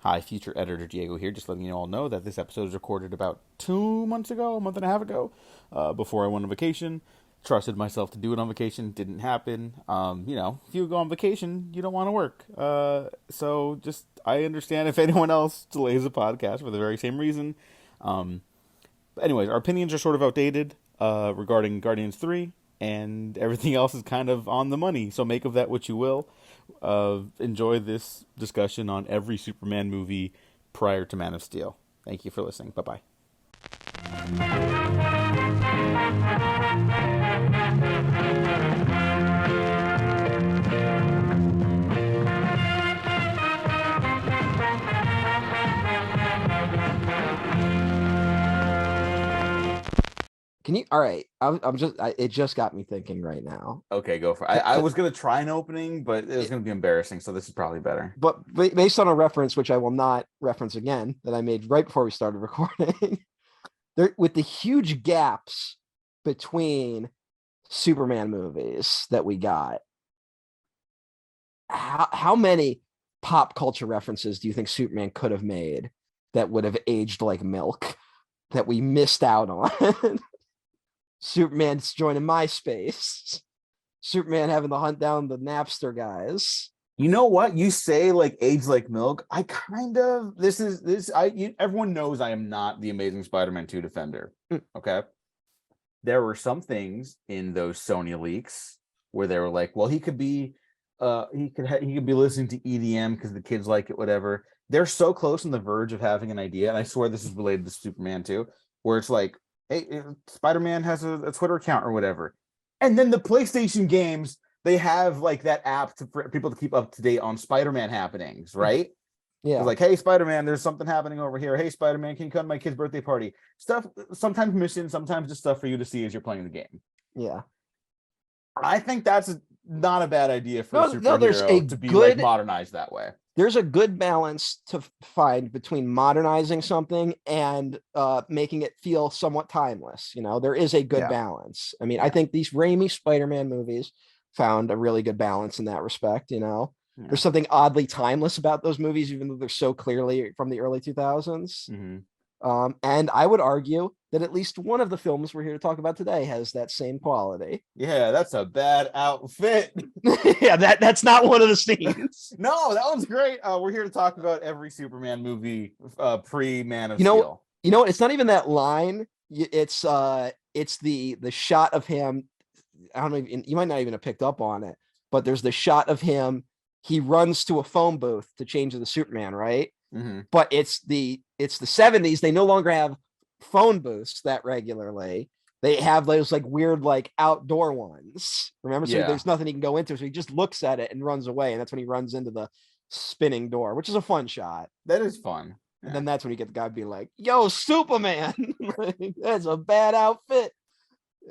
Hi, future editor Diego here. Just letting you all know that this episode is recorded about 2 months ago, a month and a half ago, before I went on vacation. Trusted myself to do it on vacation. Didn't happen. If you go on vacation, you don't want to work. I understand if anyone else delays a podcast for the very same reason. Um, but anyways, our opinions are sort of outdated regarding Guardians 3, and everything else is kind of on the money. So make of that what you will. Enjoy this discussion on every Superman movie prior to Man of Steel. Thank you for listening. Bye bye. Can you? All right. It just got me thinking right now. Okay, go for it. I was going to try an opening, but it was going to be embarrassing, so this is probably better. But based on a reference, which I will not reference again, that I made right before we started recording, there with the huge gaps between Superman movies that we got, how many pop culture references do you think Superman could have made that would have aged like milk that we missed out on? Superman's joining MySpace. Superman having to hunt down the Napster guys. You know what? You say like age like milk. I kind of everyone knows I am not the Amazing Spider-Man 2 defender. Okay. There were some things in those Sony leaks where they were like, well, he could be he could be listening to EDM because the kids like it, whatever. They're so close on the verge of having an idea, and I swear this is related to Superman too, where it's like, hey, Spider-Man has a Twitter account or whatever. And then the PlayStation games, they have like that app for people to keep up to date on Spider-Man happenings, right? Yeah. It's like, hey, Spider-Man, there's something happening over here. Hey, Spider-Man, can you come to my kid's birthday party? Stuff, sometimes missions, sometimes just stuff for you to see as you're playing the game. Yeah. I think that's not a bad idea for a there's a superhero to be like good modernized that way. There's a good balance to find between modernizing something and making it feel somewhat timeless. You know, there is a good balance. I mean, I think these Raimi Spider-Man movies found a really good balance in that respect. You know, there's something oddly timeless about those movies, even though they're so clearly from the early 2000s. And I would argue that at least one of the films we're here to talk about today has that same quality. Yeah, that's a bad outfit. Yeah, that's not one of the scenes. No, that one's great. We're here to talk about every Superman movie pre Man of Steel. You know what? It's not even that line. It's the shot of him. I don't know. You might not even have picked up on it, but there's the shot of him. He runs to a phone booth to change to the Superman, right? But it's the 70s. They no longer have phone booths that regularly. They have those like weird like outdoor ones. Remember? So there's nothing he can go into. So he just looks at it and runs away. And that's when he runs into the spinning door, which is a fun shot. That is fun. And then that's when you get the guy being like, yo, Superman. Like, that's a bad outfit.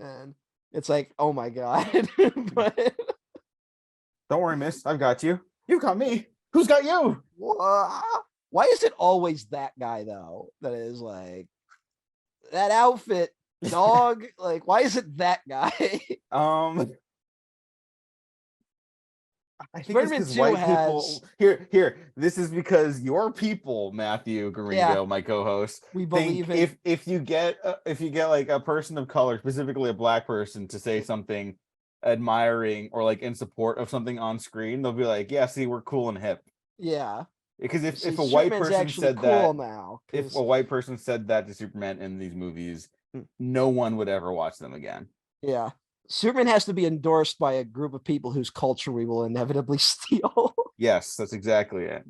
And it's like, oh my God. But don't worry, miss. I've got you. You've got me. Who's got you? Why is it always that guy though? That is like that outfit, dog. Like, why is it that guy? I think it's because white people here. This is because your people, Matthew Garrido, my co-host, we believe if you get like a person of color, specifically a black person, to say something admiring or like in support of something on screen, they'll be like, yeah, see, we're cool and hip. Yeah. Because if a white person said cool that, if a white person said that to Superman in these movies, no one would ever watch them again. Yeah. Superman has to be endorsed by a group of people whose culture we will inevitably steal. Yes, that's exactly it.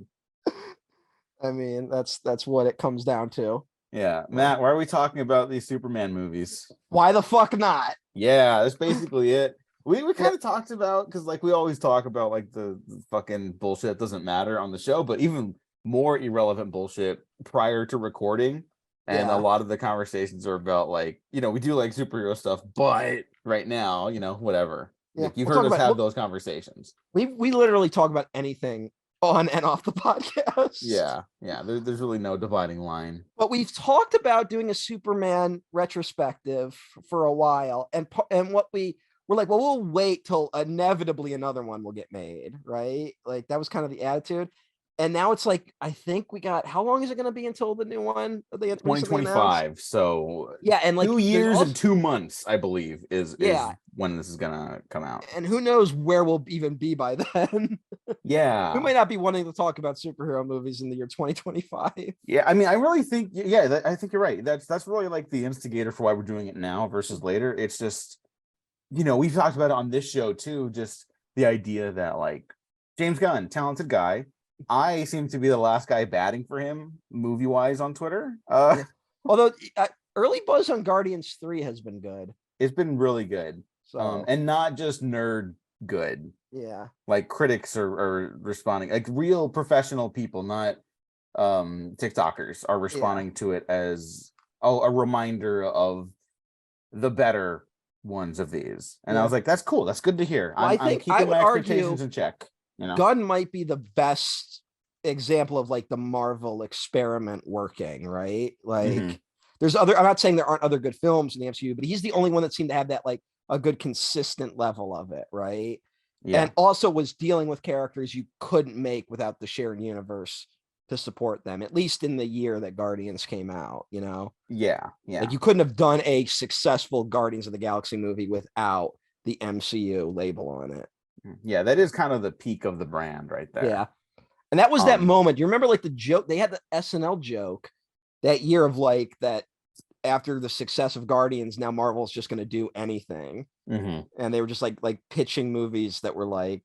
I mean, that's what it comes down to. Yeah. Matt, why are we talking about these Superman movies? Why the fuck not? Yeah, that's basically it. We kind of talked about, because like we always talk about like the fucking bullshit that doesn't matter on the show, but even more irrelevant bullshit prior to recording. And a lot of the conversations are about like, we do like superhero stuff, but right now, whatever. Yeah. Like, you've heard us have those conversations. We literally talk about anything on and off the podcast. Yeah. There's really no dividing line. But we've talked about doing a Superman retrospective for a while, and what we're like, well, we'll wait till inevitably another one will get made, right? Like that was kind of the attitude. And now it's like, I think we got, how long is it going to be until the new one that they had recently announced? 2025. So Yeah, and like 2 years and 2 months, I believe, is yeah, when this is gonna come out. and who knows where we'll even be by then. We Yeah. might not be wanting to talk about superhero movies in the year 2025. Yeah, I mean, I really think, yeah, I think you're right. That's really like the instigator for why we're doing it now versus later. It's just, we've talked about it on this show too, just the idea that like James Gunn, talented guy. I seem to be the last guy batting for him movie wise on Twitter. Yeah. Although early buzz on Guardians 3 has been good. It's been really good. So And not just nerd good. yeah. Like critics are responding, like real professional people, not TikTokers, are Yeah. responding to it as a reminder of the better ones of these. And I was like, that's cool. That's good to hear. Well, I'm I think I keeping would my argue expectations in check. Gunn might be the best example of like the Marvel experiment working, right? Like Mhm. there's other, I'm not saying there aren't other good films in the MCU, but he's the only one that seemed to have that like a good consistent level of it, right? Yeah. And also was dealing with characters you couldn't make without the shared universe to support them, at least in the year that Guardians came out, Yeah. Like you couldn't have done a successful Guardians of the Galaxy movie without the MCU label on it. Yeah, that is kind of the peak of the brand right there. Yeah. And that was that moment. You remember like the joke, they had the SNL joke that year of like that after the success of Guardians, now Marvel's just going to do anything. Mm-hmm. And they were just like pitching movies that were like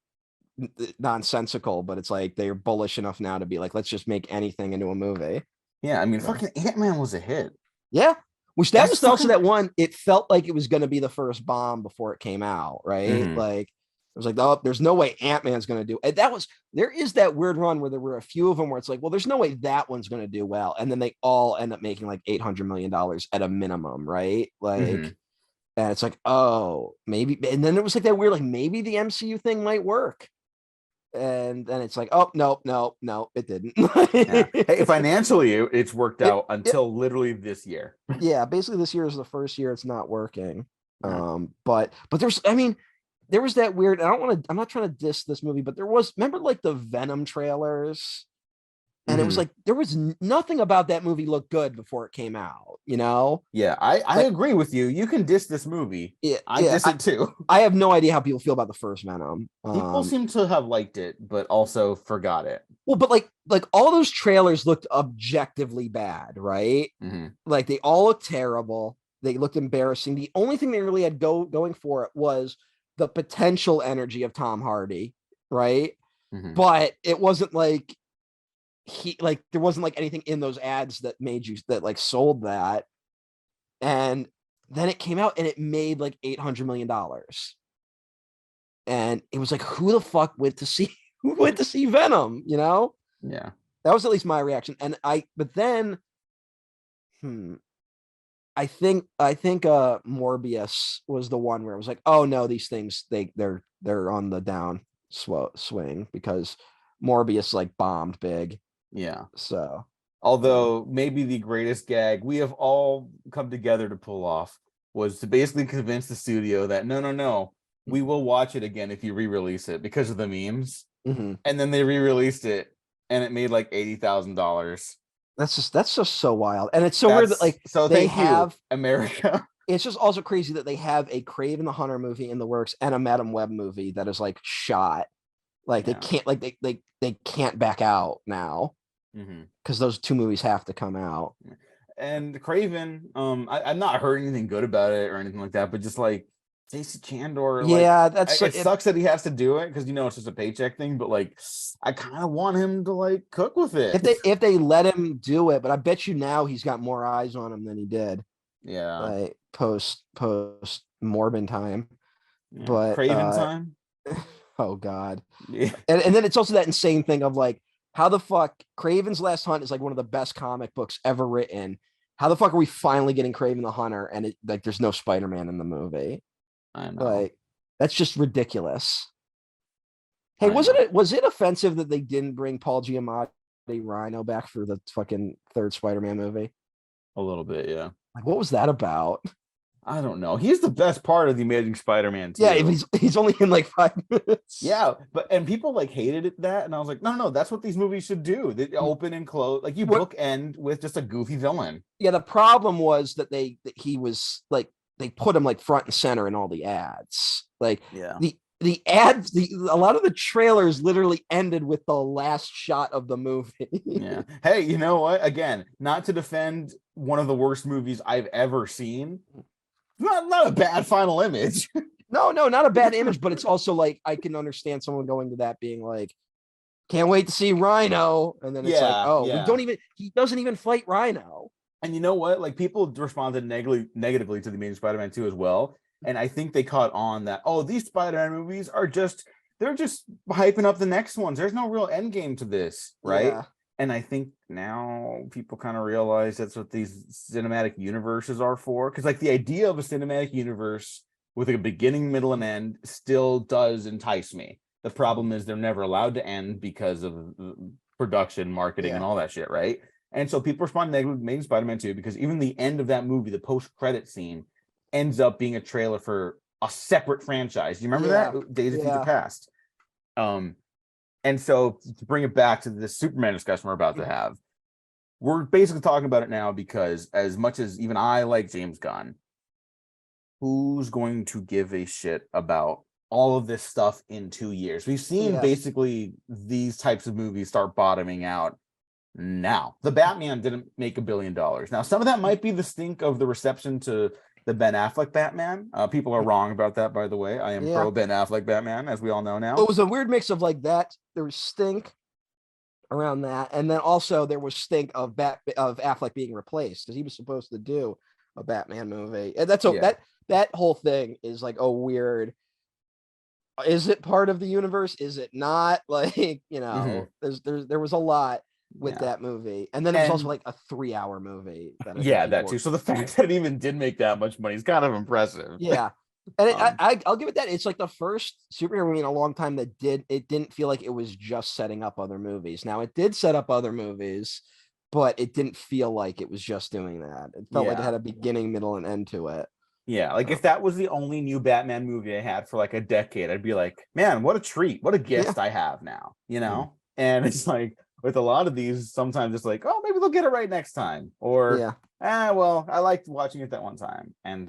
nonsensical, but it's like they're bullish enough now to be like, let's just make anything into a movie. Yeah, I mean, fucking Ant-Man was a hit. Yeah. Which that was also that one, it felt like it was going to be the first bomb before it came out, right? Mhm. Like, it was like, oh, there's no way Ant-Man's going to do it. There is that weird run where there were a few of them where it's like, well, there's no way that one's going to do well. And then they all end up making like $800 million at a minimum, right? Like, and it's like, oh, maybe. And then it was like that weird, like maybe the MCU thing might work. And then it's like, oh, no, it didn't. Yeah. Hey, financially, it's worked out It- until literally this year. yeah, basically this year is the first year it's not working. Yeah. But there's, I mean, there was that weird, I'm not trying to diss this movie, but remember like the Venom trailers? And it was like, there was nothing about that movie looked good before it came out, Yeah, I agree with you. You can diss this movie. Yeah, I diss it too. I have no idea how people feel about the first Venom. People seem to have liked it, but also forgot it. Well, but like all those trailers looked objectively bad, right? Like they all looked terrible. They looked embarrassing. The only thing they really had going for it was the potential energy of Tom Hardy, right? But it wasn't like there wasn't like anything in those ads that made you that like sold that. And then it came out and it made like $800 million. And it was like, who the fuck went to see Venom, Yeah. That was at least my reaction. And but then I think Morbius was the one where it was like, oh no, these things they're on the down swing because Morbius like bombed big. Yeah. So although maybe the greatest gag we have all come together to pull off was to basically convince the studio that no, we will watch it again if you re-release it because of the memes. And then they re-released it and it made like $80,000. That's just so wild. And it's so weird that like they have America. It's just also crazy that they have a Kraven the Hunter movie in the works and a Madam Web movie that is like shot. Like they can't like they can't back out now. Because those two movies have to come out. And Kraven, I've not heard anything good about it or anything like that, but just like JC Chandor, yeah, it sucks that he has to do it because it's just a paycheck thing. But like, I kind of want him to like cook with it if they let him do it. But I bet you now he's got more eyes on him than he did. Yeah, like post Morbin time, yeah. But Kraven time. Oh God, yeah. And then it's also that insane thing of like, how the fuck Kraven's Last Hunt is like one of the best comic books ever written. How the fuck are we finally getting Kraven the Hunter and there's no Spider-Man in the movie? I know. Like that's just ridiculous. Hey, was it offensive that they didn't bring Paul Giamatti Rhino back for the fucking third Spider-Man movie? A little bit, yeah. Like what was that about? I don't know. He's the best part of the Amazing Spider-Man Yeah, if 2. he's only in like 5 minutes. Yeah, and people like hated it that, and I was like, no, that's what these movies should do. They open and close, like you What? bookend with just a goofy villain. Yeah, the problem was that he was like they put him like front and center in all the ads. Like Yeah. the ads, a lot of the trailers literally ended with the last shot of the movie. Yeah. Hey, you know what? Again, not to defend one of the worst movies I've ever seen. Not a bad final image. No, not a bad image, but it's also like I can understand someone going to that being like, can't wait to see Rhino, and then it's like, Yeah, oh, yeah. he doesn't even fight Rhino. And you know what? Like people responded negatively to the Amazing Spider-Man 2 as well. And I think they caught on that, oh, these Spider-Man movies are they're just hyping up the next ones. There's no real end game to this, right? Yeah. And I think now people kind of realize that's what these cinematic universes are for. Because like the idea of a cinematic universe with a beginning, middle, and end still does entice me. The problem is they're never allowed to end because of production, marketing, and Yeah. all that shit, right? And so people respond negatively to Amazing Spider-Man 2 because even the end of that movie, the post-credit scene, ends up being a trailer for a separate franchise. You remember Yeah. that? Days of Future Yeah. Past. And so to bring it back to the Superman discussion we're about to have, we're basically talking about it now because as much as even I like James Gunn, who's going to give a shit about all of this stuff in 2 years? We've seen Yeah. basically these types of movies start bottoming out now. The Batman didn't make $1 billion. Now, some of that might be the stink of the reception to the Ben Affleck Batman. People are wrong about that, by the way. I am Yeah. pro Ben Affleck Batman, as we all know now. It was a weird mix of like that. There was stink around that, and then also there was stink of Affleck being replaced because he was supposed to do a Batman movie, and Yeah. that whole thing is like a weird. Is it part of the universe? Is it not? Like, Mm-hmm. there was a lot with Yeah. that movie, and then it was also And like a 3 hour movie that I think yeah, people that were. too. So the fact that it even did make that much money is kind of impressive. Yeah. And um, I'll give it that. It's like the first superhero movie in a long time that didn't feel like it was just setting up other movies. Now it did set up other movies, but it didn't feel like it was just doing that. It felt like it yeah. had a beginning, middle, and end to it. Yeah. Like if that was the only new Batman movie I had for like a decade, I'd be like, man, what a treat. What a Yeah. gift I have now, you know? And it's like with a lot of these, sometimes it's like, oh, maybe they'll get it right next time. Or Yeah. well, I liked watching it that one time. And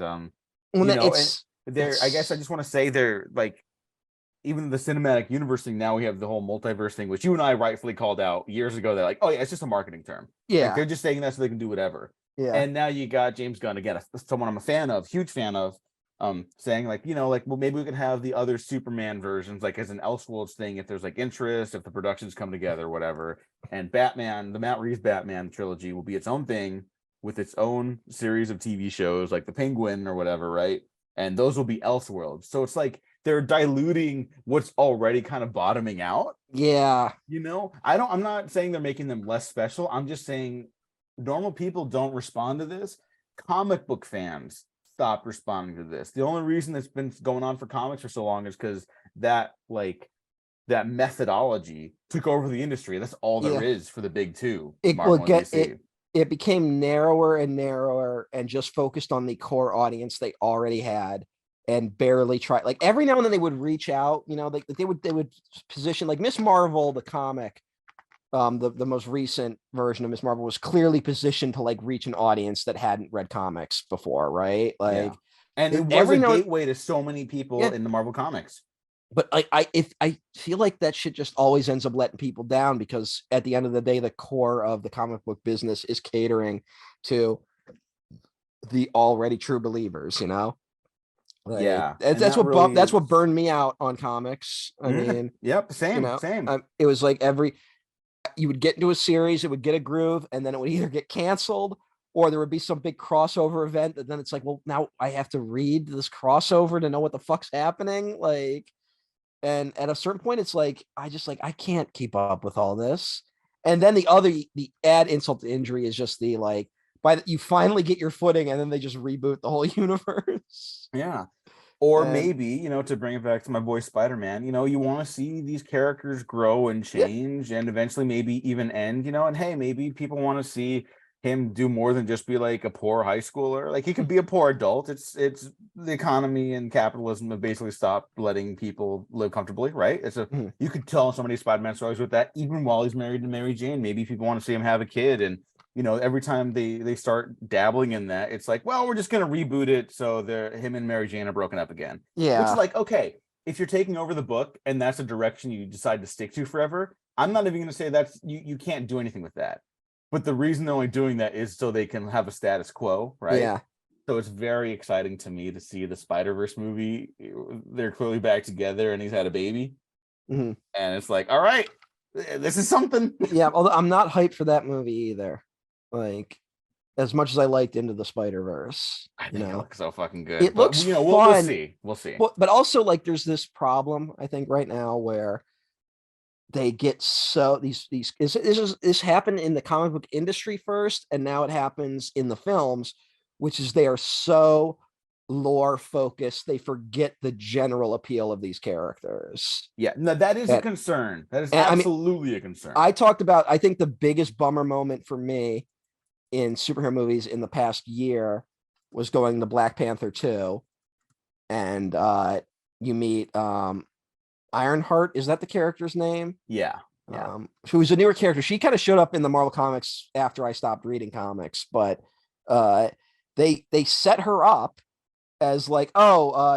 When and I guess I just want to say they're like even the cinematic universe thing, now we have the whole multiverse thing, which you and I rightfully called out years ago. They're like, oh yeah, it's just a marketing term. Like yeah. they're just saying that so they can do whatever. Yeah. And now you got James Gunn again, someone I'm a fan of, huge fan of, saying like, like, well, maybe we could have the other Superman versions, like as an Elseworlds thing, if there's like interest, if the productions come together, whatever. And Batman, the Matt Reeves Batman trilogy will be its own thing with its own series of TV shows, like the Penguin or whatever, right? And those will be Elseworlds. So it's like they're diluting what's already kind of bottoming out. Yeah. I'm not saying they're making them less special. I'm just saying normal people don't respond to this. Comic book fans stopped responding to this. The only reason it's been going on for comics for so long is because that methodology took over the industry. That's all there Yeah. is for the big two, It will Marvel and get DC. it became narrower and narrower and just focused on the core audience they already had and barely try like every now and then they would reach out, like they would position like Miss Marvel, the comic, the most recent version of Miss Marvel was clearly positioned to like reach an audience that hadn't read comics before, right? Yeah. Like And it was a every now and gateway to so many people yeah, in the Marvel comics. but I feel like that shit just always ends up letting people down because at the end of the day, the core of the comic book business is catering to the already true believers, Like Yeah. And that that's really what burned me out on comics. I mean, yep, same. it was like you would get into a series, it would get a groove, and then it would either get canceled or there would be some big crossover event. And then it's like, well, now I have to read this crossover to know what the fuck's happening. Like, and at a certain point, it's like, I can't keep up with all this. And then the add insult to injury is just the like, you finally get your footing and then they just reboot the whole universe. Yeah. Or And maybe, to bring it back to my boy Spider-Man, you want to see these characters grow and yeah, change and eventually maybe even end, and hey, maybe people want to see him do more than just be like a poor high schooler. Like he could be a poor adult. It's the economy and capitalism have basically stopped letting people live comfortably, right? It's a Mhm. you could tell so many Spider-Man stories with that, even while he's married to Mary Jane. Maybe people want to see him have a kid, and every time they start dabbling in that, it's like, well, we're just gonna reboot it so they're him and Mary Jane are broken up again. Which is Yeah. like, okay, if you're taking over the book and that's a direction you decide to stick to forever, I'm not even gonna say that's you can't do anything with that. But the reason they're only doing that is so they can have a status quo, right? Yeah. So it's very exciting to me to see the Spider-Verse movie. They're clearly back together and he's had a baby. Hmm. And it's like, all right, this is something. Yeah. Although I'm not hyped for that movie either. Like, as much as I liked Into the Spider-Verse, I think it looks so fucking good. it But looks we'll fun. see. We'll see. But also, like, there's this problem I think right now where they get so this happened in the comic book industry first, and now it happens in the films, which is they are so lore focused they forget the general appeal of these characters. Yeah, no, that is a And, concern. That is and I mean, absolutely a concern. I talked about, I think the biggest bummer moment for me in superhero movies in the past year was going to Black Panther 2, and you meet Ironheart. Is that the character's name? Yeah. Yeah. Who was a newer character. She kind of showed up in the Marvel comics after I stopped reading comics, but they set her up as like,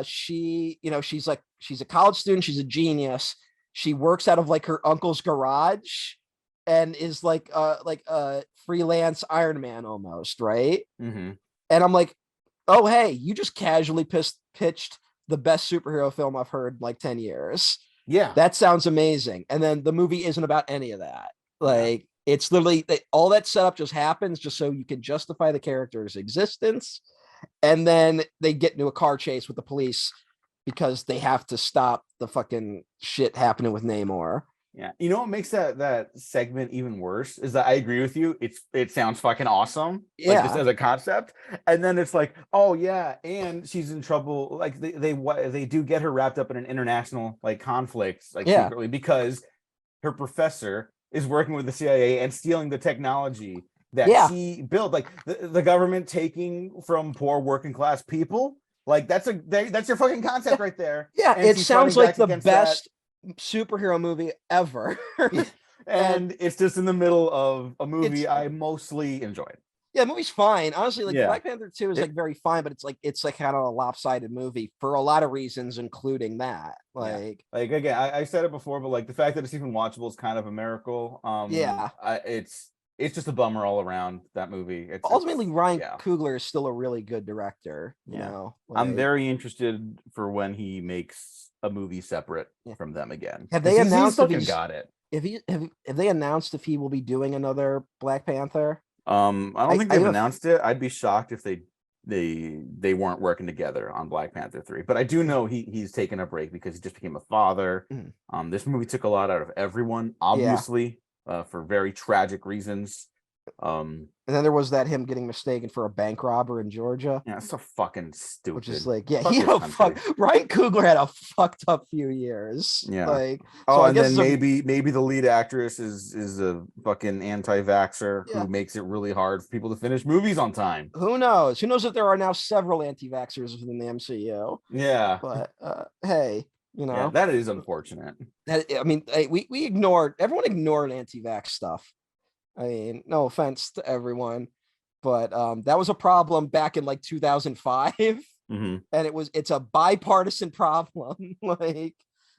she, she's a college student, she's a genius. She works out of like her uncle's garage and is like a freelance Iron Man almost, right? Mm-hmm. And I'm like, oh hey, you just casually pitched the best superhero film I've heard in like 10 years. Yeah. That sounds amazing. And then the movie isn't about any of that. Like, Yeah. it's literally all that setup just happens just so you can justify the character's existence. And then they get into a car chase with the police because they have to stop the fucking shit happening with Namor. Yeah. You know what makes that segment even worse is that I agree with you. It sounds fucking awesome. Like just Yeah. as a concept. And then it's like, oh yeah, and she's in trouble. Like they do get her wrapped up in an international like conflict, like Yeah. secretly, because her professor is working with the CIA and stealing the technology that Yeah. she built. Like the government taking from poor working class people. Like that's your fucking concept right there. Yeah. And It she's fighting sounds like back the against that. best superhero movie ever. And it's just in the middle of a movie It's- I mostly enjoyed. Yeah, the movie's fine. Honestly, like Yeah. Black Panther 2 is like very fine, but it's like kind of a lopsided movie for a lot of reasons, including that. Like, Like again, I said it before, but like the fact that it's even watchable is kind of a miracle. Yeah. It's just a bummer all around, that movie. Ultimately, Ryan yeah. Coogler is still a really good director. You Yeah. know, I'm like, very interested for when he makes a movie separate Yeah. from them again. Have they 'Cause he's announced if fucking he's got it. have they announced if he will be doing another Black Panther? I don't I- think I they've have a- announced it. I'd be shocked if they weren't working together on Black Panther 3. But I do know he's taken a break because he just became a father. Mhm. This movie took a lot out of everyone, obviously, for very tragic reasons. And then there was that him getting mistaken for a bank robber in Georgia. Yeah, it's so fucking stupid. Which is like, yeah, Fuck Ryan Coogler had a fucked up few years. Yeah. Like, oh, so I and guess then maybe the lead actress is a fucking anti-vaxxer Yeah. who makes it really hard for people to finish movies on time. Who knows? Who knows if there are now several anti-vaxxers within the MCU? Yeah. But hey, Yeah, that is unfortunate. I mean, we ignored, everyone ignored anti-vax stuff. I mean, no offense to everyone, but that was a problem back in like 2005. Mm-hmm. And it's a bipartisan problem. Like,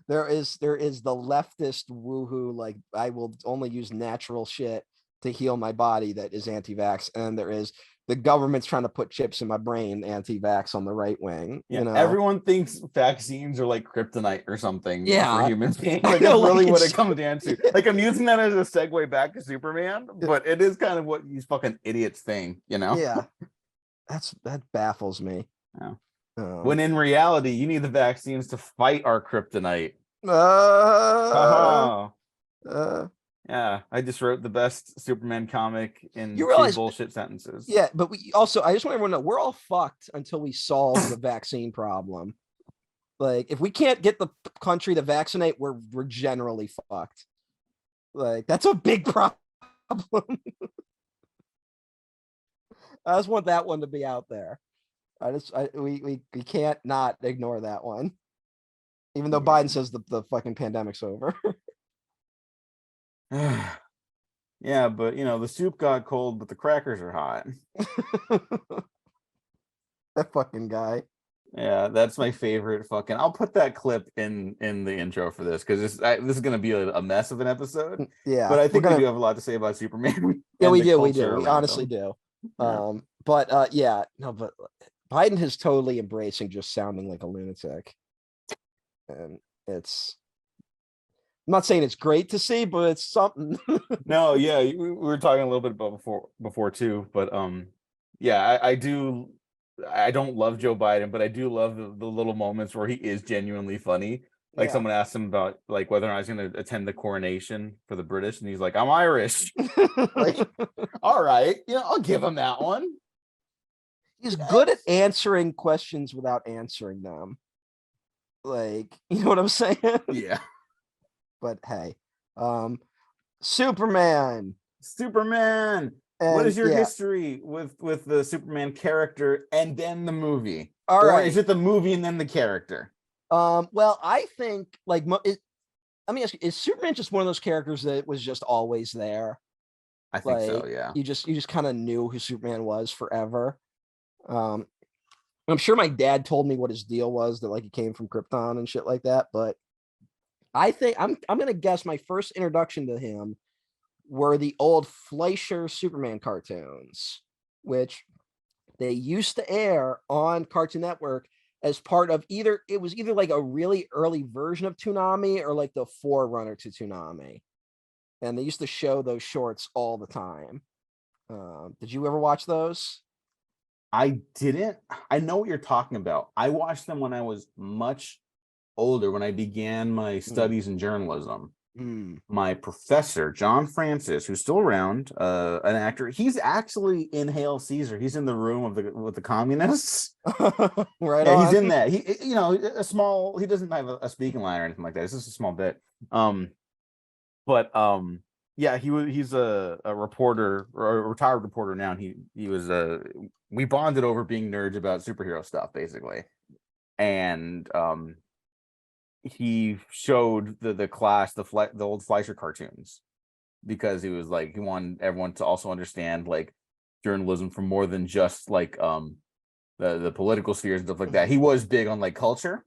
there is the leftist woohoo, like, I will only use natural shit to heal my body, that is anti-vax, and there is the government's trying to put chips in my brain, anti-vax, on the right wing. Yeah, You know, everyone thinks vaccines are like kryptonite or something Yeah. for humans being. I Like know, that's really like, what it's- it comes down to. Like I'm using that as a segue back to Superman, but it is kind of what these fucking idiots think, you know? yeah, that baffles me. Yeah. When in reality, you need the vaccines to fight our kryptonite. Uh, Yeah, I just wrote the best Superman comic in You 2 realize- bullshit sentences. yeah, but I just want everyone to know we're all fucked until we solve the vaccine problem. Like, if we can't get the country to vaccinate, we're generally fucked. Like, that's a big problem. I just want that one to be out there. We can't not ignore that one, even though Yeah. Biden says the fucking pandemic's over. Yeah, but the soup got cold, but the crackers are hot. That fucking guy. Yeah, that's my favorite fucking. I'll put that clip in the intro for this because this is gonna be a mess of an episode. Yeah, But I we're think we gonna. do have a lot to say about Superman Yeah, and we the do. We culture do. We around honestly him. do. Yeah. But yeah, no, but Biden is totally embracing just sounding like a lunatic, and it's. I'm not saying it's great to see, but it's something. No, yeah, we were talking a little bit about before too, but yeah, I do. I don't love Joe Biden, but I do love the little moments where he is genuinely funny. Like Yeah. someone asked him about like whether or not he's going to attend the coronation for the British, and he's like, "I'm Irish." Like, all right, I'll give him that one. He's good at answering questions without answering them. Like, you know what I'm saying? Yeah. But hey, Superman. Superman. What And is your yeah, history with the Superman character and then the movie? all Or is right. it the movie and then the character? Well, I think like let me ask you, is Superman just one of those characters that was just always there? I think so, Like yeah. you just kind of knew who Superman was forever. Um, I'm sure my dad told me what his deal was, that like he came from Krypton and shit like that, but I think I'm gonna guess my first introduction to him were the old Fleischer Superman cartoons, which they used to air on Cartoon Network as part of either like a really early version of Toonami or like the forerunner to Toonami. And they used to show those shorts all the time. Did you ever watch those? I didn't. I know what you're talking about. I watched them when I was much older, when I began my Mm. studies in journalism. Mm. My professor, John Francis, who's still around, an actor, he's actually in Hail Caesar. He's in the room with the communists. Right Yeah, he's on. in that. He, a small. He doesn't have a speaking line or anything like that. It's just a small bit. But yeah, he's a reporter or a retired reporter now, and he was we bonded over being nerds about superhero stuff basically, and he showed the class the old Fleischer cartoons because he was like he wanted everyone to also understand like journalism from more than just like the political spheres and stuff like that. He was big on like culture,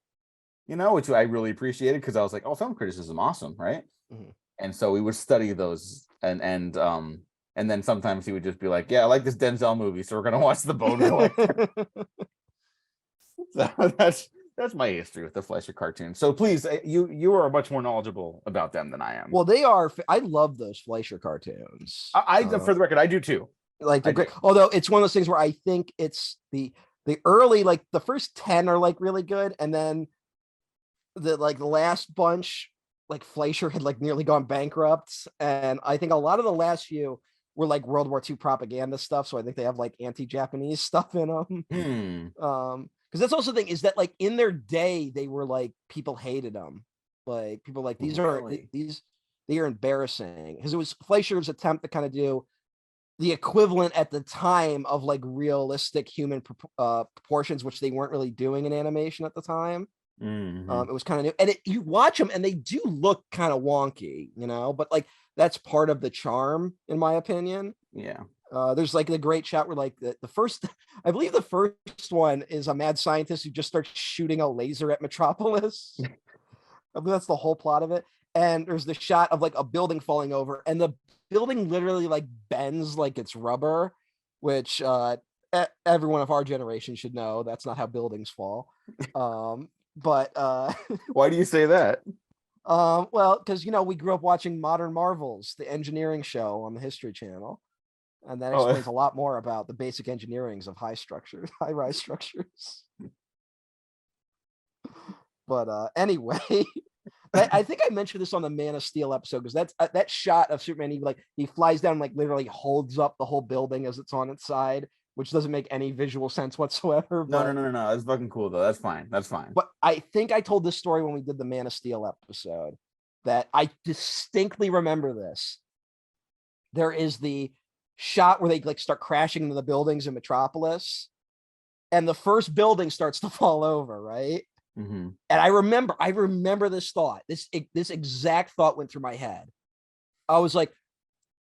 which I really appreciated because I was like, oh, film criticism, awesome, right? Mhm. And so we would study those and then sometimes he would just be like, yeah, I like this Denzel movie, so we're gonna watch The Bone Collector. So that's my history with the Fleischer cartoons. So please, you are much more knowledgeable about them than I am. Well, they are. I love those Fleischer cartoons. I for the record, I do too. Like they're I do. great. Although it's one of those things where I think it's the early, like the first 10 are like really good, and then the last bunch, like Fleischer had like nearly gone bankrupt, and I think a lot of the last few were like World War II propaganda stuff. So I think they have like anti-Japanese stuff in them. Because that's also the thing, is that like in their day they were like, people hated them. Like people like, these are Really? these they are embarrassing, because it was Fleischer's attempt to kind of do the equivalent at the time of like realistic human proportions, which they weren't really doing in animation at the time. Mm-hmm. It was kind of new, and you watch them and they do look kind of wonky, but like that's part of the charm, in my opinion. Yeah. There's like the great shot where like the first, I believe the first one is a mad scientist who just starts shooting a laser at Metropolis. I believe that's the whole plot of it. And there's the shot of like a building falling over, and the building literally like bends like it's rubber, which everyone of our generation should know that's not how buildings fall. But Why do you say that? well, because we grew up watching Modern Marvels, the engineering show on the History Channel, and that Oh, explains a lot more about the basic engineerings of high rise structures. But anyway, I think I mentioned this on the Man of Steel episode, because that's that shot of Superman. He flies down, like literally holds up the whole building as it's on its side, which doesn't make any visual sense whatsoever. no. That's fucking cool though. That's fine. That's fine. But I think I told this story when we did the Man of Steel episode, that I distinctly remember this. There is the shot where they like start crashing into the buildings in Metropolis, and the first building starts to fall over, right? Mm-hmm. And I remember this thought. This exact thought went through my head. I was like,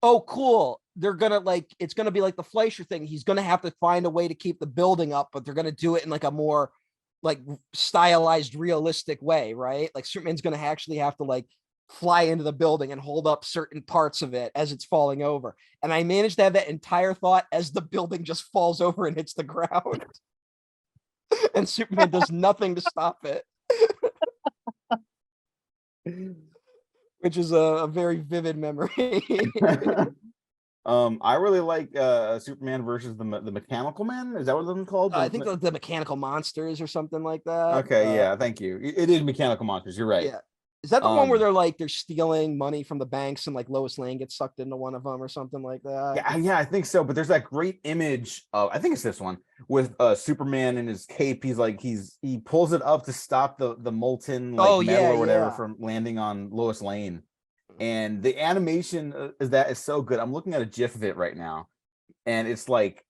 oh, cool. They're gonna like it's gonna be like the Fleischer thing. He's gonna have to find a way to keep the building up, but they're gonna do it in like a more like stylized, realistic way, right? Like Superman's gonna actually have to like fly into the building and hold up certain parts of it as it's falling over. And I managed to have that entire thought as the building just falls over and hits the ground. And Superman does nothing to stop it. Which is a very vivid memory. I really like Superman versus the Mechanical Man. Is that what they're called? I think the mechanical monsters or something like that. Okay, yeah, thank you. It is Mechanical Monsters. You're right. Yeah. Is that the one where they're stealing money from the banks and like Lois Lane gets sucked into one of them or something like that? Yeah, I think so. But there's that great image of, I think it's this one with Superman in his cape. He pulls it up to stop the molten like metal or whatever from landing on Lois Lane. And the animation is so good. I'm looking at a GIF of it right now, and it's like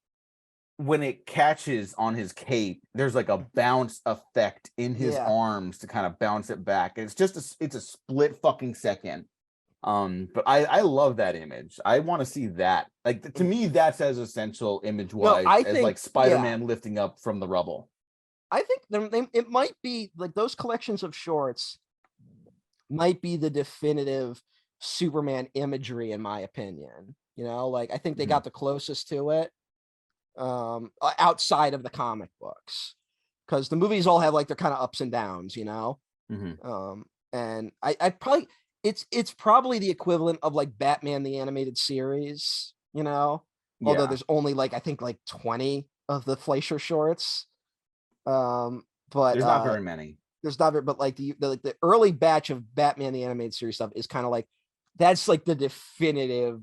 when it catches on his cape, there's like a bounce effect in his arms to kind of bounce it back. It's just it's a split fucking second. But I love that image. I want to see that. Like to me, that's as essential image wise as like Spider-Man lifting up from the rubble. I think it might be like those collections of shorts might be the definitive Superman imagery, in my opinion. You know, like I think they got the closest to it outside of the comic books, because the movies all have like their kind of ups and downs, you know. And I probably it's probably the equivalent of like Batman the animated series, you know, although there's only like I think like 20 of the Fleischer shorts. But there's not very many. There's not very, but like the early batch of Batman the animated series stuff is kind of like that's like the definitive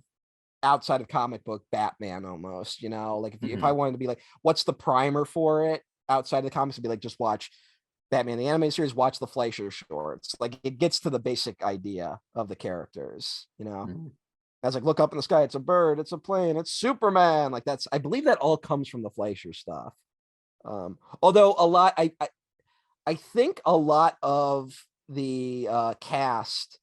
outside of comic book Batman almost, you know. Like if I wanted to be like, what's the primer for it outside of the comics, it'd be like just watch Batman the animated series, watch the Fleischer shorts. Like it gets to the basic idea of the characters, you know. I was like, look up in the sky, it's a bird, it's a plane, it's Superman. Like that's, I believe that all comes from the Fleischer stuff. Although a lot, I think a lot of the cast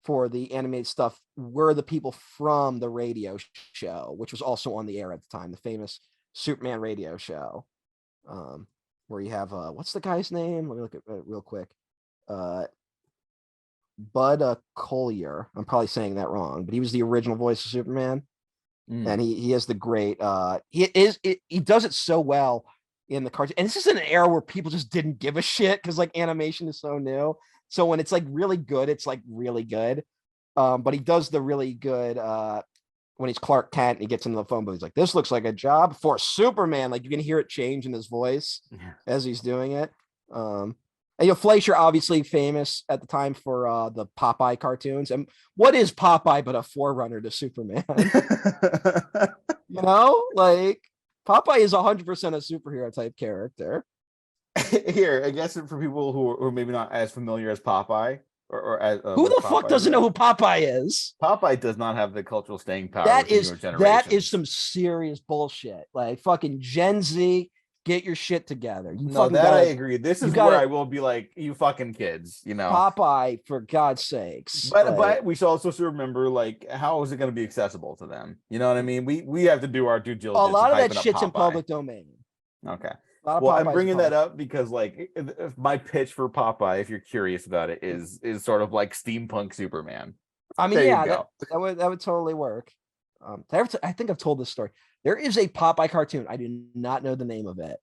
for the animated stuff were the people from the radio show, which was also on the air at the time, the famous Superman radio show, where you have what's the guy's name? Let me look at it real quick. Bud Collier. I'm probably saying that wrong, but he was the original voice of Superman, and he has the great. He does it so well in the cartoon, and this is an era where people just didn't give a shit because like animation is so new. So when it's like really good, it's like really good. But he does the really good when he's Clark Kent and he gets into the phone booth. He's like, "This looks like a job for Superman." Like you can hear it change in his voice as he's doing it. And you know, Fleischer obviously famous at the time for the Popeye cartoons. And what is Popeye but a forerunner to Superman? You know, like Popeye is 100% a superhero type character. Here, I guess for people who are maybe not as familiar as Popeye, or as who the fuck doesn't know who Popeye is? Popeye does not have the cultural staying power. That is some serious bullshit. Like fucking Gen Z, get your shit together. I agree. This is where I will be like, you fucking kids, you know. Popeye, for God's sakes. But we should also remember, like, how is it going to be accessible to them? You know what I mean? We have to do our due diligence. A lot of that shit's in public domain. Okay. Well, I'm bringing that up because, like, if my pitch for Popeye, if you're curious about it, is sort of like steampunk Superman. I mean, that would totally work. I think I've told this story. There is a Popeye cartoon. I do not know the name of it,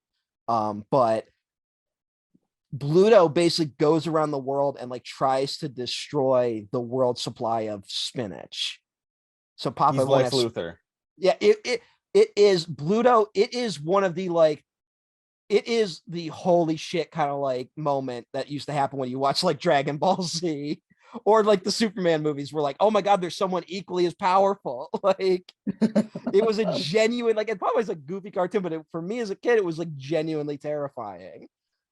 but Bluto basically goes around the world and like tries to destroy the world supply of spinach. So Popeye, he's Lex Luthor. Yeah, it is Bluto. It is one of the like. It is the holy shit kind of like moment that used to happen when you watch like Dragon Ball Z or like the Superman movies where like, oh my God, there's someone equally as powerful. Like it was a genuine, like it probably was a goofy cartoon, but for me as a kid, it was like genuinely terrifying.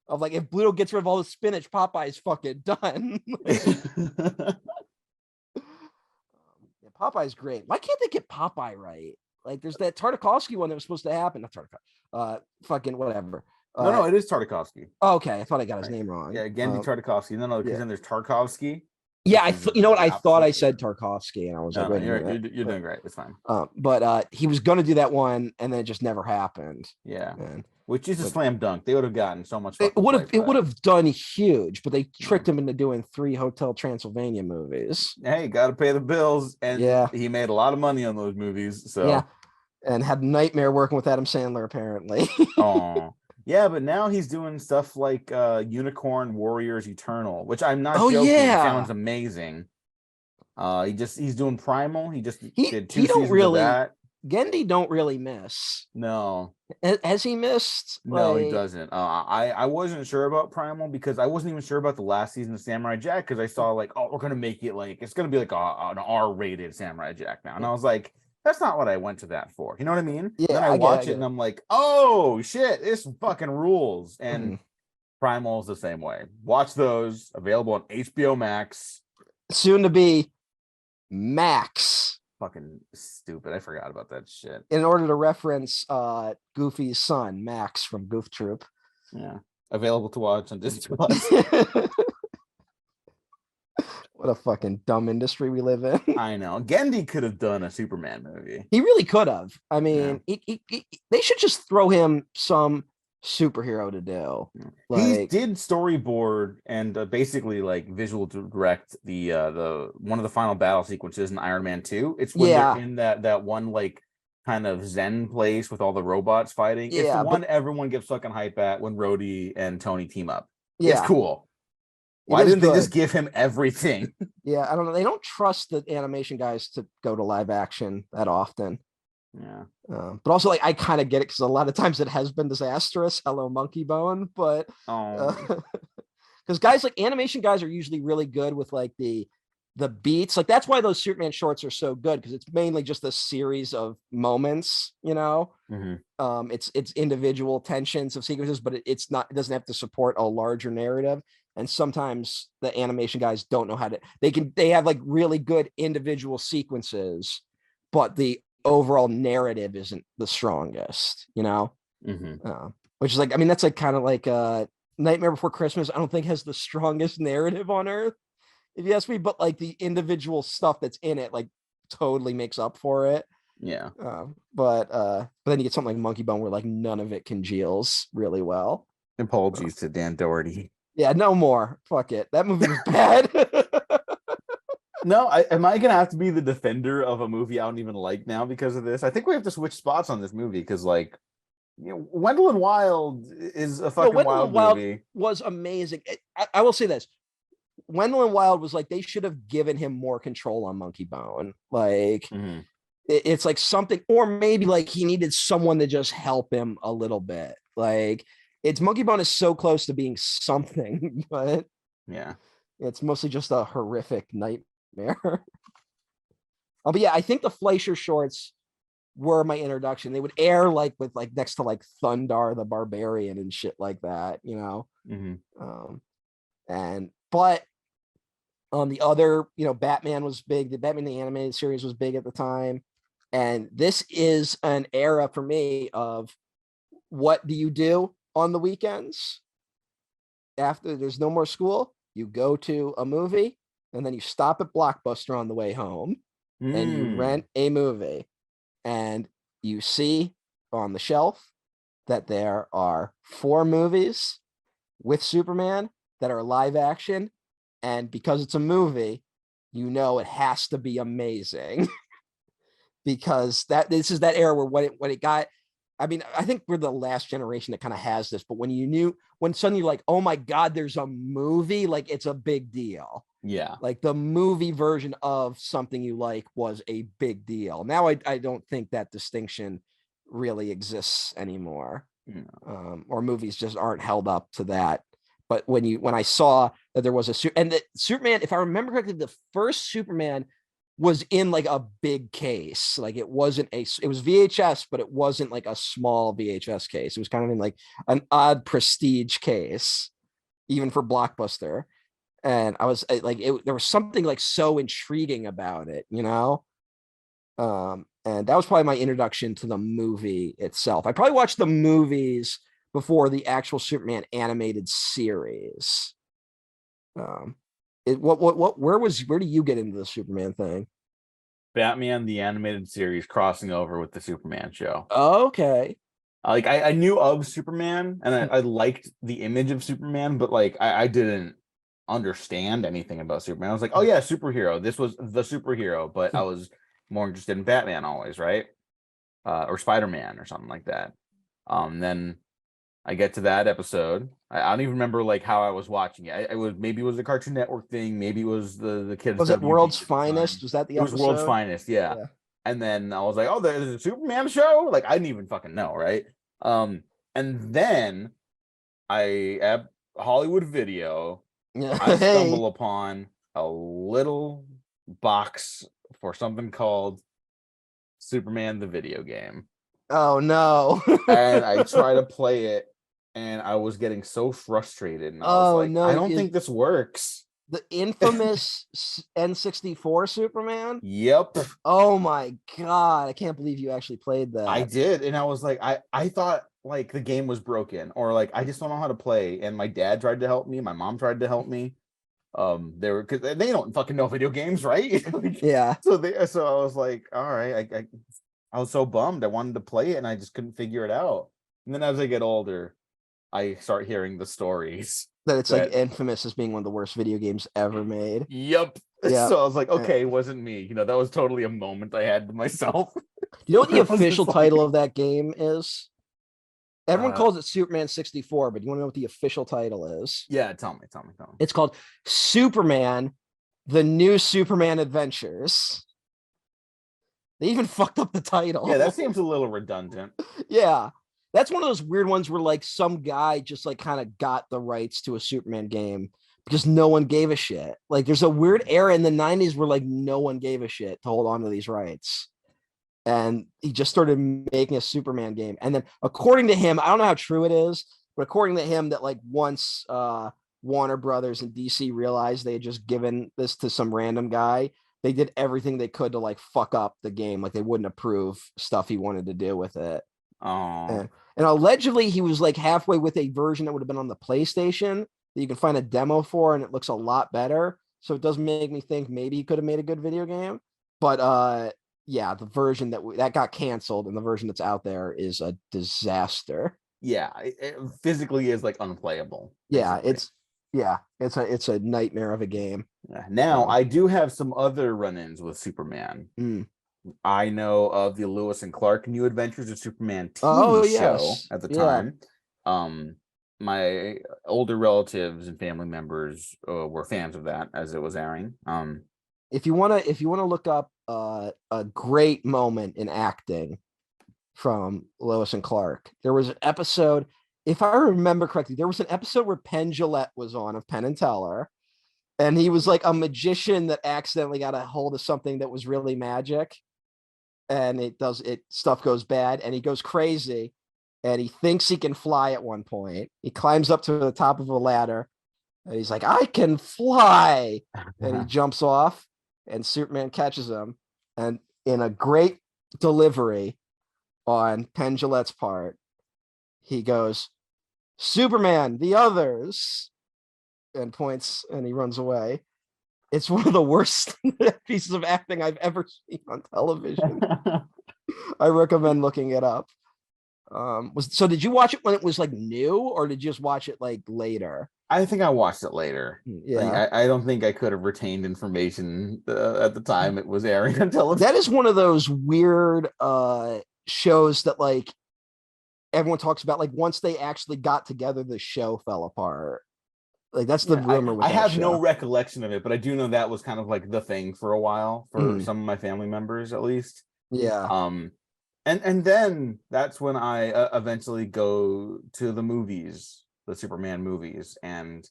Of like, if Bluto gets rid of all the spinach, Popeye is fucking done. Popeye's great. Why can't they get Popeye right? Like there's that Tartakovsky one that was supposed to happen. Not Tartakovsky. Fucking whatever. No, it is Tartakovsky. Okay, I thought I got his Right. name wrong. Yeah, Gendy Tartakovsky. No, because Yeah. then there's Tarkovsky, Yeah, which is you know what? the I thought I opposite. said Tarkovsky, and I was like, No, wait a you're minute. you're doing great. It's fine. But he was going to do that one, and then it just never happened. Yeah, And which is a slam dunk. They would have gotten so much it fucking would have play for it would that. have done huge, but they Yeah. tricked him into doing 3 Hotel Transylvania movies. Hey, got to pay the bills, and Yeah, he made a lot of money on those movies. yeah, So, and had nightmare working with Adam Sandler apparently. oh, yeah, but now he's doing stuff like Unicorn Warriors Eternal, which I'm not Oh joking. Sounds yeah, amazing. He's doing Primal. He just did he 2 don't seasons of really that. Gendy don't really miss. No, Has he missed? no, he Like, doesn't. I wasn't sure about Primal because I wasn't even sure about the last season of Samurai Jack because I saw like, oh, we're gonna make it like it's gonna be like an R-rated Samurai Jack now, and I was like, that's not what I went to that for. You know what I mean? And then yeah, I I get it. watch it and I'm like, oh shit, this fucking rules. And Primal's the same way. Watch those available on HBO Max. Soon to be Max. Fucking stupid. I forgot about that shit. In order to reference Goofy's son, Max from Goof Troop. Yeah. Available to watch on Disney Plus. What a fucking dumb industry we live in. I know. Gendy could have done a Superman movie. He really could have. I mean, Yeah. they should just throw him some superhero to do. He Like, did storyboard and basically like visual direct the one of the final battle sequences in Iron Man 2. It's when they're in that one like kind of zen place with all the robots fighting. It's the one everyone gets fucking hype at when Rhodey and Tony team up. It's cool. Why didn't they just give him everything? Yeah, I don't know. They don't trust the animation guys to go to live action that often. Yeah. But also, like, I kind of get it because a lot of times it has been disastrous. Hello, Monkey Bone. But because guys like animation guys are usually really good with like the beats. Like that's why those Superman shorts are so good because it's mainly just a series of moments. You know, it's individual tensions of sequences, but it doesn't have to support a larger narrative. And sometimes the animation guys don't know how to. They have like really good individual sequences, but the overall narrative isn't the strongest, you know? Which is like, I mean, that's like kind of like Nightmare Before Christmas. I don't think has the strongest narrative on earth, if you ask me, but like the individual stuff that's in it, like totally makes up for it. Yeah. But then you get something like Monkey Bone where like none of it congeals really well. Apologies to Dan Doherty. Yeah, no more. Fuck it. That movie was bad. No, am I gonna have to be the defender of a movie I don't even like now because of this? I think we have to switch spots on this movie because, like, you know, Wendell and Wild is a fucking wild movie. Was amazing. I will say this: Wendell and Wild was like they should have given him more control on Monkey Bone. Like, it's like something, or maybe like he needed someone to just help him a little bit. Like, it's Monkey Bone is so close to being something, but yeah, it's mostly just a horrific nightmare. But yeah, I think the Fleischer shorts were my introduction. They would air like with like next to like Thundar the Barbarian and shit like that, you know. But on the other, you know, Batman was big. The Batman the Animated Series was big at the time, and this is an era for me of what do you do on the weekends after there's no more school? You go to a movie. And then you stop at Blockbuster on the way home and you rent a movie and you see on the shelf that there are 4 movies with Superman that are live action. And because it's a movie, you know, it has to be amazing because this is that era where when it got, I mean, I think we're the last generation that kind of has this, but when suddenly like, oh my God, there's a movie, like it's a big deal. Yeah. Like the movie version of something you like was a big deal. Now I don't think that distinction really exists anymore. Or movies just aren't held up to that. But when I saw that there was and the Superman, if I remember correctly, the first Superman was in like a big case. Like it was VHS, but it wasn't like a small VHS case. It was kind of in like an odd prestige case, even for Blockbuster. And I was like, there was something like so intriguing about it, you know? And that was probably my introduction to the movie itself. I probably watched the movies before the actual Superman animated series. Um, where do you get into the Superman thing? Batman the animated series crossing over with the Superman show. Okay. Like I knew of Superman and I liked the image of Superman, but like I didn't understand anything about Superman. I was like, oh yeah, superhero. This was the superhero, but I was more interested in Batman always, right? Or Spider-Man or something like that. Then I get to that episode. I don't even remember like how I was watching it. It was maybe it was a Cartoon Network thing, maybe it was the kids Was it WB World's at the time. Finest? Was that the It was World's episode? Finest, yeah. Yeah. And then I was like, oh, there's a Superman show? Like I didn't even fucking know, right? Um, and then I at Hollywood Video, Yeah. I Hey. stumble upon a little box for something called Superman the video game. Oh no. And I try to play it and I was getting so frustrated and I was Oh like, no. I don't think this works. The infamous N64 Superman? Yep. Oh my god. I can't believe you actually played I that. did. And I was like, I thought like the game was broken or like I just don't know how to play. And my dad tried to help me, my mom tried to help me. They were because they don't fucking know video games, right? Like, Yeah. so I was like, all right, I was so bummed. I wanted to play it and I just couldn't figure it out. And then as I get older, I start hearing the stories That it's like that infamous as being one of the worst video games ever made. yep. Yeah. So I was like, Uh, okay, it wasn't me. You know, that was totally a moment I had to myself. You know what the I was official just title like, of that game is? Everyone uh, calls it Superman 64, but you want to know what the official title is? yeah, tell me. It's called Superman, The New Superman Adventures. They even fucked up the Yeah, that title. seems a little redundant. Yeah. That's one of those weird ones where like some guy just like kind of got the rights to a Superman game because no one gave a shit. Like there's a weird era in the 90s where like no one gave a shit to hold on to these rights. And he just started making a Superman game. And then according to him, I don't know how true it is, but according to him, that like once Warner Brothers and DC realized they had just given this to some random guy, they did everything they could to like fuck up the game. Like they wouldn't approve stuff he wanted to do with it. Oh, And allegedly he was like halfway with a version that would have been on the PlayStation that you can find a demo for, and it looks a lot better. So it does make me think maybe he could have made a good video game. But yeah, the version that got canceled and the version that's out there is a disaster. yeah, it physically is like unplayable, Yeah, basically. it's a nightmare of a game. Yeah. Now, I do have some other run-ins with Superman. Mm. I know of the Lewis and Clark New Adventures of Superman Oh TV show yes, at the yeah. time. My older relatives and family members were fans of that as it was airing. If you wanna look up a great moment in acting from Lois and Clark, there was an episode. If I remember correctly, there was an episode where Penn Jillette was on of Penn and Teller, and he was like a magician that accidentally got a hold of something that was really magic, and stuff goes bad, and he goes crazy, and he thinks he can fly at one point. He climbs up to the top of a ladder, and he's like, "I can fly," and he jumps off, and Superman catches him, and in a great delivery on Penn Jillette's part, he goes, "Superman, the others," and points, and he runs away. It's one of the worst pieces of acting I've ever seen on television. I recommend looking it up. Did you watch it when it was like new, or did you just watch it like later? I think I watched it later. Like Yeah, I don't think I could have retained information at the time it was airing on television. that is one of those weird shows that like everyone talks about. Like once they actually got together, the show fell apart. Like that's the Yeah, rumor with I that have no show. recollection of it, but I do know that was kind of like the thing for a while for Mm, some of my family members at least. yeah. Um, and then that's when I eventually go to the movies, the Superman movies, and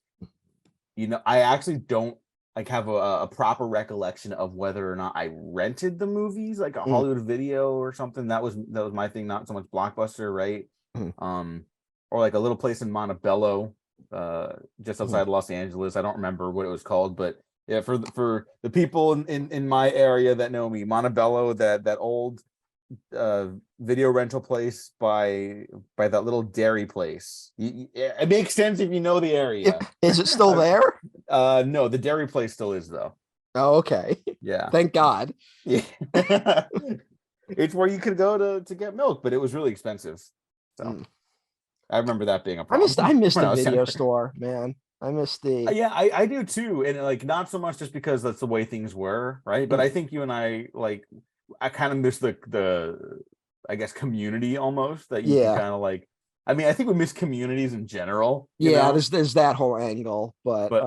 you know, I actually don't like have a proper recollection of whether or not I rented the movies, like a Mm, Hollywood Video or something. That was my thing, not so much Blockbuster, right? mm, Um, or like a little place in Montebello, just mm. outside Los Angeles. I don't remember what it was called, but yeah, for the people in my area that know me, Montebello, that old video rental place by that little dairy place. It makes sense if you know the area. Is it still there? No, the dairy place still is though. Oh, okay. Yeah. Thank God. Yeah. It's where you could go to get milk, but it was really expensive. So I remember that being a problem. I missed when the I was video younger. store, man. I missed the Yeah, I do too. And like not so much just because that's the way things were, right? But I think you and I like I kind of miss the I guess community almost that you can yeah. kind of like I mean, I think we miss communities in general, you Yeah, know. there's that whole angle, but But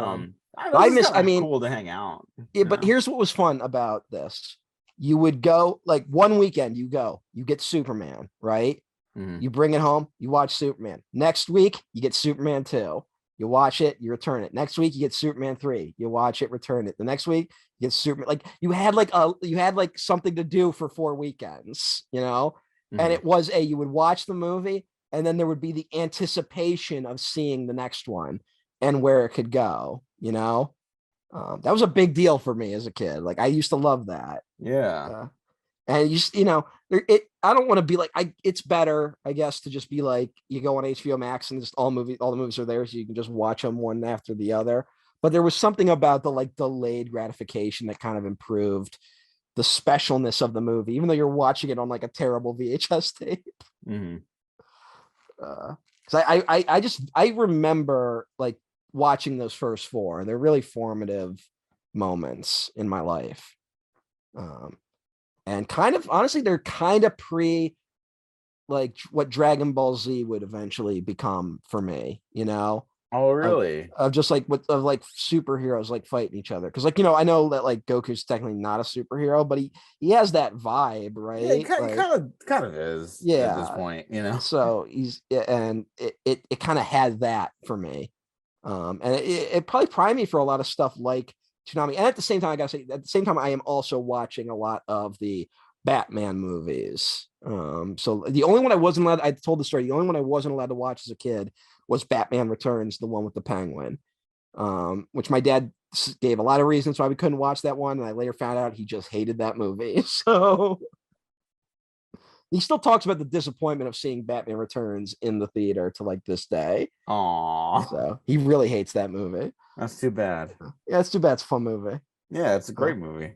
I know I this is miss kind I of mean, cool to hang out, yeah, you but know. here's what was fun about this. You would go like one weekend, you get Superman, right? Hmm. You bring it home, you watch Superman. Next week, you get Superman 2. You watch it, you return it. Next week, you get Superman 3. You watch it, return it. The next week, you get Superman. Like you had like something to do for 4 weekends, you know? And Hmm. it was you would watch the movie, and then there would be the anticipation of seeing the next one and where it could go, you know? That was a big deal for me as a kid. Like I used to love that. Yeah. Uh, and you know, it. I don't want to be like It's better, I guess, to just be like you go on HBO Max and just all the movies are there, so you can just watch them one after the other. But there was something about the like delayed gratification that kind of improved the specialness of the movie, even though you're watching it on like a terrible VHS tape. Hmm. Because I remember like watching those first four, and they're really formative moments in my life. Um, and kind of honestly, they're kind of pre like what Dragon Ball Z would eventually become for me, you know, Oh, of, really? of just like with of like superheroes like fighting each other. Cause like, you know, I know that like Goku's technically not a superhero, but he has that vibe, Yeah, right? Like, kind of is at this yeah. point, you know. So and it kind of had that for me. And it probably primed me for a lot of stuff like Tsunami. And at the same time, I gotta say, at the same time, I am also watching a lot of the Batman movies. So the only one I wasn't allowed, I told the story, the only one I wasn't allowed to watch as a kid was Batman Returns, the one with the penguin. Which my dad gave a lot of reasons why we couldn't watch that one. And I later found out he just hated that movie. So he still talks about the disappointment of seeing Batman Returns in the theater to like this day. Aw, So he really hates that movie. that's too bad. Yeah, it's too bad. It's a fun movie. Yeah, it's a Uh, great movie.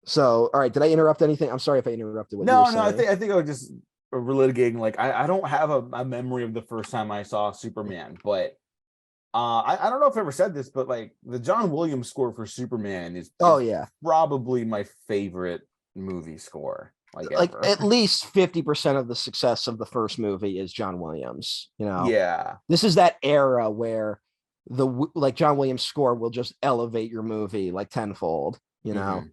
so, all right. Did I interrupt anything? I'm sorry if I interrupted what you were No, saying. I think I was just relitigating. Like, I don't have a memory of the first time I saw Superman, but I don't know if I ever said this, but like the John Williams score for Superman Oh is yeah, probably my favorite movie score, like like ever. at least 50% of the success of the first movie is John Williams. You know, Yeah. this is that era where the like John Williams score will just elevate your movie like tenfold. You know,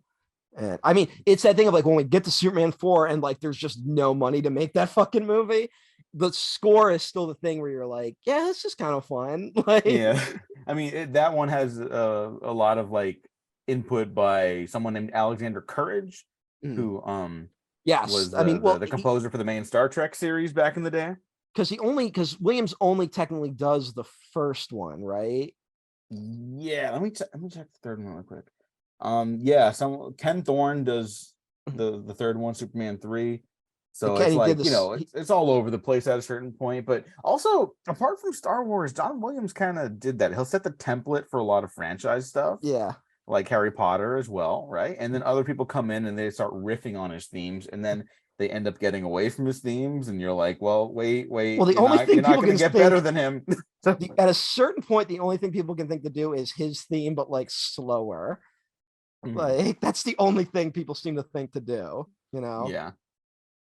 Hmm. and I mean, it's that thing of like when we get to Superman 4 and like there's just no money to make that fucking movie. The score is still the thing where you're like, yeah, this is kind of fun. Like, Yeah. I mean, that one has a lot of like input by someone named Alexander Courage, mm, who yes, was I mean, well, the composer for the main Star Trek series back in the day. because Williams only technically does the first one, right? Yeah, let me check the third one real quick. Yeah, some Ken Thorne does the third one, Superman 3. So Again, it's he did like, you this. know, it's all over the place at a certain point. But also, apart from Star Wars, John Williams kind of did that. He'll set the template for a lot of franchise stuff, Yeah, like Harry Potter as well, right? And then other people come in and they start riffing on his themes, and then they end up getting away from his themes, and you're like, well, well, wait, the only thing you're not people gonna can get better think than him. So, at a certain point, the only thing people can think to do is his theme, but like slower. mhm, Like that's the only thing people seem to think to do. You know, yeah.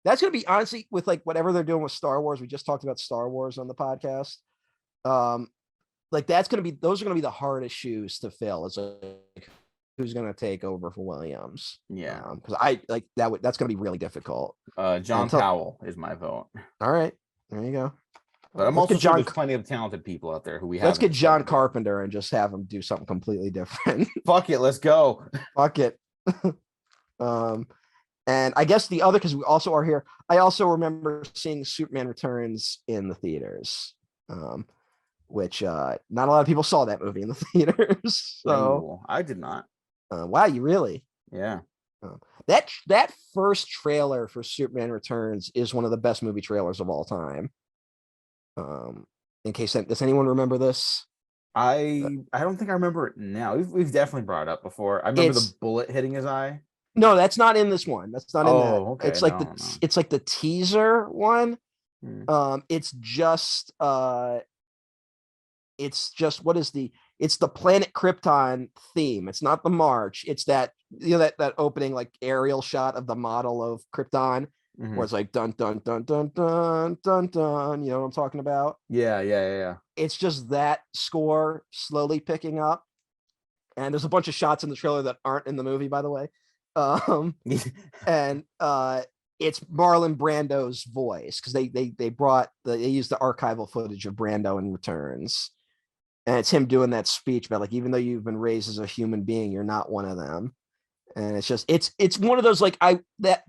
that's gonna be honestly with like whatever they're doing with Star Wars. We just talked about Star Wars on the podcast. Um, like that's gonna be those are gonna be the hardest shoes to fill. Is like who's gonna take over for Williams? Yeah. Because I like that's gonna be really difficult. John Until Powell is my vote. all right, there you go. But I'm Let's also get sure John. there's plenty of talented people out there who we Let's haven't get John discovered yet. Carpenter and just have him do something completely different. Fuck it, let's go. Fuck it. um, and I guess the other because we also are here. I also remember seeing Superman Returns in the theaters. Which not a lot of people saw that movie in the theaters. So Ooh, I did not. wow, you really? Yeah. Uh, that first trailer for Superman Returns is one of the best movie trailers of all time. Um, in case does anyone remember this? I don't think I remember it now. We've definitely brought it up before. I remember the It's bullet hitting his eye. no, that's not in this one. That's not in that. Oh, okay. No, no. It's like the teaser one. Hmm. It's just what is it's the Planet Krypton theme. It's not the march. It's that that opening like aerial shot of the model of Krypton Hmm. where it's like dun dun dun dun dun dun dun. You know what I'm talking about? Yeah. It's just that score slowly picking up. And there's a bunch of shots in the trailer that aren't in the movie, by the way. Um, and it's Marlon Brando's voice because they used the archival footage of Brando in Returns, and it's him doing that speech about like even though you've been raised as a human being, you're not one of them. And it's just it's one of those like I that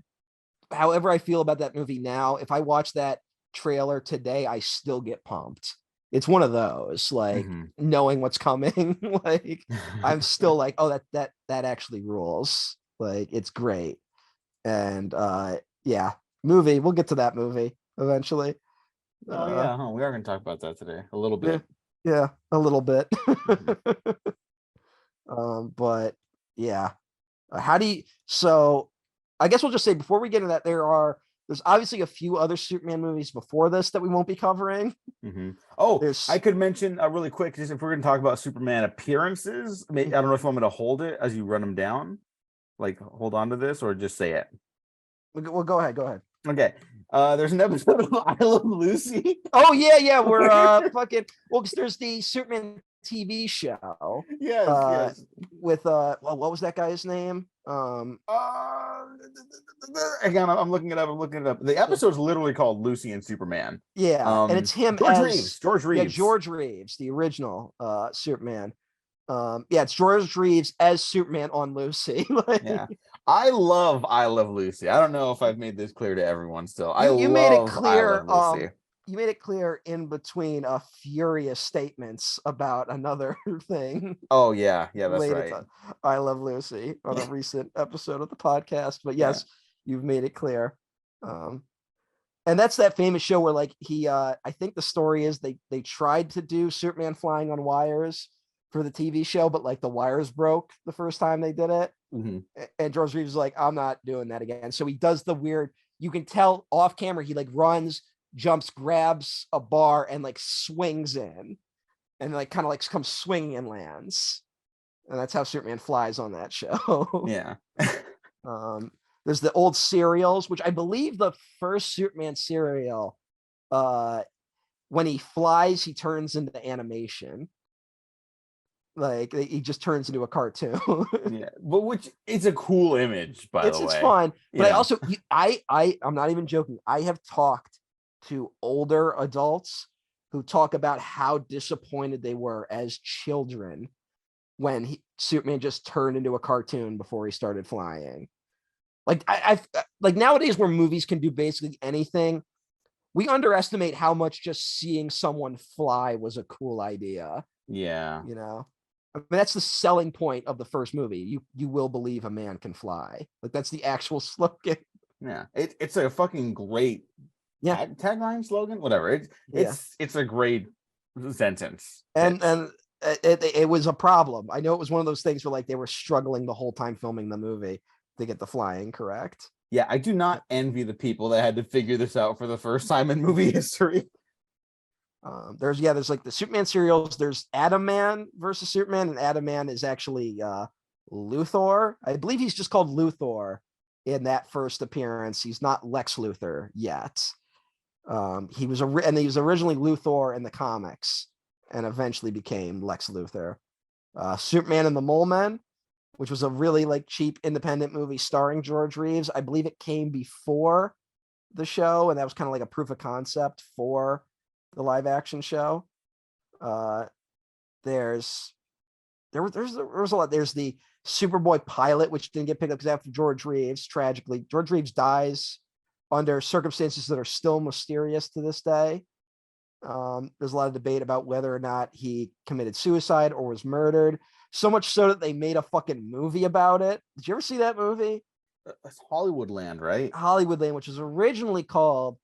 however I feel about that movie now, if I watch that trailer today, I still get pumped. It's one of those like Hmm. knowing what's coming. Like I'm still like, oh, that actually rules. Like it's great. And yeah, movie. We'll get to that movie eventually. Oh Uh yeah, huh? We are going to talk about that today a little yeah, bit. yeah, a little bit. Mhm. But yeah. How do you so I guess we'll just say before we get into that, there's obviously a few other Superman movies before this that we won't be covering. Hmm. Oh, I There's could mention really quick, just if we're going to talk about Superman appearances, I don't know if you want me to hold it as you run them down, like hold on to this, or just say it. well, go ahead, go ahead. Okay. There's an episode of I Love Lucy. Oh yeah, we're where- fucking well because there's the Superman TV show yes, uh yes. with well, what was that guy's name? Uh, Again, I'm looking it up. I'm looking it up. The episode's literally called Lucy and Superman. Yeah, and it's him George Reeves. as George yeah, Reeves. George Reeves, the original Superman. Yeah, it's George Reeves as Superman on Lucy. Yeah. I love Lucy. I don't know if I've made this clear to everyone still. You made it I love clear Lucy. you made it clear in between furious statements about another thing Oh yeah, yeah, that's related right. to I Love Lucy on a recent episode of the podcast. But Yeah. yes, you've made it clear. Um, and that's that famous show where like he I think the story is they tried to do Superman flying on wires for the TV show, but like the wires broke the first time they did it. Hmm. And George Reeves is like, I'm not doing that again. So he does the weird, you can tell off camera, he like runs, jumps, grabs a bar, and like swings in and like kind of like comes swinging and lands. And that's how Superman flies on that show. Yeah. um, there's the old serials, which I believe the first Superman serial, uh, when he flies, he turns into animation. Like he just turns into a cartoon. Yeah. But which it's a cool image, by the It's way. fun, You but I know. also I'm not even joking. I have talked to older adults who talk about how disappointed they were as children when Superman just turned into a cartoon before he started flying. Like I've like nowadays where movies can do basically anything, we underestimate how much just seeing someone fly was a cool idea. Yeah. You know, I mean, that's the selling point of the first movie. You will believe a man can fly. Like that's the actual slogan. Yeah. It's a fucking great Yeah, tagline slogan, whatever. yeah. It's a great sentence. And it was a problem. I know it was one of those things where like they were struggling the whole time filming the movie to get the flying correct. Yeah, I do not envy the people that had to figure this out for the first time in movie history. There's like the Superman serials. There's Adam Man versus Superman, and Adam Man is actually Luthor. I believe he's just called Luthor in that first appearance. He's not Lex Luthor yet. He was originally Luthor in the comics, and eventually became Lex Luthor. Superman and the Mole Men, which was a really like cheap independent movie starring George Reeves. I believe it came before the show, and that was kind of like a proof of concept for the live action show. Uh, there's a lot. There's the Superboy pilot, which didn't get picked up because after George Reeves, tragically, George Reeves dies under circumstances that are still mysterious to this day. There's a lot of debate about whether or not he committed suicide or was murdered. So much so that they made a fucking movie about it. Did you ever see that movie? It's Hollywood Land, right? Hollywoodland, which was originally called,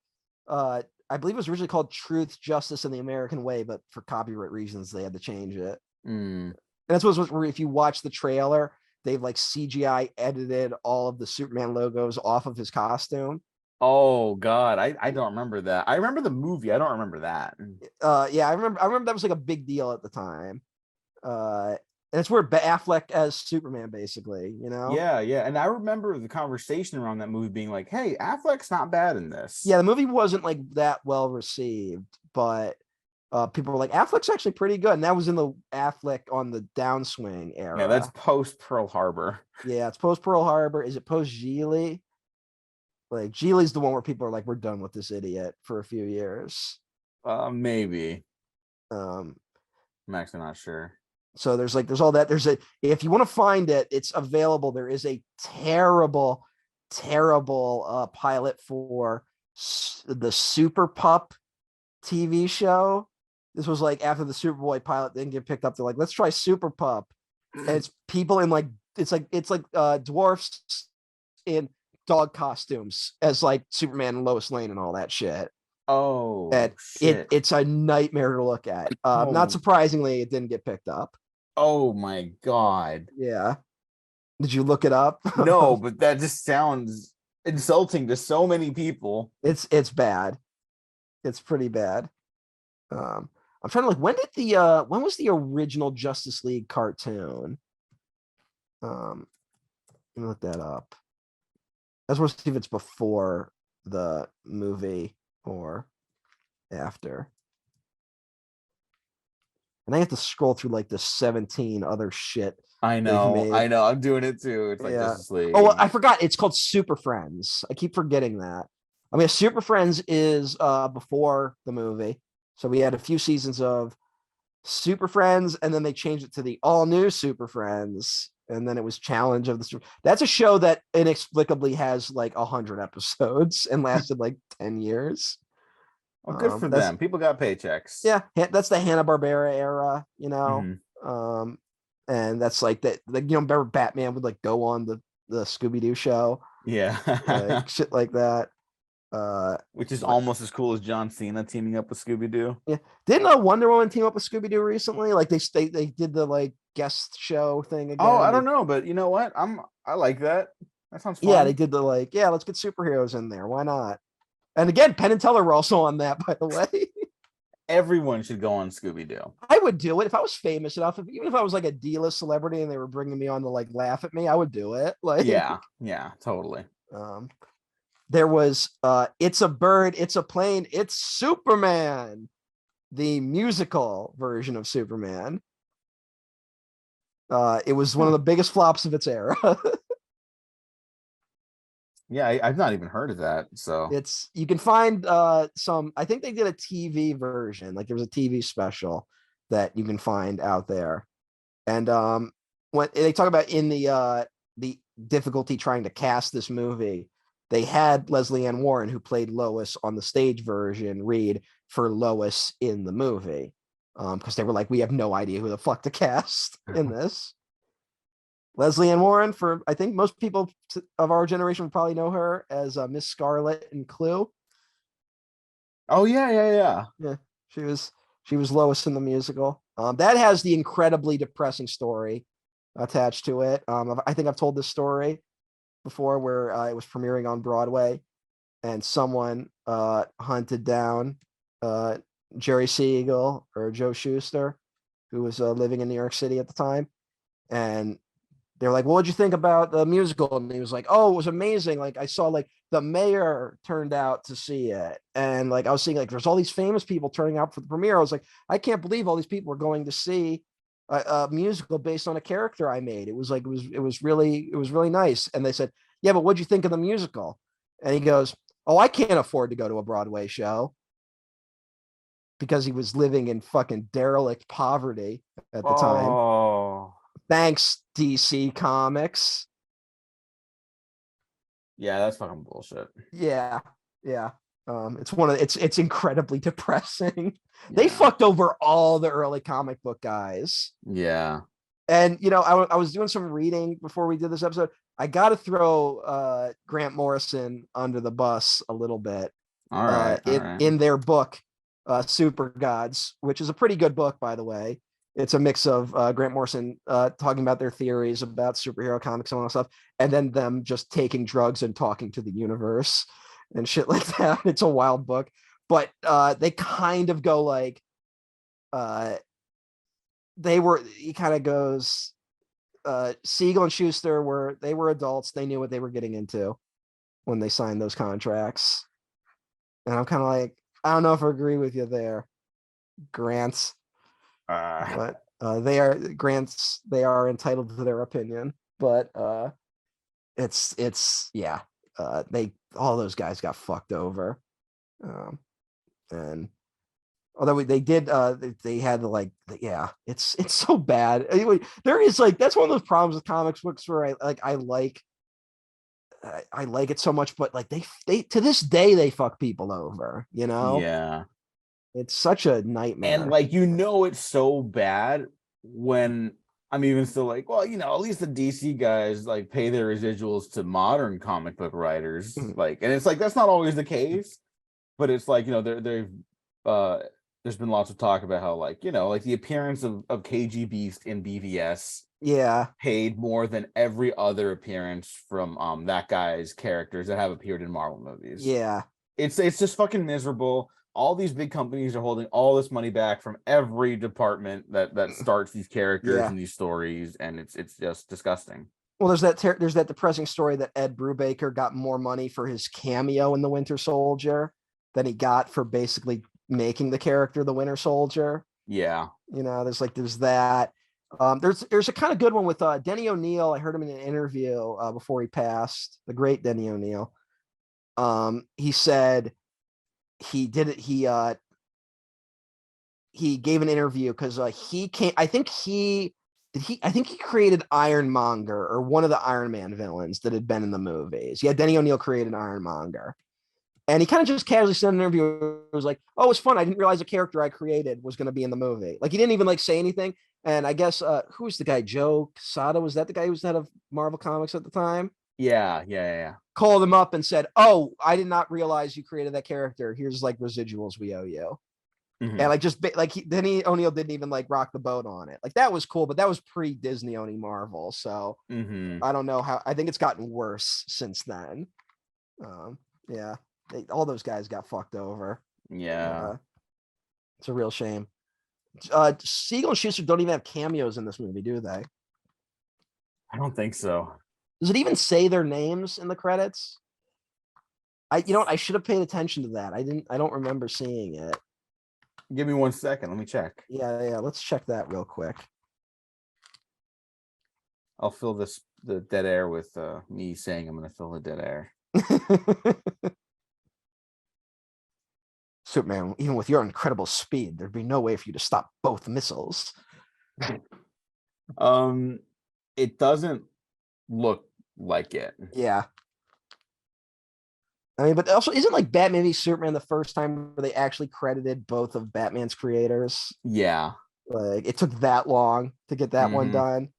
I believe it was originally called Truth, Justice, and the American Way, but for copyright reasons, they had to change it. Mm. And that's what's where if you watch the trailer, they've like CGI edited all of the Superman logos off of his costume. Oh God, I don't remember that. I remember the movie. I don't remember that. Yeah, I remember that was like a big deal at the time. And it's where Affleck as Superman, basically, you know? Yeah, yeah. And I remember the conversation around that movie being like, "Hey, Affleck's not bad in this." Yeah, the movie wasn't like that well received, but people were like, Affleck's actually pretty good. And that was in the Affleck on the downswing Yeah, that's era. post Pearl Harbor. Yeah, it's post Pearl Harbor. Is it post Geely? Like Geely's the one where people are like, we're done with this idiot for a few years. Maybe. Um, I'm actually not sure. so there's all that. If you want to find it, it's available. There is a terrible, terrible pilot for the Super Pup TV show. This was like after the Superboy pilot didn't get picked up. They're like, let's try Super Pup. And it's people in like dwarfs in dog costumes as like Superman and Lois Lane and all that shit. Oh And shit. it's a nightmare to look at. Not Oh, surprisingly, it didn't get picked up. oh my God. Yeah. Did you look it up? No, but that just sounds insulting to so many people. It's bad. It's pretty bad. I'm trying to look. When was the original Justice League cartoon? Let me look that up. I just want to see if it's before the movie or after. And I have to scroll through like the 17 other shit I they've know, made. I know. I'm doing it too. It's like Yeah. Justice Oh, well, I League. forgot. It's called Super Friends. I keep forgetting that. I mean, Super Friends is before the movie. So we had a few seasons of Super Friends, and then they changed it to the all new Super Friends, and then it was Challenge of the Super. That's a show that inexplicably has like 100 episodes and lasted like 10 years. Well, good for That's them. People got paychecks. yeah, that's the Hanna-Barbera era, you know. Hmm. And that's like that. Like, remember Batman would like go on the Scooby Doo show, like Yeah. shit like that. Which is But almost as cool as John Cena teaming up with Scooby Doo. yeah, didn't Wonder Woman team up with Scooby Doo recently? Like they did the like guest show thing Oh, again. I don't know, but you know what? I like that. That sounds Yeah, they fun. did the like, yeah, let's get superheroes in there. Why not? And again, Penn and Teller were also on that, by the way. Everyone should go on Scooby Doo. I would do it if I was famous enough. Even if I was like a D-list celebrity and they were bringing me on to like laugh at me, I would do it. Like, Yeah, yeah, totally. um, there was It's a Bird, It's a Plane, It's Superman, the musical version of Superman. It was one of Huh. the biggest flops of its era. Yeah, I've not even heard of that. So, You can find some. I think they did a TV version, like there was a TV special that you can find out there. And when they talk about in the difficulty trying to cast this movie, they had Leslie Ann Warren, who played Lois on the stage version, read for Lois in the movie, because they were like, we have no idea who the fuck to cast in this. Leslie Ann Warren, for I think most people of our generation would probably know her as Miss Scarlet in Clue. oh yeah, yeah, yeah. Yeah, she was Lois in the musical. That has the incredibly depressing story attached to it. I think I've told this story before, where it was premiering on Broadway, and someone hunted down Jerry Siegel or Joe Schuster, who was living in New York City at the time, and they're like, well, what'd you think about the musical? And he was like, oh, it was amazing. Like I saw like the mayor turned out to see it. And like I was seeing like there's all these famous people turning out for the premiere. I was like, I can't believe all these people are going to see a musical based on a character I made. It was like it was really nice. And they said, yeah, but what'd you think of the musical? And he goes, oh, I can't afford to go to a Broadway show, because he was living in fucking derelict poverty at the time. Oh, Thanks, DC Comics. yeah, that's fucking bullshit. Yeah, yeah. It's incredibly depressing. They Yeah, fucked over all the early comic book guys. yeah. And I was doing some reading before we did this episode. I got to throw Grant Morrison under the bus a little bit. All right, all right. In their book, Super Gods, which is a pretty good book, by the way. It's a mix of Grant Morrison talking about their theories about superhero comics and all that stuff, and then them just taking drugs and talking to the universe and shit like that. It's a wild book, but they kind of go like, he kind of goes, Siegel and Schuster were adults. They knew what they were getting into when they signed those contracts. And I'm kind of like, I don't know if I agree with you there, Grants. But they are entitled to their opinion. But it's yeah. They all those guys got fucked over. And although they did they had like, yeah, it's so bad. Anyway, there is like, that's one of those problems with comics books where I like it so much, but like they to this day they fuck people over, you know? Yeah. It's such a nightmare. And like, it's so bad when I'm even still like, well, at least the DC guys like pay their residuals to modern comic book writers. Like, and it's like, that's not always the case, but it's like, they've there's been lots of talk about how like, like the appearance of KG Beast in BVS paid more than every other appearance from that guy's characters that have appeared in Marvel movies. Yeah. It's just fucking miserable. All these big companies are holding all this money back from every department that starts these characters and these stories, and it's just disgusting. Well, there's that depressing story that Ed Brubaker got more money for his cameo in The Winter Soldier than he got for basically making the character the Winter Soldier. Yeah. There's that. There's a kind of good one with Denny O'Neil. I heard him in an interview before he passed, the great Denny O'Neil. He said he did it. He gave an interview because he came. I think he created Ironmonger, or one of the Iron Man villains that had been in the movies. Yeah, Denny O'Neil created Ironmonger. And he kind of just casually said in an interview, it was like, oh, it was fun. I didn't realize a character I created was going to be in the movie. Like, he didn't even like say anything. And I guess, who's the guy? Joe Quesada? Was that the guy who was head of Marvel Comics at the time? Yeah. Called him up and said, oh, I did not realize you created that character. Here's like residuals we owe you. Mm-hmm. And like, just like Denny O'Neil didn't even like rock the boat on it. Like, that was cool, but that was pre-Disney owning Marvel. So I don't know how, I think it's gotten worse since then. Yeah. All those guys got fucked over. Yeah. It's a real shame. Siegel and Schuster don't even have cameos in this movie, do they? I don't think so. Does it even say their names in the credits? I should have paid attention to that. I don't remember seeing it. Give me 1 second. Let me check. Yeah. Let's check that real quick. I'll fill the dead air with me saying I'm going to fill the dead air. Superman, even with your incredible speed, there'd be no way for you to stop both missiles. It doesn't look like it. Yeah. I mean, but also, isn't like Batman v Superman the first time where they actually credited both of Batman's creators? Yeah. Like, it took that long to get that one done,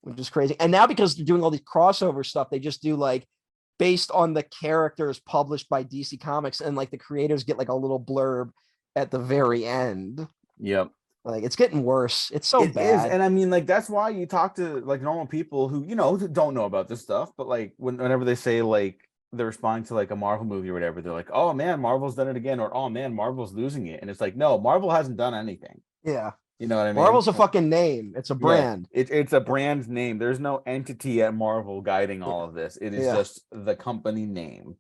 which is crazy. And now, because they're doing all these crossover stuff, they just do like based on the characters published by DC Comics, and like the creators get like a little blurb at the very end. Yep. Like, it's getting worse. It's so bad. Is. And I mean, like, that's why you talk to like normal people who, don't know about this stuff, but like whenever they say like they're responding to like a Marvel movie or whatever, they're like, oh man, Marvel's done it again, or oh man, Marvel's losing it. And it's like, no, Marvel hasn't done anything. Yeah. You know what I mean? Marvel's a fucking name. It's a brand. Yeah, it's a brand name. There's no entity at Marvel guiding all of this. It is just the company name.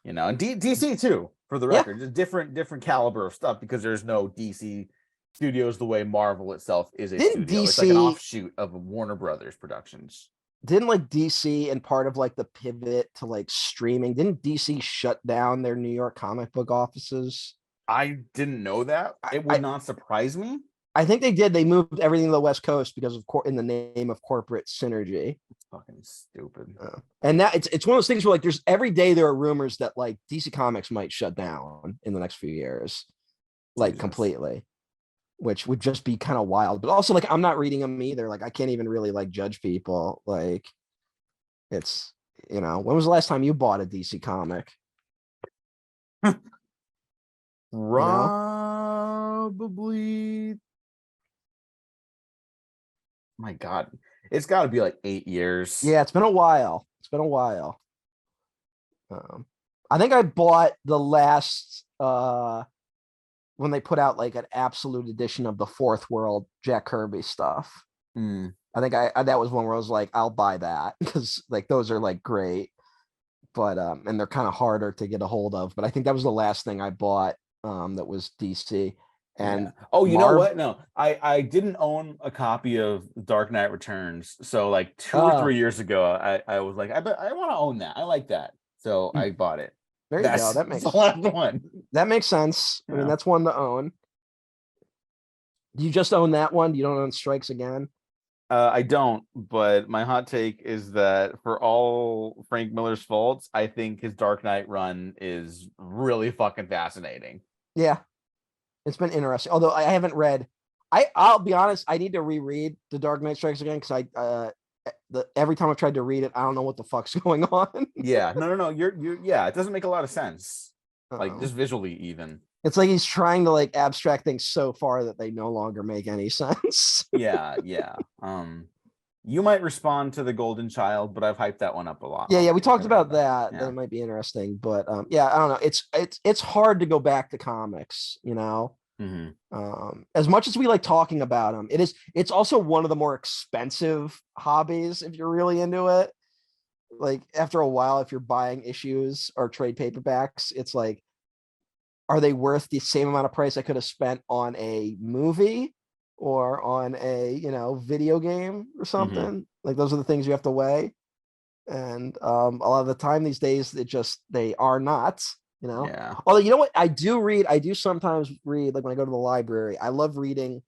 And DC too, for the record. Just different caliber of stuff, because there's no DC Studios the way Marvel itself is a studio. It's like an offshoot of Warner Brothers Productions. Didn't like DC, and part of like the pivot to like streaming, didn't DC shut down their New York comic book offices? I didn't know that. It would not surprise me. I think they did. They moved everything to the West Coast because of in the name of corporate synergy. It's fucking stupid. And that it's one of those things where like there's every day there are rumors that like DC Comics might shut down in the next few years, like completely, which would just be kind of wild. But also, like, I'm not reading them either. Like, I can't even really like judge people. Like, It's, when was the last time you bought a DC comic? You know? Probably, my God, it's got to be like 8 years. Yeah, it's been a while. It's been a while. I think I bought the last when they put out like an absolute edition of the Fourth World Jack Kirby stuff. Mm, I think I that was one where I was like, I'll buy that because like those are like great, but and they're kind of harder to get a hold of. But I think that was the last thing I bought that was DC yeah. and Oh, you know Marv. what? No, I didn't own a copy of Dark Knight Returns. So like 2 or 3 years ago, I was like, I want to own that. I like that. So I bought it. There you go. That's the last one. That makes sense. I mean, Yeah. that's one to own. Do you just own that one? You don't own Strikes Again? I don't, but my hot take is that for all Frank Miller's faults, I think his Dark Knight run is really fucking fascinating. Yeah, it's been interesting. Although I haven't read, I'll be honest, I need to reread The Dark Knight Strikes Again because every time I've tried to read it, I don't know what the fuck's going on. Yeah, no. You're yeah, it doesn't make a lot of sense. Like um, just visually even. it's like he's trying to like abstract things so far that they no longer make any sense. Yeah. You might respond to the Golden Child, but I've hyped that one up a lot Yeah, we already. talked I've read about that. that. That Yeah. might be interesting, but yeah, I don't know. It's hard to go back to comics, Hmm. as much as we like talking about them, it's also one of the more expensive hobbies if you're really into it. Like after a while, if you're buying issues or trade paperbacks, it's like, are they worth the same amount of price I could have spent on a movie or on a video game or Hmm. something? Like those are the things you have to weigh. And a lot of the time these days, they are not. Yeah. Although you know what, I do sometimes read, like when I go to the library. I love reading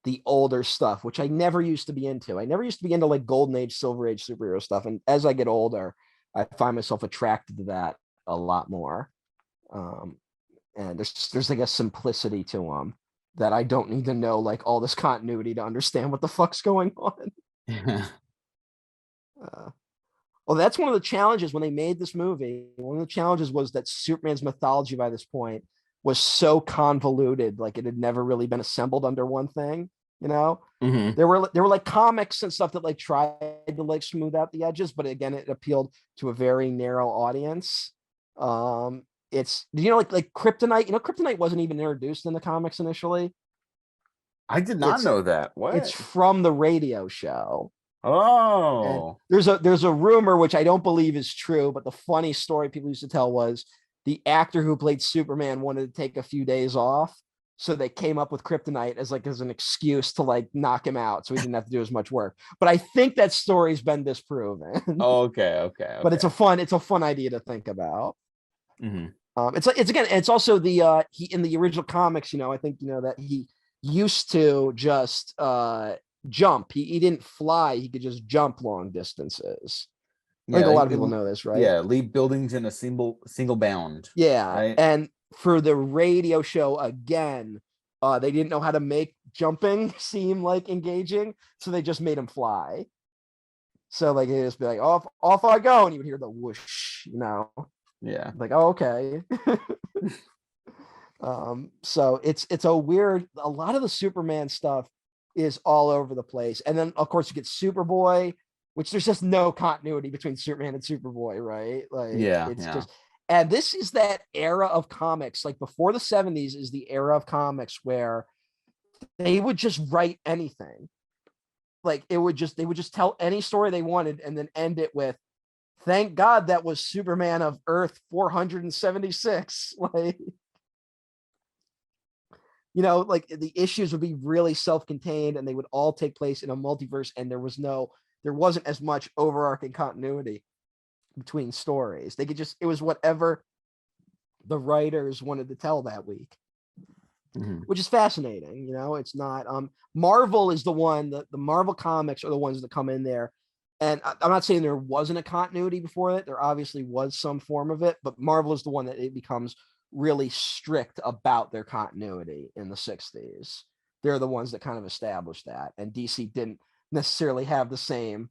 the older stuff, which I never used to be into. I never used to be into like golden age, silver age superhero stuff. And as I get older, I find myself attracted to that a lot more. Um, and there's like a simplicity to them that I don't need to know like all this continuity to understand what the fuck's going on. Uh, well, that's one of the challenges when they made this movie. One of the challenges was that Superman's mythology by this point was so convoluted, like it had never really been assembled under one thing. You know, Hmm. there were like comics and stuff that like tried to like smooth out the edges, but again, it appealed to a very narrow audience. It's like Kryptonite. Kryptonite wasn't even introduced in the comics initially. I did not It's know that. it's What? from the radio show. And Oh. there's a rumor which I don't believe is true, but the funny story people used to tell was the actor who played Superman wanted to take a few days off, so they came up with kryptonite as an excuse to like knock him out, so he didn't have to do as much work. But I think that story's been disproven. But Okay. it's a fun idea to think about. Hmm. It's again, it's also the he in the original comics. I think that he used to just jump. He didn't fly. He could just jump long distances. I think Yeah, a lot of people know this, right? yeah, leave buildings in a single bound, Yeah, right? and for the radio show again, they didn't know how to make jumping seem like engaging, so they just made him fly. So like they just be like, off I go, and you would hear the whoosh, Yeah. like, oh, okay. So it's a lot of the Superman stuff is all over the place. And then of course you get Superboy, which there's just no continuity between Superman and Superboy, right? Like it's Yeah. just, and this is that era of comics, like before the 70s is the era of comics where they would just write anything. Like they would just tell any story they wanted and then end it with, thank God that was Superman of Earth 476. Like, like the issues would be really self-contained and they would all take place in a multiverse, and there wasn't as much overarching continuity between stories. It was whatever the writers wanted to tell that week, Hmm. which is fascinating. It's not Marvel is the one that the Marvel comics are the ones that come in there. And I'm not saying there wasn't a continuity before it. There obviously was some form of it, but Marvel is the one that it becomes really strict about their continuity in the 60s. They're the ones that kind of established that. And DC didn't necessarily have the same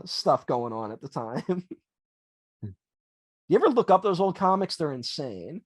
stuff going on at the time. You ever look up those old comics? They're insane.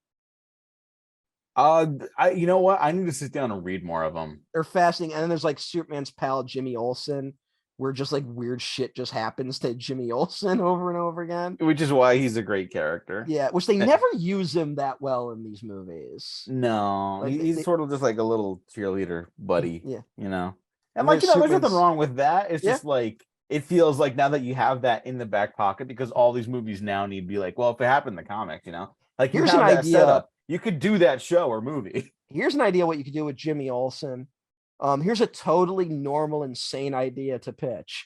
You know what? I need to sit down and read more of them. They're fascinating. And then there's like Superman's pal Jimmy Olsen, where just like weird shit just happens to Jimmy Olsen over and over again. Which is why he's a great character. Yeah, which they never use him that well in these movies. No, Like he's sort of just like a little cheerleader buddy. Yeah. You know, and And like, there's there's nothing Superman's- wrong with that. It's Yeah. just like it feels like now that you have that in the back pocket, because all these movies now need to be like, well, if it happened in the comics, like you Here's have an that idea. setup, you could do that show or movie. Here's an idea what you could do with Jimmy Olsen. Here's a totally normal, insane idea to pitch.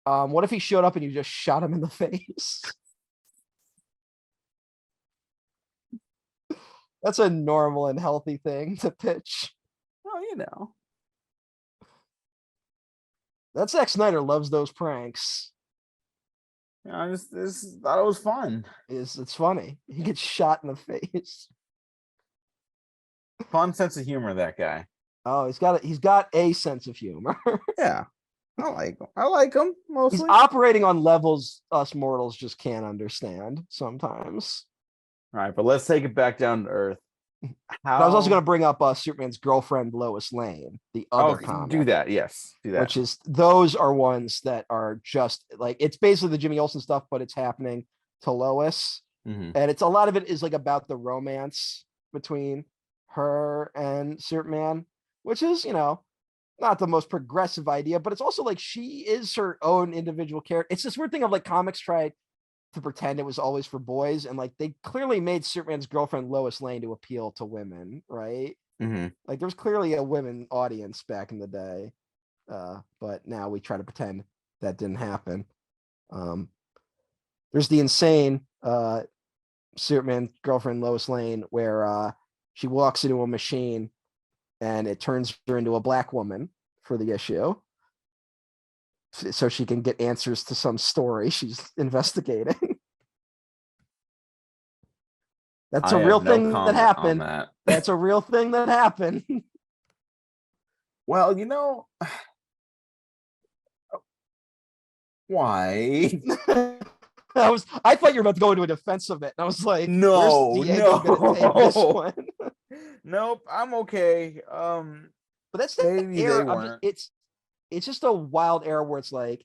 What if he showed up and you just shot him in the face? That's a normal and healthy thing to pitch. Well, That Zack Snyder loves those pranks. I just thought it was fun. It's funny. He gets shot in the face. Fun sense of humor, that guy. Oh, he's got a sense of humor. Yeah, I like him mostly. He's operating on levels us mortals just can't understand sometimes. All right, but let's take it back down to earth. I was also going to bring up Superman's girlfriend Lois Lane, the other comic. Do that, yes, do that. Which is those are ones that are just like it's basically the Jimmy Olsen stuff, but it's happening to Lois, and it's a lot of it is like about the romance between her and Superman, which is not the most progressive idea, but it's also like she is her own individual character. It's this weird thing of like comics tried to pretend it was always for boys, and like they clearly made Superman's girlfriend Lois Lane to appeal to women, right? Like there's clearly a women audience back in the day, but now we try to pretend that didn't happen. There's the insane Superman girlfriend Lois Lane where she walks into a machine and it turns her into a black woman for the issue, so she can get answers to some story she's investigating. That's a real thing that happened. That's a real thing that happened. Well, why? I thought you were about to go into a defense of it. And I was like, no. Gonna take this one? Nope, I'm okay. But that's the era. It's just a wild era where it's like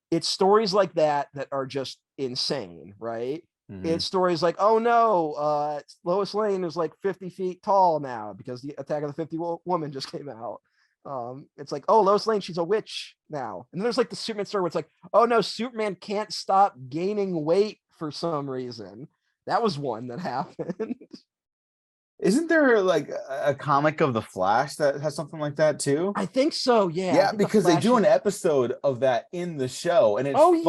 it's stories like that are just insane, right? It's stories like, oh no, Lois Lane is like 50 feet tall now because the Attack of the 50 Woman just came out. It's like, oh, Lois Lane, she's a witch now. And then there's like the Superman story where it's like, oh no, Superman can't stop gaining weight for some reason. That was one that happened. Isn't there like a comic of the Flash that has something like that too? I think so, yeah. Yeah, because they do an episode of that in the show, and it's funny.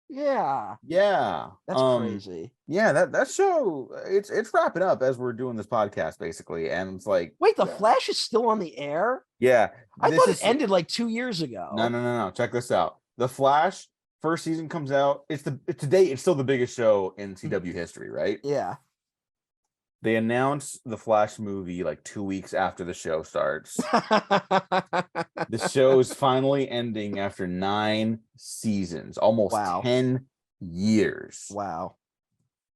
Yeah. That's crazy. Yeah, that show it's wrapping up as we're doing this podcast, basically, and it's like, wait, the Flash is still on the air? Yeah, I thought it ended like 2 years ago. No. Check this out. The Flash first season comes out. It's still the biggest show in CW history, right? Yeah. They announced the Flash movie like 2 weeks after the show starts. The show is finally ending after 9 seasons, almost 10 years. Wow.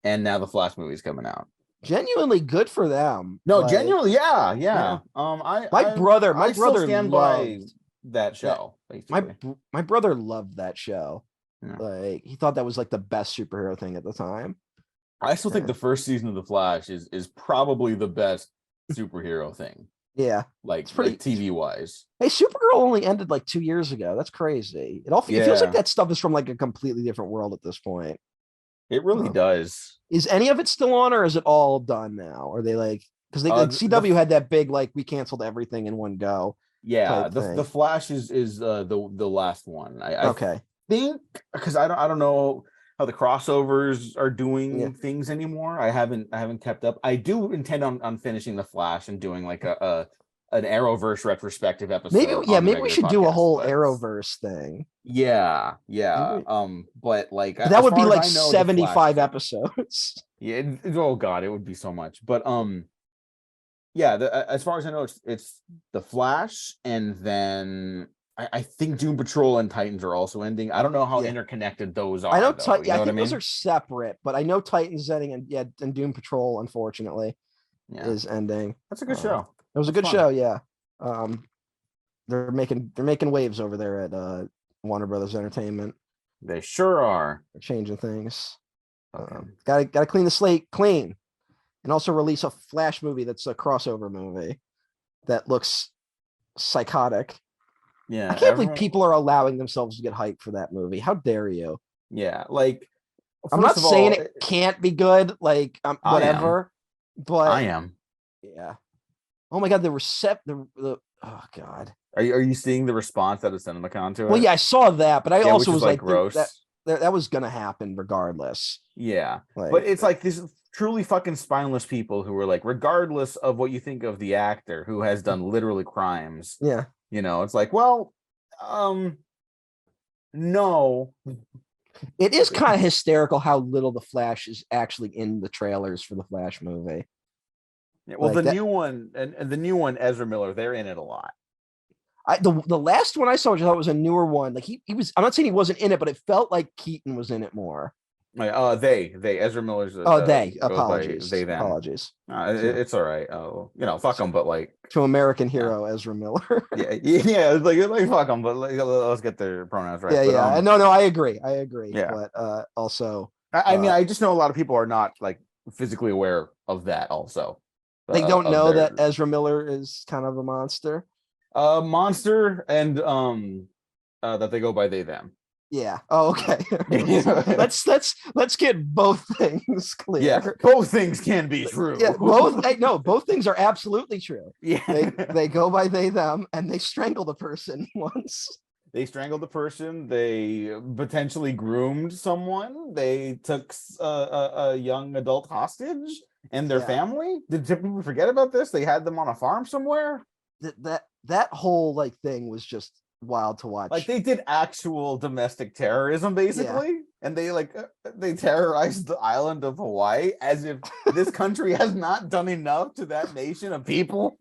And now the Flash movie is coming out. Genuinely good for them. No, genuinely, yeah. My brother stand by that show. My brother loved that show. Yeah. Like he thought that was like the best superhero thing at the time. I still think the first season of The Flash is probably the best superhero thing. Yeah. Like TV wise. Hey, Supergirl only ended like 2 years ago. That's crazy. It feels like that stuff is from like a completely different world at this point. It really does. Is any of it still on, or is it all done now? Are they like, because CW had that big like we canceled everything in one go. Yeah, the Flash is the last one. I think, because I don't know how the crossovers are doing things anymore. I haven't kept up. I do intend on finishing the Flash and doing like an Arrowverse retrospective episode. Maybe we should do a whole Arrowverse thing. Yeah. But like that would be like 75 episodes. Yeah. Oh God, it would be so much. But yeah. As far as I know, it's the Flash, and then I think Doom Patrol and Titans are also ending. I don't know how Yeah. interconnected those I know are, though. You yeah, know I what I think those mean? are separate, but I know Titans ending and Doom Patrol, unfortunately, Yeah, is ending. that's a good show. It was a That's good fun. show, yeah. Um, they're making waves over there at Warner Brothers Entertainment. They sure are. They're changing things. Okay. Gotta clean the slate clean, and also release a Flash movie that's a crossover movie that looks psychotic. I Yeah, can't believe everyone. people are allowing themselves to get hyped for that movie. How dare you? Yeah, like I'm first not of saying all, it can't be good, like I am. whatever, but I am. yeah. Oh my god, the oh god. Are you seeing the response at a CinemaCon to Well, it? yeah, I saw that, but I Yeah, which also is was like like, gross. that was gonna happen regardless. Yeah, but Like, it's like these truly fucking spineless people who are like, regardless of what you think of the actor who has done literally crimes, yeah, it's like, well, no. it is kind of hysterical how little the Flash is actually in the trailers for the Flash movie. Yeah, well, Like the that, new one and the new one, Ezra Miller, they're in it a lot. the last one I saw, which I thought was a newer one. Like he was. I'm not saying he wasn't in it, but it felt like Keaton was in it more. Like, they Ezra Miller's Oh, they goes by they apologies, them. apologies to It's all right. Oh, fuck them, but like, American yeah, hero Ezra Miller. yeah. It's like fuck them, but like, let's get their pronouns right. Yeah, But yeah. No, I agree. yeah. But also, I mean, uh, I just know a lot of people are not like physically aware of that. Also, they don't of know that their Ezra Miller is kind of a monster. monster and that they go by they them. Yeah. Oh, okay. Yeah, Let's get both things clear. both things can be Yeah, true. both. No, both things are absolutely true. Yeah. They go by they them, and they strangle the person once. They strangled the person. They potentially groomed someone. They took a young adult hostage and their Yeah. family. Did people forget about this? They had them on a farm somewhere. That whole like thing was just wild to Like watch. they did actual domestic terrorism, Yeah. basically, and they terrorized the island of Hawaii as if this country has not done enough to that nation of people.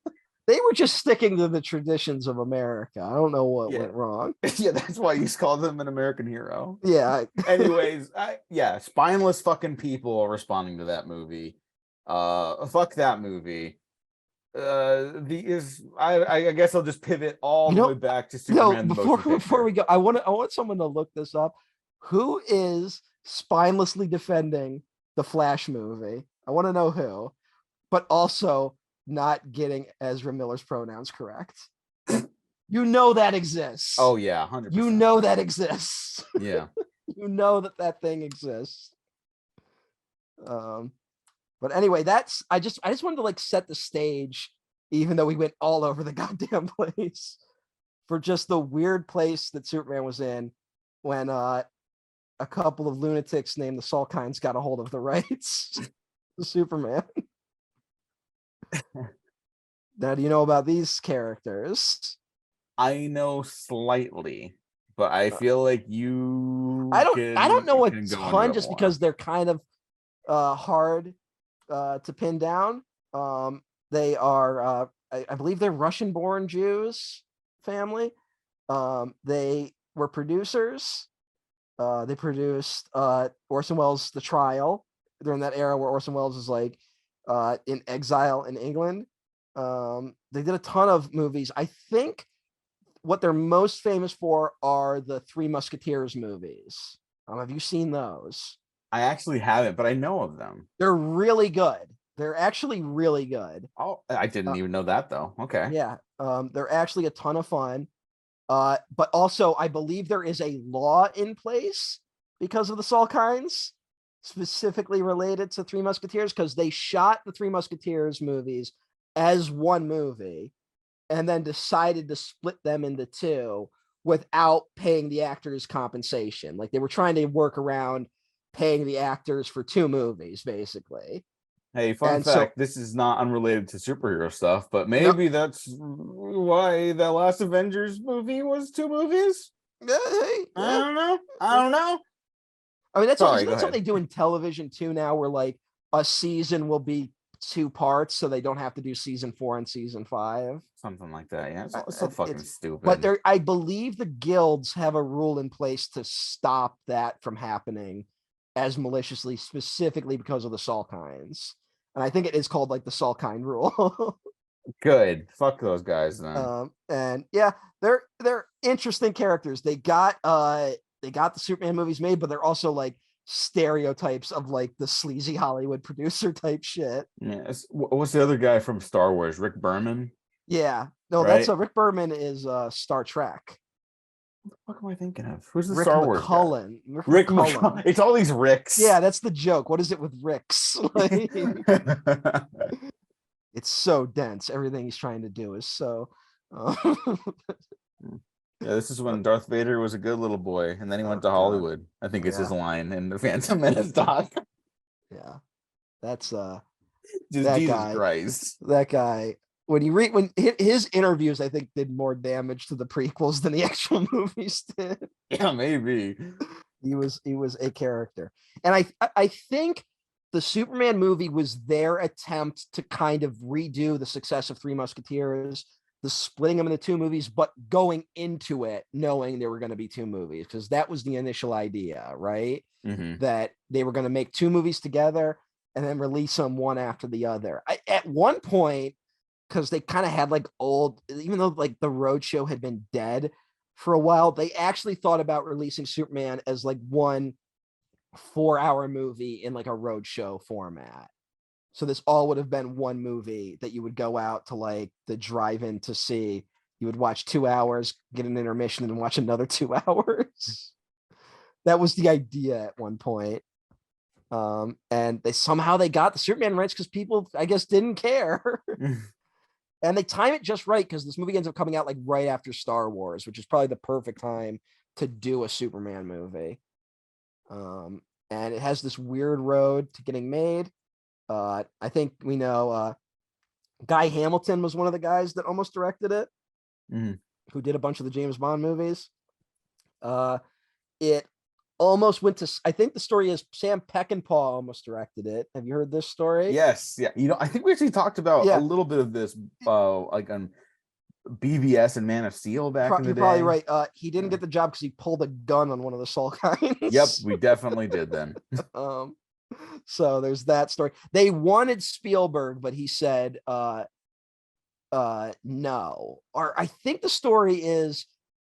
They were just sticking to the traditions of America. I don't know what Yeah, went wrong. yeah, that's why you call them an American hero. Yeah. Anyways, spineless fucking people are responding to that movie. Fuck that movie. I guess I'll just pivot all You the way know, back to no, Superman the before motion before we picture. go, I want someone to look this up. Who is spinelessly defending the Flash movie? I want to know who, but also not getting Ezra Miller's pronouns correct. You know that exists. Oh yeah, You 100%. know that exists. Yeah. You know that thing exists. Um, but anyway, I just wanted to like set the stage, even though we went all over the goddamn place, for just the weird place that Superman was in when a couple of lunatics named the Salkinds got a hold of the rights to Superman. Now, do you know about these characters? I know slightly, but I feel like you I don't know a can go into ton it just more. because they're kind of hard to pin down. They are I believe they're Russian-born Jews family. They were producers. They produced Orson Welles' The Trial during that era where Orson Welles is like in exile in England. They did a ton of movies. I think what they're most famous for are the Three Musketeers movies. Have you seen those? I actually haven't, but I know of them. They're really good. They're actually really good. Oh, I didn't even know that though. Okay. Yeah, they're actually a ton of fun. But also, I believe there is a law in place because of the Salkinds, specifically related to Three Musketeers, because they shot the Three Musketeers movies as one movie and then decided to split them into two without paying the actors compensation. Like they were trying to work around paying the actors for two movies, basically. Hey, fun And so, fact, this is not unrelated to superhero stuff, but no, maybe that's why the last Avengers movie was two movies? hey, I yeah. don't know. I don't know. I mean, Sorry, isn't go that something ahead. they do in television too now, where like a season will be 2 parts so they don't have to do season 4 and season 5. Something like that. Yeah, it's so fucking stupid. But I believe the guilds have a rule in place to stop that from happening as maliciously, specifically because of the Salkinds. And I think it is called like the Salkind rule. Good. Fuck those guys then. And yeah, they're interesting characters. They got the Superman movies made, but they're also like stereotypes of like the sleazy Hollywood producer type shit. Yeah. What's the other guy from Star Wars? Rick Berman? Yeah. No, right? that's Rick Berman is Star Trek. What am I thinking of? Who's the Rick Star Wars McCullen. guy? Rick McCullen. It's all these Ricks. Yeah, that's the joke. What is it with Ricks? Like, it's so dense. Everything he's trying to do is so. Yeah, this is when Darth Vader was a good little boy, and then he went to Hollywood. I think it's his line in the Phantom Menace doc. Yeah, that's that Jesus guy. Christ. That guy. When you read his interviews, I think did more damage to the prequels than the actual movies did. Yeah, maybe. He was a character, and I think the Superman movie was their attempt to kind of redo the success of Three Musketeers, the splitting them into 2 movies, but going into it knowing there were going to be 2 movies, because that was the initial idea, right? Mm-hmm. That they were going to make 2 movies together and then release them one after the other. At one point, because they kind of had like old, even though like the Roadshow had been dead for a while, they actually thought about releasing Superman as like one 4-hour movie in like a Roadshow format. So this all would have been one movie that you would go out to like the drive-in to see. You would watch 2 hours, get an intermission, and watch another 2 hours. That was the idea at one point. And they got the Superman rights because people, I guess, didn't care. And they time it just right because this movie ends up coming out like right after Star Wars, which is probably the perfect time to do a Superman movie. And it has this weird road to getting made. I think we know Guy Hamilton was one of the guys that almost directed it, who did a bunch of the James Bond movies. It almost went to, I think the story is Sam Peckinpah almost directed it. Have you heard this story? Yes. Yeah. You know, I think we actually talked about a little bit of this like on BVS and Man of Steel back in the day. You're probably right. He didn't get the job because he pulled a gun on one of the Salkinds. Yep, we definitely did then. So there's that story. They wanted Spielberg, but he said no. Or I think the story is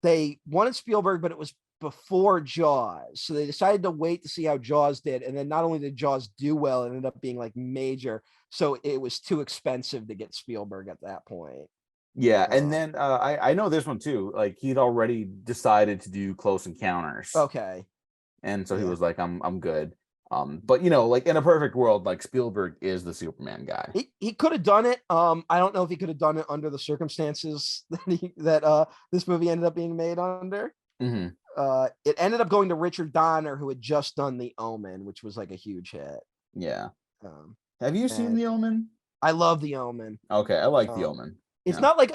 they wanted Spielberg, but it was before Jaws. So they decided to wait to see how Jaws did. And then not only did Jaws do well, it ended up being like major. So it was too expensive to get Spielberg at that point. Yeah, and then I know this one too. Like he'd already decided to do Close Encounters. Okay. And so he was like, I'm good. But you know, like in a perfect world, like Spielberg is the Superman guy. He could have done it. I don't know if he could have done it under the circumstances that this movie ended up being made under. It ended up going to Richard Donner, who had just done The Omen, which was like a huge hit. Yeah. Have you seen The Omen? I love The Omen. Okay, I like The Omen. It's not like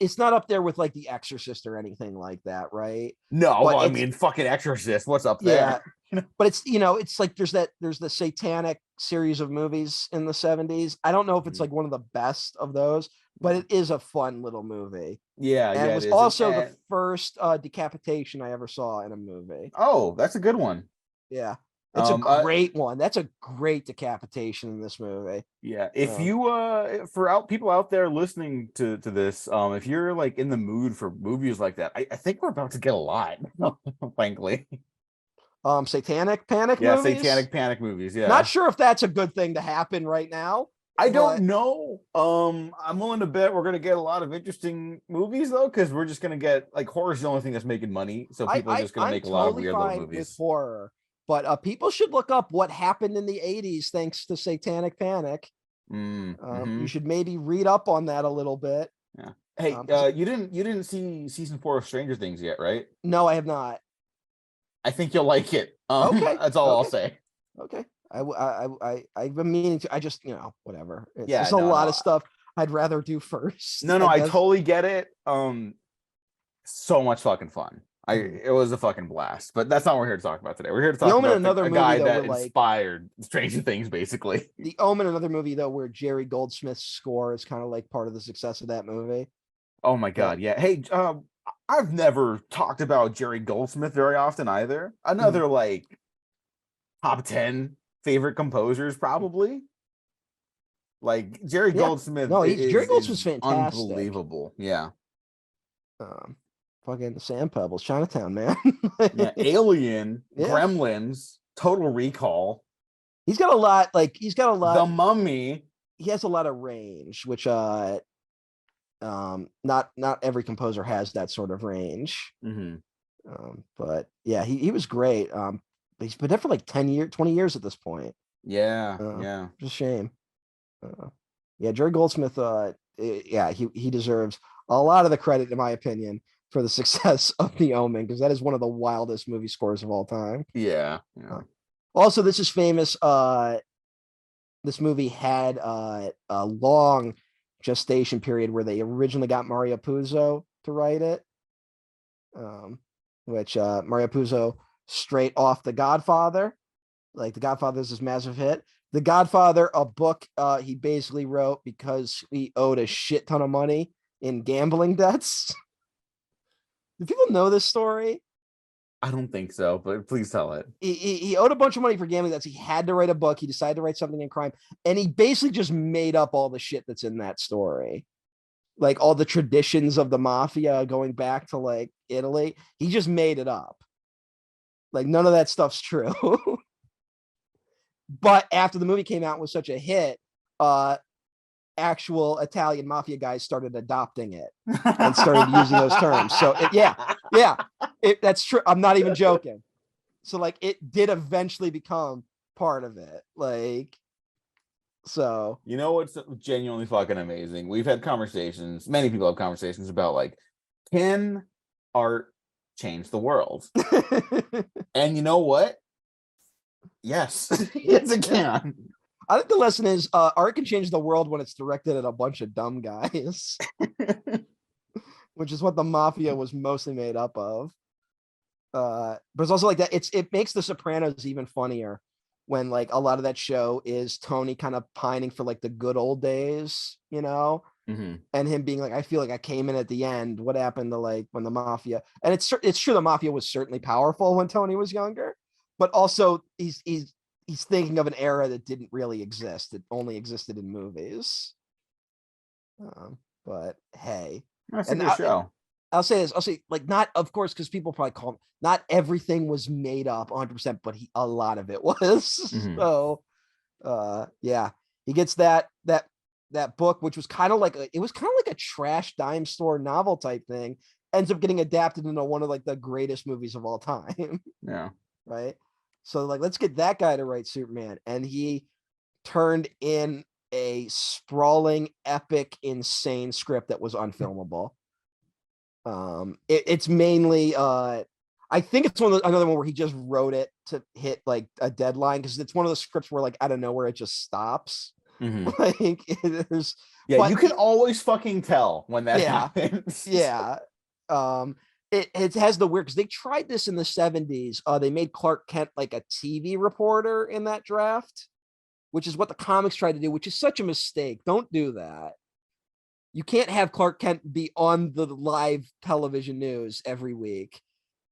it's not up there with like The Exorcist or anything like that, right? No, well, I mean, fucking Exorcist. What's up there? Yeah, but it's like there's the Satanic series of movies in the 70s. I don't know if it's like one of the best of those, but it is a fun little movie. Yeah, and yeah, it was also the first decapitation I ever saw in a movie. Oh, that's a good one. Yeah. It's a great one. That's a great decapitation in this movie. Yeah. If you for people out there listening to this, if you're like in the mood for movies like that, I think we're about to get a lot, frankly. Satanic Panic movies? Yeah, Satanic Panic movies, yeah. Not sure if that's a good thing to happen right now. I don't know. I'm willing to bet we're gonna get a lot of interesting movies though, because we're just gonna get like horror's the only thing that's making money. So people are just gonna make a lot of weird little movies. With horror. But people should look up what happened in the 80s thanks to Satanic Panic. You should maybe read up on that a little bit. Yeah. Hey, you didn't see season 4 of Stranger Things yet, right? No, I have not. I think you'll like it. Okay. That's all I'll say. Okay. I've been meaning to. I just, whatever. There's a lot of stuff I'd rather do first. No, I totally get it. So much fucking fun. It was a fucking blast. But that's not what we're here to talk about today. We're here to The talk Omen, about another a movie guy though, that where like inspired Stranger Things, basically. The Omen, another movie though, where Jerry Goldsmith's score is kind of like part of the success of that movie. Oh my That god, yeah. Hey, I've never talked about Jerry Goldsmith very often either. Mhm. Another like top 10 favorite composers, probably. Like Jerry Yeah, Goldsmith no, he's Jerry Goldsmith's is fantastic. unbelievable. Yeah. Um, Fucking Sand Pebbles, Chinatown, man. Yeah. Alien, Yeah, Gremlins, Total Recall, he's got a lot. Like he's got a The lot. Mummy. He has a lot of range, which not every composer has that sort of range. Hmm. But yeah, he was great. He's been there for like 10 years, 20 years at this point. Yeah, Uh, yeah. just a shame. Yeah, Jerry Goldsmith. Yeah, he deserves a lot of the credit, in my opinion, for the success of The Omen, because that is one of the wildest movie scores of all time. Yeah, yeah. Uh, Also, this is famous. This movie had a long gestation period where they originally got Mario Puzo to write it, which Mario Puzo straight off The Godfather. Like The Godfather is this massive hit. The Godfather, a book he basically wrote because he owed a shit ton of money in gambling debts. Do people know this story? I don't think so, but please tell it. He owed a bunch of money for gambling debts. He had to write a book. He decided to write something in crime, and he basically just made up all the shit that's in that story, like all the traditions of the mafia going back to like Italy. He just made it up. Like none of that stuff's true. But after the movie came out and was such a hit, actual Italian mafia guys started adopting it and started using those terms. So that's true. I'm not even joking. So like it did eventually become part of it. Like so. You know what's genuinely fucking amazing? We've had conversations, many people have conversations about like, can art change the world? And you know what? Yes. Yes, it can. I think the lesson is art can change the world when it's directed at a bunch of dumb guys, which is what the mafia was mostly made up of. But it's also like that. It makes The Sopranos even funnier when like a lot of that show is Tony kind of pining for like the good old days, Mhm. and him being like, I feel like I came in at the end. What happened to like when the mafia? And it's true the mafia was certainly powerful when Tony was younger, but also he's thinking of an era that didn't really exist. It only existed in movies. But hey, That's a and good show. I'll say this. I'll say like not of course because people probably call him, not everything was made up 100%, but a lot of it was. Mhm. So yeah, he gets that book, which was kind of like it was kind of like a trash dime store novel type thing, ends up getting adapted into one of like the greatest movies of all time. Yeah. Right. So like let's get that guy to write Superman, and he turned in a sprawling, epic, insane script that was unfilmable. It's mainly I think it's another one where he just wrote it to hit like a deadline, because it's one of the scripts where like out of nowhere it just stops. Mhm. Like there's Yeah, but you can always fucking tell when that yeah, happens. yeah. It has the weird, because they tried this in the 70s. They made Clark Kent like a TV reporter in that draft, which is what the comics tried to do, which is such a mistake. Don't do that. You can't have Clark Kent be on the live television news every week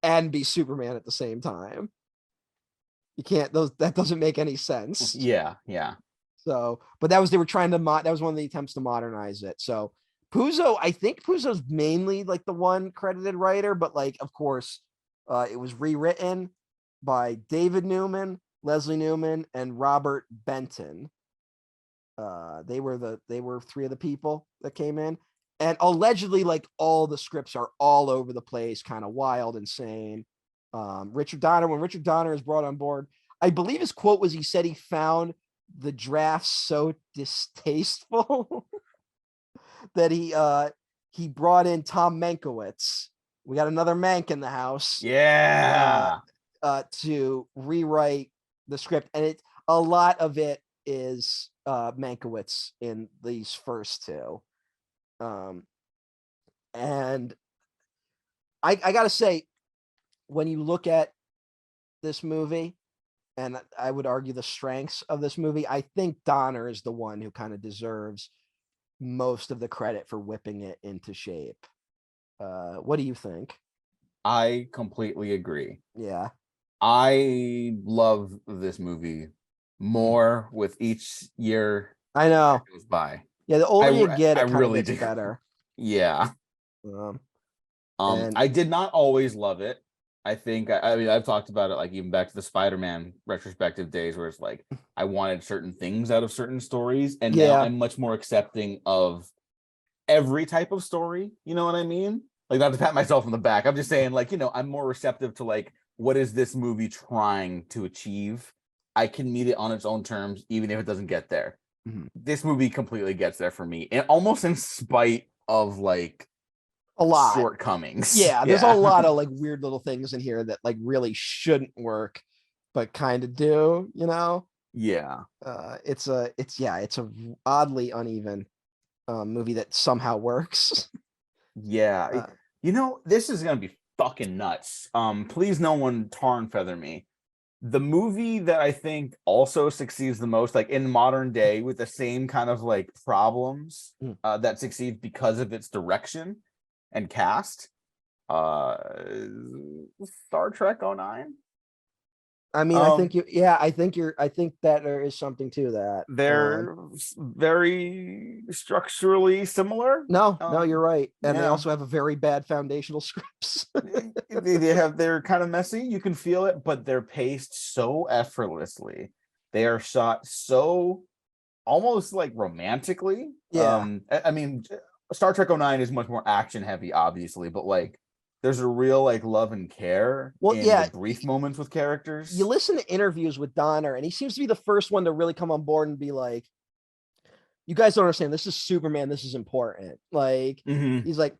and be Superman at the same time. You can't. That doesn't make any sense. Yeah, yeah. So, but they were trying to that was one of the attempts to modernize it. So, I think Puzo's mainly like the one credited writer, but like of course, it was rewritten by David Newman, Leslie Newman, and Robert Benton. They were three of the people that came in, and allegedly like all the scripts are all over the place, kind of wild, insane. Richard Donner, when Richard Donner is brought on board, I believe his quote was he said he found the drafts so distasteful that he brought in Tom Mankiewicz. We got another Mank in the house. Yeah. To rewrite the script, and a lot of it is Mankiewicz in these first two. And I gotta say, when you look at this movie, and I would argue the strengths of this movie, I think Donner is the one who kind of deserves most of the credit for whipping it into shape. What do you think? I completely agree. Yeah, I love this movie more with each year I that know. goes by. Yeah, the older you get, I it kind of really gets do. better. Yeah. Um, and I did not always love it. I think I mean I've talked about it like even back to the Spider-Man retrospective days where it's like I wanted certain things out of certain stories, and now yeah, I'm much more accepting of every type of story. You know what I mean? Like not to pat myself on the back. I'm just saying like, I'm more receptive to like what is this movie trying to achieve? I can meet it on its own terms, even if it doesn't get there. mhm. This movie completely gets there for me, and almost in spite of like A lot. shortcomings. Yeah, there's a Yeah. lot of like weird little things in here that like really shouldn't work, but kind of do. Yeah. It's a oddly uneven movie that somehow works. Yeah. Uh, This is gonna be fucking nuts. Please no one tar and feather me. The movie that I think also succeeds the most, like in modern day, with the same kind of like problems mm. that succeeds because of its direction and cast, uh Star Trek '09. I mean, Um, I think that there is something to that. they're very structurally similar. No, you're right. And they Yeah. also have a very bad foundational scripts. They're kind of messy, you can feel it, but they're paced so effortlessly. They are shot so almost like romantically. Yeah. I mean, Star Trek '09 is much more action heavy, obviously, but like there's a real like love and care Well, in the yeah, brief moments with you characters. listen to interviews with Donner, and he seems to be the first one to really come on board and be like, you guys don't understand. This is Superman. This is important. Like, Mm-hmm. he's like,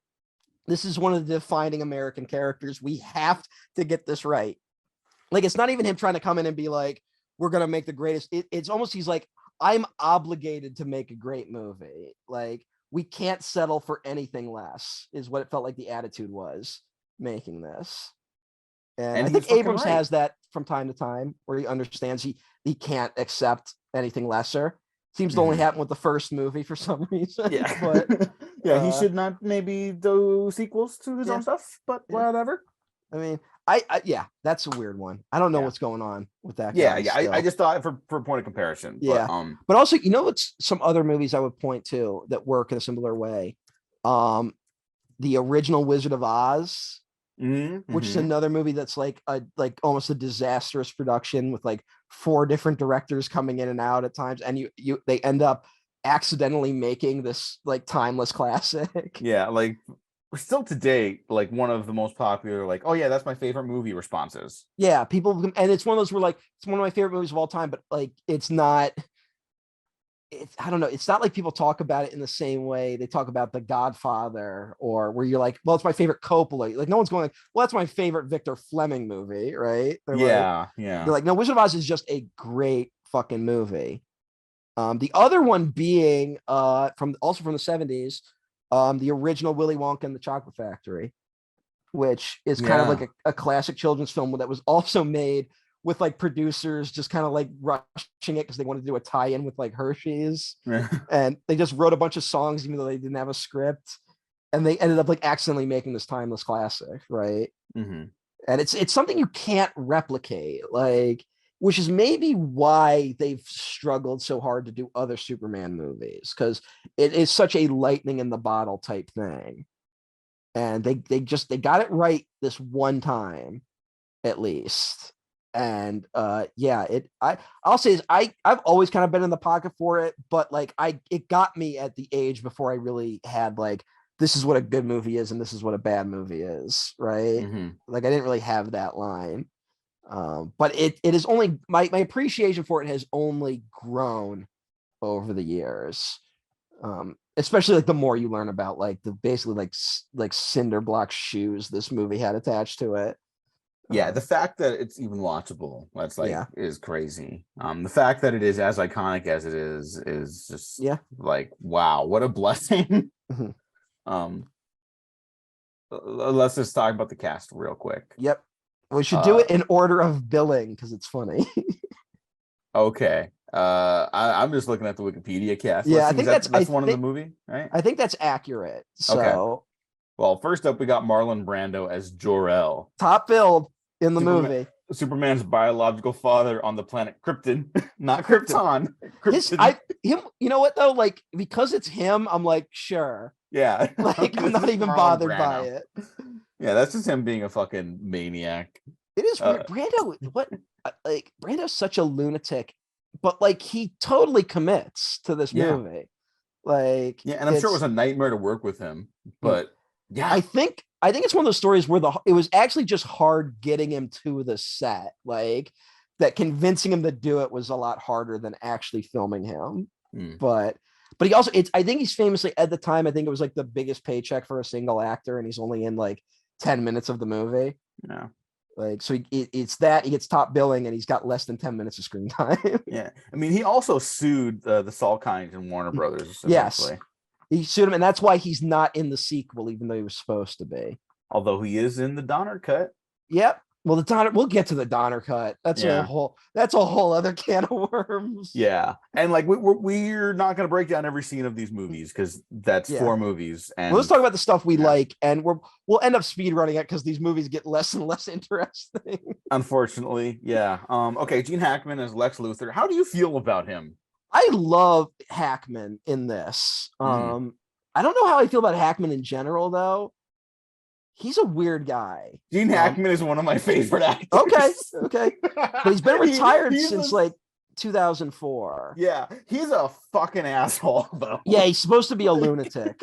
this is one of the defining American characters. We have to get this right. Like, it's not even him trying to come in and be like, we're going to make the greatest. It's almost, he's like, I'm obligated to make a great movie. Like, we can't settle for anything less, is what it felt like the attitude was making this. And And I he's think fucking Abrams right. has that from time to time where he understands he can't accept anything lesser. Seems to only Mm-hmm. happen with the first movie for some reason. Yeah. But Yeah, he uh should not maybe do sequels to his yeah, own stuff, but yeah. whatever. I mean, yeah, that's a weird one. I don't know Yeah. what's going on with that Yeah, guy yeah. I still. just thought for point of comparison, but Yeah. But also, what's some other movies I would point to that work in a similar way? Um, the original Wizard of Oz, which is mm-hmm. another movie that's like almost a disastrous production with like four different directors coming in and out at times, and they end up accidentally making this like timeless classic. Yeah, like still today, like one of the most popular, like, oh yeah, that's my favorite movie responses. Yeah, people, and it's one of those where like it's one of my favorite movies of all time, but like it's not. It's I don't know. It's not like people talk about it in the same way they talk about The Godfather, or where you're like, well, it's my favorite Coppola. Like no one's going like, well, that's my favorite Victor Fleming movie, right? Yeah, They're yeah. like, no, Wizard of Oz is just a great fucking movie. The other one being from the 70s, the original Willy Wonka and the Chocolate Factory, which is kind of like Yeah. a classic children's film that was also made with like producers just kind of like rushing it because they wanted to do a tie-in with like Hershey's, and they just wrote a bunch of songs even though they didn't have a script, and they ended up like accidentally making this timeless classic, right? Mm-hmm. And it's something you can't replicate, like, which is maybe why they've struggled so hard to do other Superman movies, because it is such a lightning in the bottle type thing, and they got it right this one time at least. And yeah, I'll say is I've always kind of been in the pocket for it, but like it got me at the age before I really had like, this is what a good movie is and this is what a bad movie is, right? Mm-hmm. Like I didn't really have that line. But it is only my appreciation for it has only grown over the years. Especially like the more you learn about like the basically like cinder block shoes this movie had attached to it. Yeah, Uh, the fact that it's even watchable, that's like yeah, is crazy. The fact that it is as iconic as it is just yeah. like wow, what a blessing. Um, let's just talk about the cast real quick. Yep. We should do it in order of billing because it's funny. Okay. I'm just looking at the Wikipedia cast Yeah, I listing. Is think that that's that's one of the movie, right? I think that's accurate. Okay. So Well, first up, we got Marlon Brando as Jor-El, top billed in the Superman, movie. Superman's biological father on the planet Krypton, not Krypton. His Krypton. him, you know what though? Like because it's him, I'm like, sure. Yeah. Like I'm This not is even Marlon bothered by Brando. it. Yeah, that's just him being a fucking maniac. It is Uh, weird. Brando, what like Brando's such a lunatic, but like he totally commits to this yeah. movie. Like Yeah, and I'm sure it was it's a nightmare to work with him, but yeah. I think it's one of those stories where it was actually just hard getting him to the set. Like that convincing him to do it was a lot harder than actually filming him. Hmm. But he also I think he's famously at the time, I think it was like the biggest paycheck for a single actor, and he's only in like 10 minutes of the movie. Yeah. Like so it's that he gets top billing and he's got less than 10 minutes of screen time. Yeah. I mean, he also sued the Salkinds and Warner Brothers Yes. eventually. He sued him, and that's why he's not in the sequel, even though he was supposed to be. Although he is in the Donner cut. Yep. Well, the Donner, we'll get to the Donner cut. That's Yeah. a whole other can of worms. Yeah. And like we're not going to break down every scene of these movies because that's Yeah. 4 movies. And well, let's talk about the stuff we like, and we'll end up speed running it because these movies get less and less interesting. Unfortunately, yeah. Okay, Gene Hackman as Lex Luthor. How do you feel about him? I love Hackman in this. I don't know how I feel about Hackman in general, though. He's a weird guy. Gene Hackman is one of my favorite actors. Okay. But he's been retired since like 2004. Yeah, he's a fucking asshole, though. Yeah, he's supposed to be a lunatic.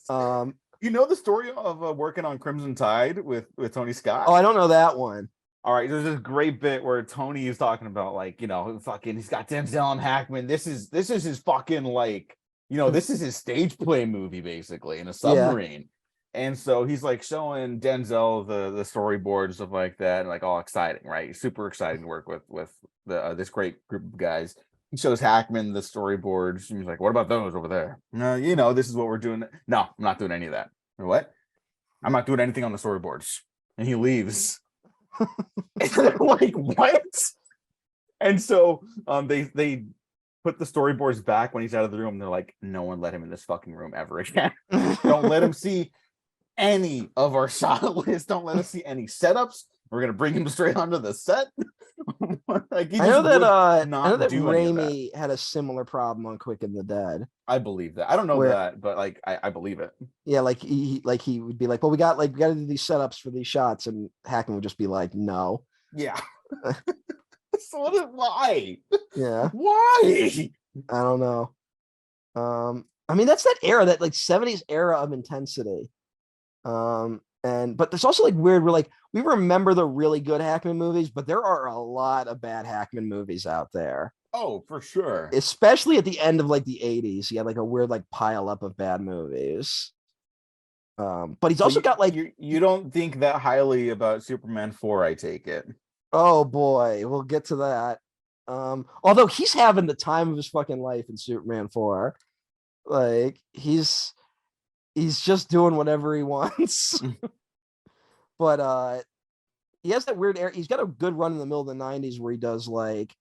You know the story of working on Crimson Tide with Tony Scott? Oh, I don't know that one. All right, there's this great bit where Tony is talking about like, fucking he's got Denzel and Hackman. This is his fucking like, this is his stage play movie basically in a submarine. Yeah. And so he's like showing Denzel the storyboards, stuff like that, and like all exciting, right? Super exciting to work with this great group of guys. He shows Hackman the storyboards, and he's like, "What about those over there? No, this is what we're doing." No, I'm not doing any of that. What? I'm not doing anything on the storyboards. And he leaves. And they're like, what? And so they put the storyboards back when he's out of the room. They're like, no one let him in this fucking room ever again. Don't let him see any of our shot list. Don't let us see any setups. We're gonna bring him straight onto the set. Like, I know that Raimi had a similar problem on Quick and the Dead. I believe that. I don't know that, but like I believe it. Yeah, like he would be like, well, we got to do these setups for these shots, and Hackman would just be like, no. Yeah. So why? Yeah. Why? I don't know. I mean, that's that era, that like 70s era of intensity. But there's also like weird, we remember the really good Hackman movies, but there are a lot of bad Hackman movies out there. Oh, for sure. Especially at the end of like the 80s. He had like a weird like pile up of bad movies. But he's also got like you don't think that highly about Superman 4, I take it. Oh boy, we'll get to that. Although he's having the time of his fucking life in Superman 4. Like he's just doing whatever he wants. But he has that weird he's got a good run in the middle of the 90s where he does like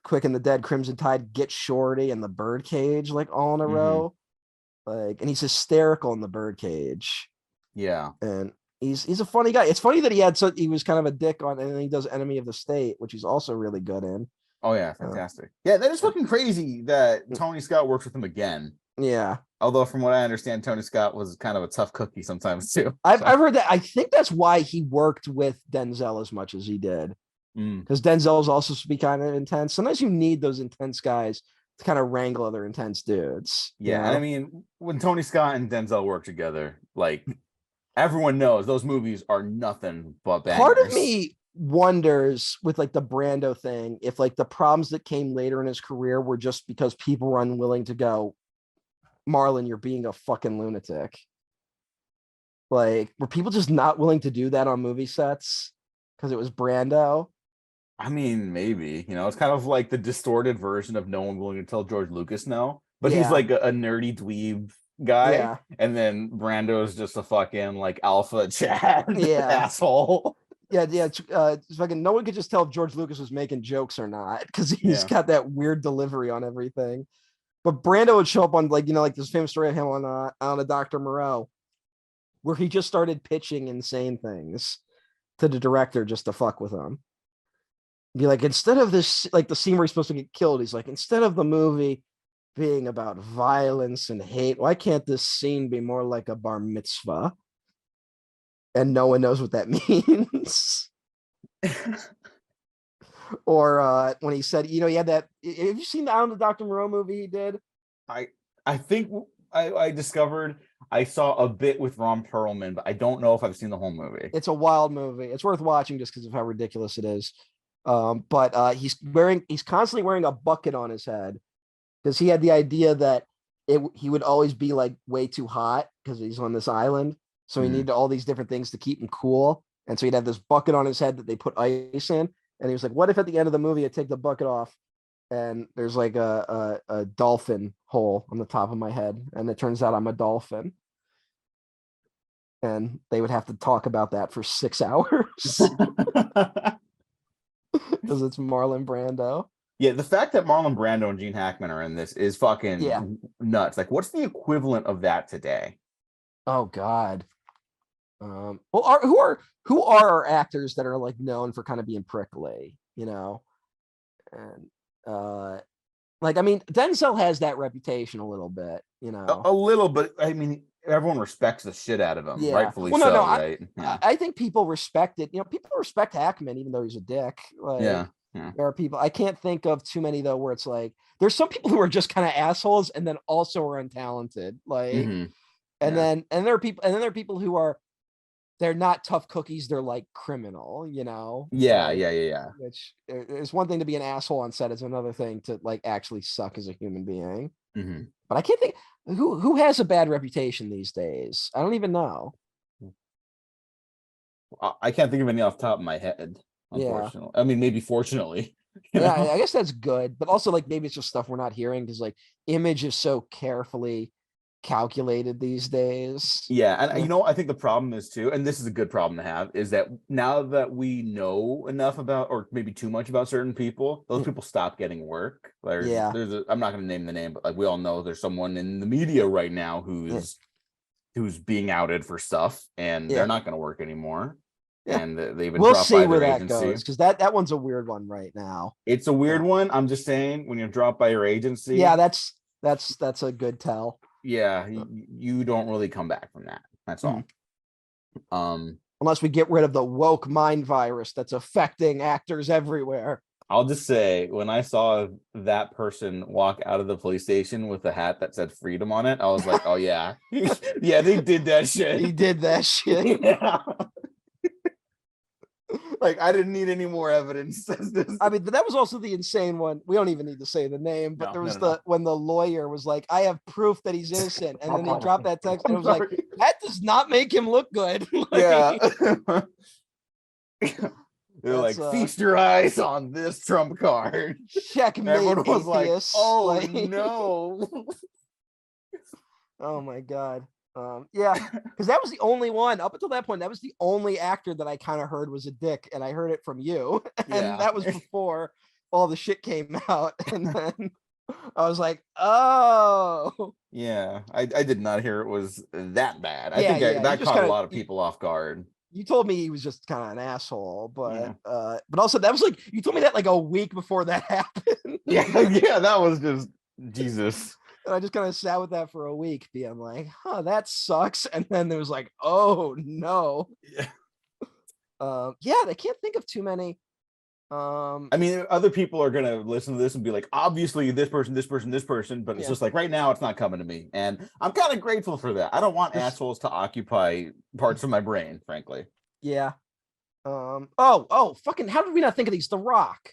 Quick and the Dead, Crimson Tide, Get Shorty, and the Birdcage like all in a row. Like, and he's hysterical in the Birdcage. Yeah. And he's a funny guy. It's funny that he was kind of a dick on, and then he does Enemy of the State, which he's also really good in. Oh yeah, fantastic. Yeah, that is fucking crazy that Tony Scott works with him again. Yeah. Although from what I understand, Tony Scott was kind of a tough cookie sometimes too. I've heard that. I think that's why he worked with Denzel as much as he did. Because Denzel is also supposed to be kind of intense. Sometimes you need those intense guys to kind of wrangle other intense dudes. Yeah, and I mean, when Tony Scott and Denzel work together, like everyone knows those movies are nothing but bangers. Part of me wonders with like the Brando thing, if like the problems that came later in his career were just because people were unwilling to go, Marlon, you're being a fucking lunatic. Like, were people just not willing to do that on movie sets because it was Brando? I mean, maybe, it's kind of like the distorted version of no one willing to tell George Lucas no, but he's like a nerdy dweeb guy, and then Brando's just a fucking like alpha Chad asshole. It's fucking no one could just tell if George Lucas was making jokes or not because he's Yeah. got that weird delivery on everything. But Brando would show up on like this famous story of him on a Dr. Moreau, where he just started pitching insane things to the director just to fuck with him. Be like, instead of this, like the scene where he's supposed to get killed, he's like, instead of the movie being about violence and hate, why can't this scene be more like a bar mitzvah? And no one knows what that means. Or when he said, he had that. Have you seen the Dr. Moreau movie he did? I think I discovered I saw a bit with Ron Perlman, but I don't know if I've seen the whole movie. It's a wild movie. It's worth watching just because of how ridiculous it is. But he's constantly wearing a bucket on his head because he had the idea that he would always be like way too hot because he's on this island. So he needed all these different things to keep him cool. And so he'd have this bucket on his head that they put ice in. And he was like, what if at the end of the movie I take the bucket off and there's like a dolphin hole on the top of my head, and it turns out I'm a dolphin. And they would have to talk about that for 6 hours because it's Marlon Brando. Yeah, the fact that Marlon Brando and Gene Hackman are in this is fucking nuts. Like, what's the equivalent of that today? Oh God. Well, who are our actors that are like known for kind of being prickly, and like I mean, Denzel has that reputation a little bit, A little, but I mean, everyone respects the shit out of him, rightfully well, so, no, right? I think people respect it. People respect Hackman even though he's a dick. Like, there are people I can't think of too many though where it's like there's some people who are just kind of assholes and then also are untalented, like, and then there are people who are. They're not tough cookies. They're like criminal, Yeah. Which is one thing to be an asshole on set. It's another thing to like actually suck as a human being. But I can't think who has a bad reputation these days. I don't even know. I can't think of any off the top of my head, unfortunately. I mean, maybe fortunately. I guess that's good. But also like maybe it's just stuff we're not hearing because like image is so carefully calculated these days. Yeah, and I think the problem is too, and this is a good problem to have, is that now that we know enough about, or maybe too much about certain people, those people stop getting work. I'm not going to name the name, but like we all know there's someone in the media right now who's being outed for stuff, and they're not going to work anymore. And they've been dropped by their agency. We'll see where that goes, because that one's a weird one right now. It's a weird one. I'm just saying, when you're dropped by your agency. Yeah, that's a good tell. Yeah, you don't really come back from that. That's all. Unless we get rid of the woke mind virus that's affecting actors everywhere. I'll just say, when I saw that person walk out of the police station with a hat that said freedom on it, I was like, oh yeah. Yeah, they did that shit. He did that shit. Yeah. Like, I didn't need any more evidence. I mean, but that was also the insane one. We don't even need to say the name, but there was when the lawyer was like, I have proof that he's innocent. And then he dropped that text and it was like, that does not make him look good. Yeah. They're like, feast your eyes on this trump card. Checkmate. Everyone was like, oh no. Oh my God. Because that was the only one up until that point. That was the only actor that I kind of heard was a dick, and I heard it from you. And that was before all the shit came out. And then I was like, oh. Yeah, I did not hear it was that bad. I think that caught a lot of people off guard. You told me he was just kind of an asshole, but also that was like, you told me that like a week before that happened. Yeah, that was just Jesus. And I just kind of sat with that for a week, being like, that sucks. And then there was like, oh no. Yeah. I can't think of too many. I mean, other people are gonna listen to this and be like, obviously this person, but it's just like right now it's not coming to me. And I'm kind of grateful for that. I don't want assholes to occupy parts of my brain, frankly. Yeah. Fucking how did we not think of these? The Rock.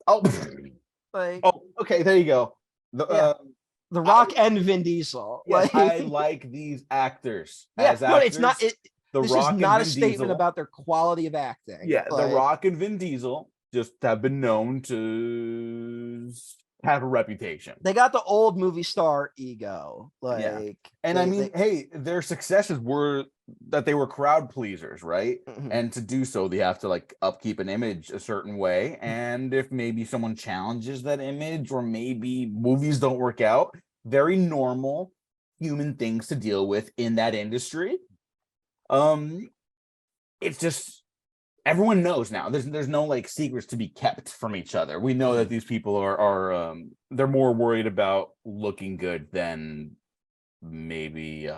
Okay, there you go. The Rock and Vin Diesel. Yes, I like these actors as actors. It's not. This is not a statement about their quality of acting. Yeah, The Rock and Vin Diesel just have been known to have a reputation. They got the old movie star ego. Yeah. Like, And I mean, hey, their successes were that they were crowd pleasers, right? And to do so, they have to like upkeep an image a certain way. And if maybe someone challenges that image, or maybe movies don't work out, very normal human things to deal with in that industry. It's just everyone knows now. There's no like secrets to be kept from each other. We know that these people are they're more worried about looking good than maybe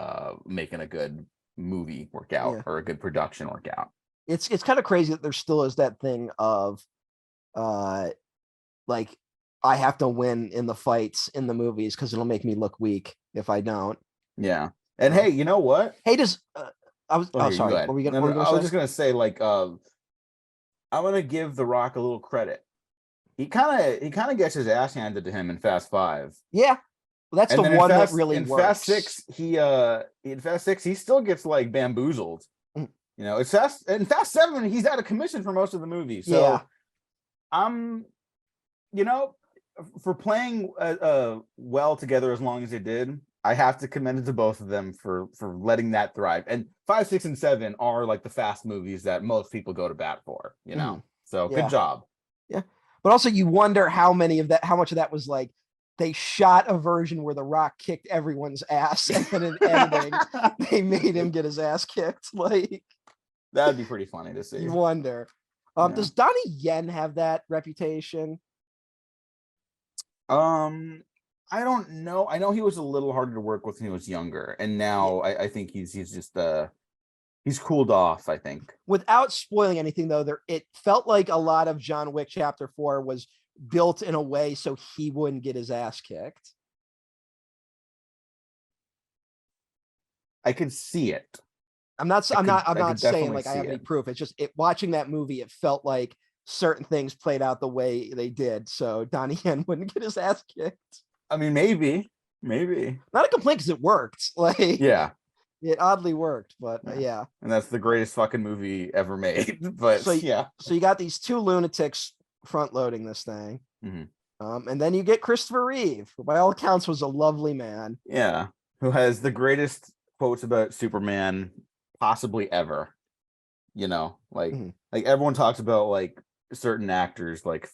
making a good movie work out or a good production work out. It's kind of crazy that there still is that thing of like I have to win in the fights in the movies because it'll make me look weak if I don't. Yeah. And hey, you know what? Hey, does I was sorry. What were you gonna I was just gonna say, like, I'm gonna give The Rock a little credit. He kind of gets his ass handed to him in Fast 5. Yeah. Well, that's the one that really works. Fast 6, in Fast 6, he still gets like bamboozled. You know, it's in Fast 7, he's out of commission for most of the movie. So I'm, you know, for playing well together as long as they did, I have to commend it to both of them for letting that thrive. And 5, 6, and 7 are like the Fast movies that most people go to bat for, you know. So good job. Yeah. But also you wonder how much of that was like they shot a version where The Rock kicked everyone's ass, and then in editing they made him get his ass kicked. Like, that'd be pretty funny to see. You wonder. Does Donnie Yen have that reputation? I don't know. I know he was a little harder to work with when he was younger, and now I think he's just he's cooled off, I think. Without spoiling anything, though, it felt like a lot of John Wick Chapter 4 was built in a way so he wouldn't get his ass kicked. I could see it. I'm not saying like I have any proof. It's just watching that movie, it felt like certain things played out the way they did, so Donnie Yen wouldn't get his ass kicked. I mean, maybe not a complaint because it worked. Like, it oddly worked, but yeah. And that's the greatest fucking movie ever made. But so you got these two lunatics front loading this thing, and then you get Christopher Reeve, who by all accounts was a lovely man. Yeah, who has the greatest quotes about Superman possibly ever. You know, like everyone talks about like certain actors like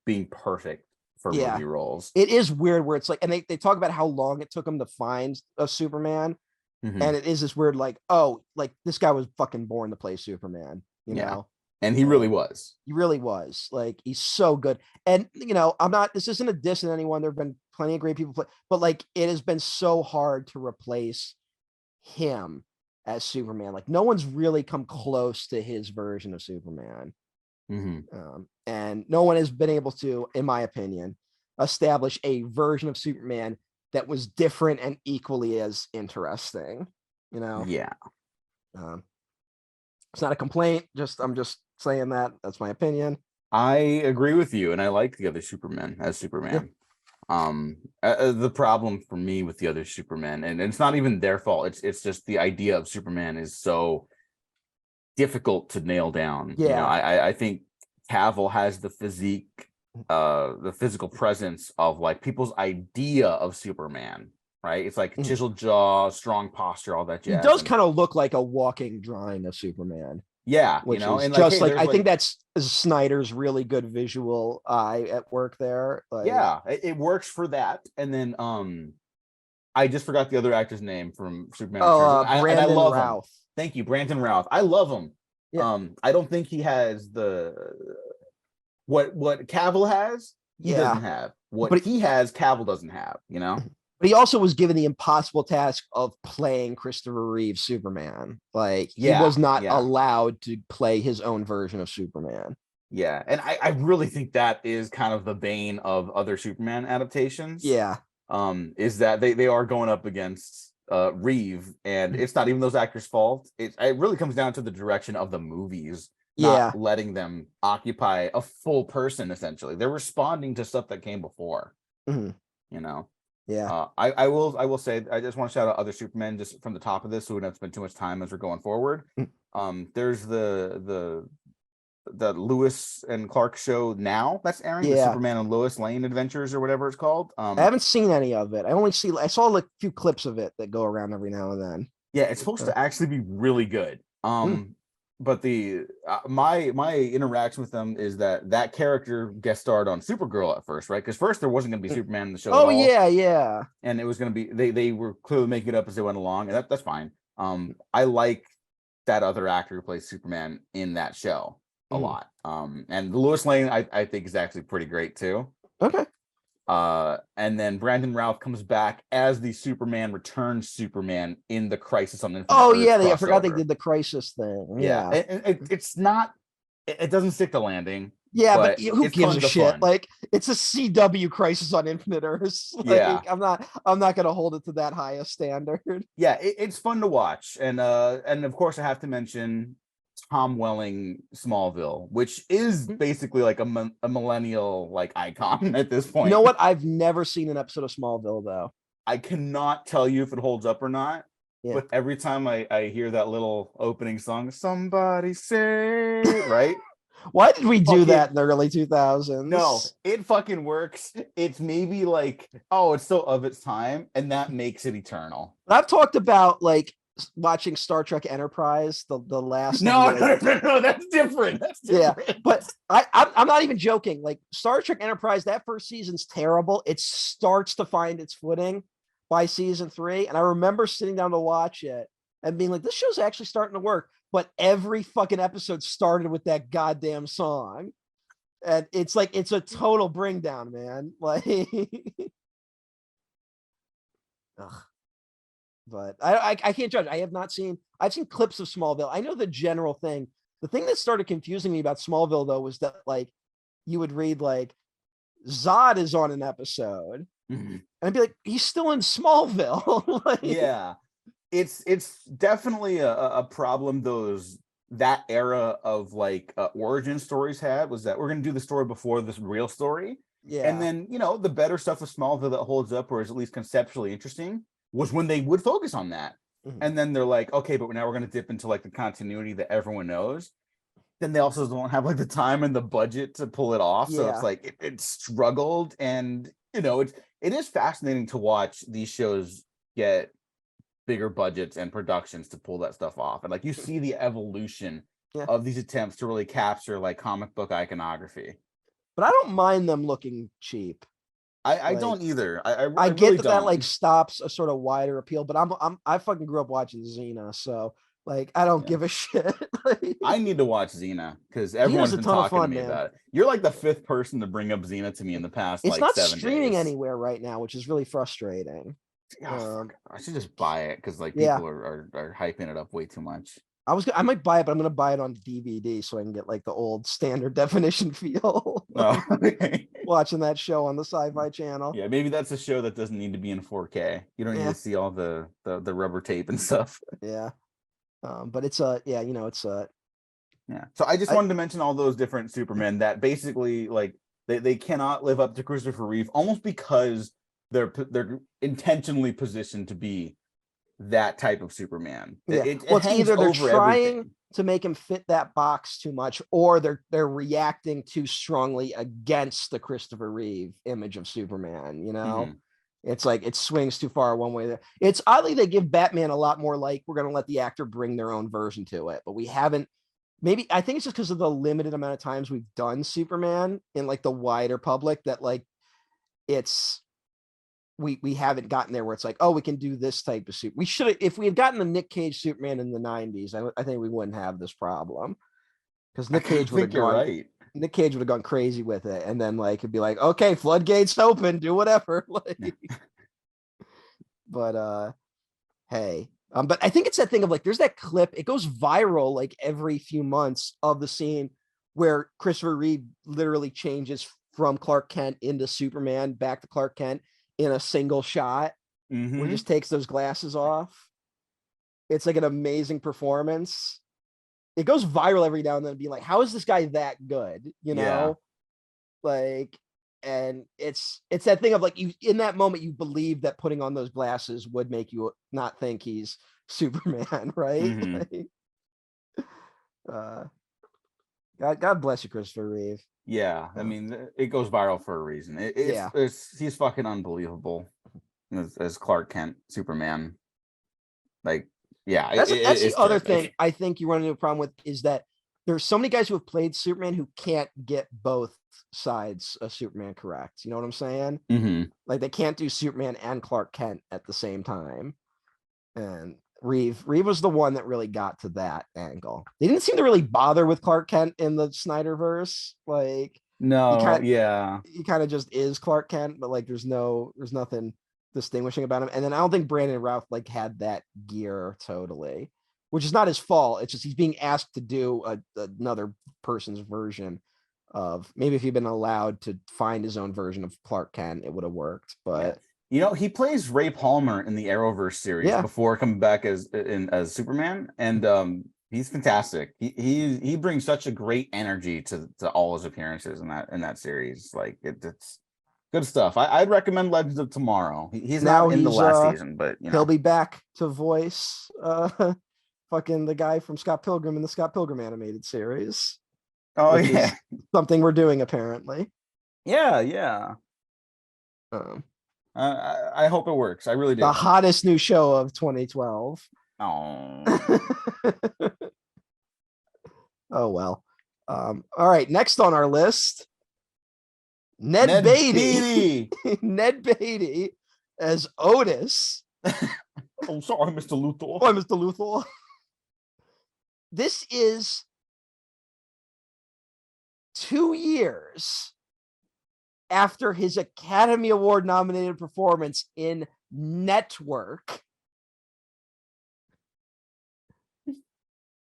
being perfect for movie roles. It is weird where it's like, and they talk about how long it took them to find a Superman, and it is this weird like, oh, like this guy was fucking born to play Superman, you know. And he really was. He really was. Like, he's so good. And you know, this isn't a diss at anyone. There have been plenty of great people play, but like it has been so hard to replace him as Superman. Like, no one's really come close to his version of Superman. And no one has been able to, in my opinion, establish a version of Superman that was different and equally as interesting, you know? Yeah. It's not a complaint. I'm just saying that's my opinion. I agree with you, and I like the other Superman as Superman. The problem for me with the other Superman, and it's not even their fault, it's just the idea of Superman is so difficult to nail down. You know, I think Cavill has the physique, the physical presence of like people's idea of Superman, right? It's like chiseled jaw, strong posture, all that jazz. He does kind of look like a walking drawing of Superman. Yeah, which is just like, I think that's Snyder's really good visual eye at work there. Like, yeah, it works for that. And then I just forgot the other actor's name from Superman. Brandon I love Routh. Him. Thank you, Brandon Routh. I love him. Yeah. I don't think he has what Cavill has. He doesn't have what he has. Cavill doesn't have. You know. But he also was given the impossible task of playing Christopher Reeve Superman. Like, he was not allowed to play his own version of Superman. Yeah, and I really think that is kind of the bane of other Superman adaptations. Yeah. Is that they are going up against Reeve, and it's not even those actors' fault. It really comes down to the direction of the movies, not letting them occupy a full person, essentially. They're responding to stuff that came before. You know. Yeah. I will say, I just want to shout out other Supermen just from the top of this, so we don't have to spend too much time as we're going forward. There's the the Lewis and Clark show now that's airing, the Yeah, Superman and Lois Lane Adventures or whatever it's called. I haven't seen any of it. I saw like a few clips of it that go around every now and then. Yeah, it's supposed Uh, to actually be really good. hmm. But the my interaction with them is that character guest starred on Supergirl at first, right? Because first there wasn't going to be Superman in the show at Oh all, yeah, yeah. and it was going to be they were clearly making it up as they went along, and that's fine. I like that other actor who plays Superman in that show a Mhm. lot. And Lois Lane I think is actually pretty great too. Okay. And then Brandon Routh comes back as the Superman Returns Superman in the Crisis on Infinite Oh Earths yeah, I forgot they crossover. did the Crisis thing. Yeah, Yeah. it's not, it doesn't stick the landing, Yeah, but but who it's gives a tons of shit? fun. Like it's a CW Crisis on Infinite Earths. Yeah, Like I'm not gonna hold it to that high a standard. yeah, it's fun to watch, and of course I have to mention Tom Welling Smallville, which is basically like a millennial like icon at this You know point. what? I've never seen an episode of Smallville though. I cannot tell you if it holds up or not, Yeah. but every time I hear that little opening song, somebody say, right? Why did we do that Fucking in the early no, 2000s? it fucking works. It's maybe like, oh, it's still of its time, and that makes it eternal. I've talked about like watching Star Trek Enterprise, the last of No, the like no, no, no, that's different. That's yeah, different. but I'm not even joking. Like Star Trek Enterprise, that first season's terrible. It starts to find its footing by season 3, and I remember sitting down to watch it and being like, "This show's actually starting to work." But every fucking episode started with that goddamn song, and it's like it's a total bring down, man. Like, ugh. But I can't judge. I have not seen. I've seen clips of Smallville. I know the general thing. The thing that started confusing me about Smallville though was that like you would read like Zod is on an episode, and I'd be like, he's still in Smallville. Like, Yeah, it's definitely a problem. That era of like origin stories had was that we're gonna do the story before this real story, and yeah, then the better stuff of Smallville that holds up or is at least conceptually interesting was when they would focus on that. mhm. And then they're like, okay, but now we're going to dip into like the continuity that everyone knows. Then they also don't have like the time and the budget to pull it off. So it's Yeah, like it struggled, and it is fascinating to watch these shows get bigger budgets and productions to pull that stuff off. And like you see the evolution yeah. of these attempts to really capture like comic book iconography. But I don't mind them looking cheap. I Like, don't either. I I get really that like don't. stops a sort of wider appeal, but I fucking grew up watching Xena, so like I don't Yeah. give a shit. Like, I need to watch Xena because Xena's everyone's a been ton of talking to fun, me man. about it. You're like the fifth person to bring up Xena to me in the past It's like not seven streaming days. anywhere right now, which is really frustrating. Oh, Um, fuck. I should just buy it because like yeah, people are hyping it up way too much. I might buy it, but I'm gonna buy it on DVD so I can get like the old standard definition feel. No, Like watching that show on the Sci-Fi Channel. yeah, maybe that's a show that doesn't need to be in 4K. You don't need Yeah, to see all the rubber tape and stuff. yeah. But it's yeah, it's Yeah. So I just I, wanted to mention all those different Supermen that basically like they cannot live up to Christopher Reeve almost because they're intentionally positioned to be that type of Superman. yeah. It Well, it's hangs either they're over trying everything. to make him fit that box too much, or they're reacting too strongly against the Christopher Reeve image of Superman. Hmm. It's like it swings too far one way. It's oddly they give Batman a lot more like we're gonna let the actor bring their own version to it, but we haven't. Maybe I think it's just because of the limited amount of times we've done Superman in like the wider public that like it's we haven't gotten there where it's like, oh, we can do this type of suit. We should have if we had gotten the Nick Cage Superman in the 90s, I think we wouldn't have this problem. Because I think you're right. Nick Cage would have gone crazy with it. And then like it'd be like, okay, floodgates open, do whatever. Yeah. Like, but hey. But I think it's that thing of like there's that clip, it goes viral like every few months of the scene where Christopher Reeve literally changes from Clark Kent into Superman back to Clark Kent in a single shot where he Hmm. just takes those glasses off. It's like an amazing performance. It goes viral every now and then, be like, how is this guy that good? Yeah. Like, and it's that thing of like you in that moment you believe that putting on those glasses would make you not think he's Superman, right? Hmm. Like, uh, God bless you, Christopher Reeve. Yeah, I mean, it goes viral for a reason. Yeah. He's fucking unbelievable as Clark Kent, Superman. Like, yeah, That's the it's other thing terrific. I think you run into a problem with is that there's so many guys who have played Superman who can't get both sides of Superman correct. You know what I'm saying? Hmm. Like they can't do Superman and Clark Kent at the same time. And Reeve was the one that really got to that angle. They didn't seem to really bother with Clark Kent in the Snyderverse. Like he No, kind yeah, he kind of just is Clark Kent, but like there's nothing distinguishing about him. And then I don't think Brandon Routh like had that gear totally, which is not his fault. It's just he's being asked to do another person's version of, maybe if he'd been allowed to find his own version of Clark Kent, it would have worked. yeah. But You know, he plays Ray Palmer in the Arrowverse series yeah, before coming back as Superman, and he's fantastic. He brings such a great energy to all his appearances in that series. Like it's good stuff. I'd recommend Legends of Tomorrow. He's now not in the last season, but you he'll know. be back to voice fucking the guy from Scott Pilgrim in the Scott Pilgrim animated series, Oh which is yeah, something we're doing apparently. yeah, yeah. Um, I hope it works. I really the do. hottest new show of 2012. Oh, Oh well. All right, next on our list, Ned Ned Beatty. Beatty. Ned Beatty as Otis. Oh, sorry, Mr. Luthor. Boy, Mr. Luthor. This is 2 years after his Academy Award nominated performance in Network,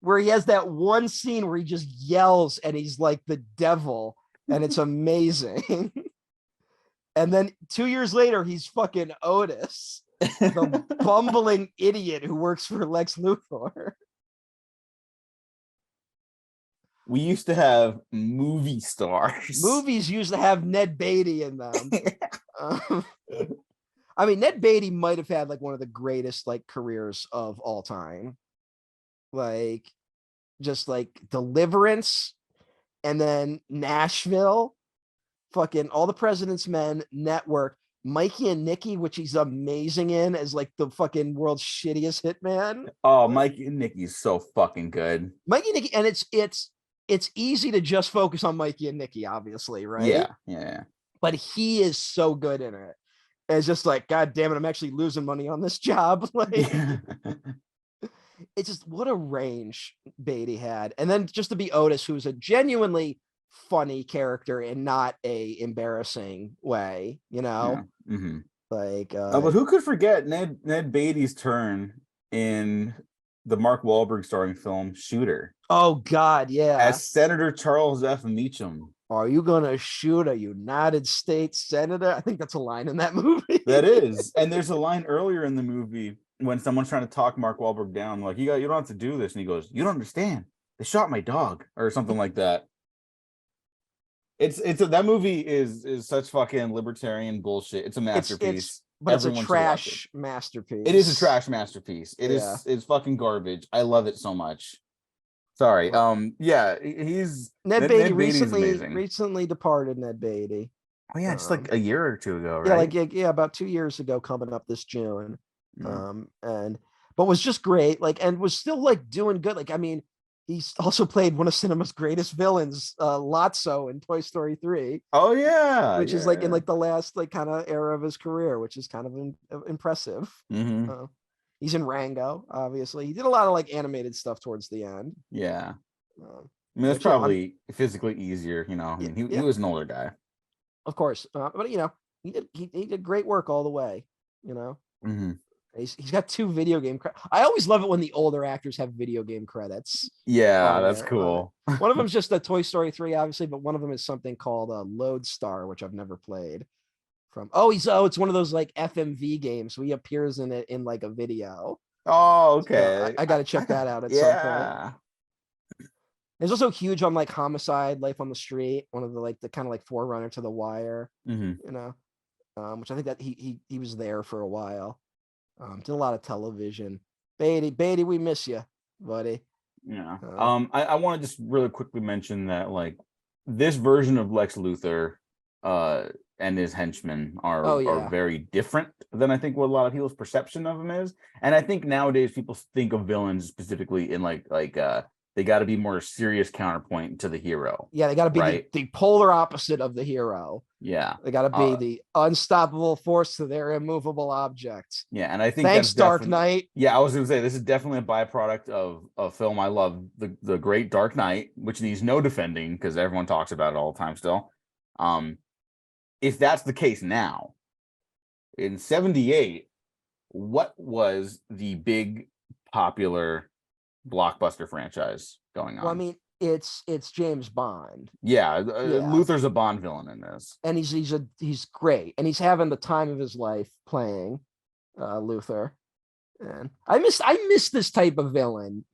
where he has that one scene where he just yells and he's like the devil, and it's amazing. And then 2 years later, he's fucking Otis, the bumbling idiot who works for Lex Luthor. We used to have movie stars. Movies used to have Ned Beatty in them. I mean, Ned Beatty might have had like one of the greatest like careers of all time. Like, just like Deliverance, and then Nashville, fucking All the President's Men, Network, Mikey and Nikki, which he's amazing in as like the fucking world's shittiest hitman. Oh, Mike and Nikki's so fucking good. Mikey and Nikki, and it's easy to just focus on Mikey and Nikki, obviously, right? Yeah, yeah. But he is so good in it. It's just like, God damn it, I'm actually losing money on this job. Like, Yeah. it's just what a range Beatty had. And then just to be Otis, who's a genuinely funny character in not a embarrassing way, you Yeah. know? Mm-hmm. Like But who could forget Ned Beatty's turn in the Mark Wahlberg starring film Shooter oh God, yeah. as Senator Charles F. Meacham. Are you gonna shoot a United States senator? I think that's a line in that movie. That is, and there's a line earlier in the movie when someone's trying to talk Mark Wahlberg down, like you don't have to do this, and he goes, "You don't understand. They shot my dog," or something like that. That movie is such fucking libertarian bullshit. It's a It's masterpiece. but it's a Everyone should watch it. trash It is a masterpiece. trash masterpiece. Yeah. It's fucking garbage. I love it so much. Sorry. But Yeah, he's Ned Beatty Ned Beatty's amazing. recently departed Ned Beatty. Oh yeah, just like Um a year or two ago, yeah, right? like yeah, about 2 years ago, coming up this June. Yeah. And but was just great, like, and was still like doing good. Like, I mean, he's also played one of cinema's greatest villains, Lotso in Toy Story 3, Oh yeah, which is like in yeah. like the last like kind of era of his career, which is kind of impressive. Mm-hmm. Uh, he's in Rango, obviously. He did a lot of like animated stuff towards the end. Yeah. Um, I mean, it's which, you know, I'm probably physically easier, you know. I yeah, mean, he yeah, was an older guy. of course. But you know, he did great work all the way. You know, Mm-hmm. he's got two video game. I always love it when the older actors have video game credits Yeah, on that's there. cool. One of them's just a Toy Story 3, obviously, but one of them is something called Lodestar, which I've never played. From it's one of those like FMV games. So he appears in it in like a video. Oh, So okay. I got to check that out at some point. Yeah. It's also huge on like Homicide, Life on the Street, one of the kind of like forerunner to The Wire, Mm-hmm. you know, which I think that he was there for a while. Did a lot of television. Beatty, we miss you, buddy. Yeah. Uh, I want to just really quickly mention that like this version of Lex Luthor uh and his henchmen oh are yeah, very different than I think what a lot of people's perception of him is. And I think nowadays people think of villains specifically in they got to be more serious counterpoint to the hero, yeah. They got to be right? the polar opposite of the hero. Yeah. They got to be Uh the unstoppable force to their immovable objects. yeah, and I think Thanks, that's Dark definitely Knight. yeah, I was gonna say this is definitely a byproduct of a film I love, the Great Dark Knight, which needs no defending because everyone talks about it all the time still. Um, if that's the case now, in 78, what was the big popular blockbuster franchise going Well, I on? mean, it's James Bond. Yeah, Yeah, Luther's a Bond villain in this. and he's great, and he's having the time of his life playing Luther. And I miss this type of villain.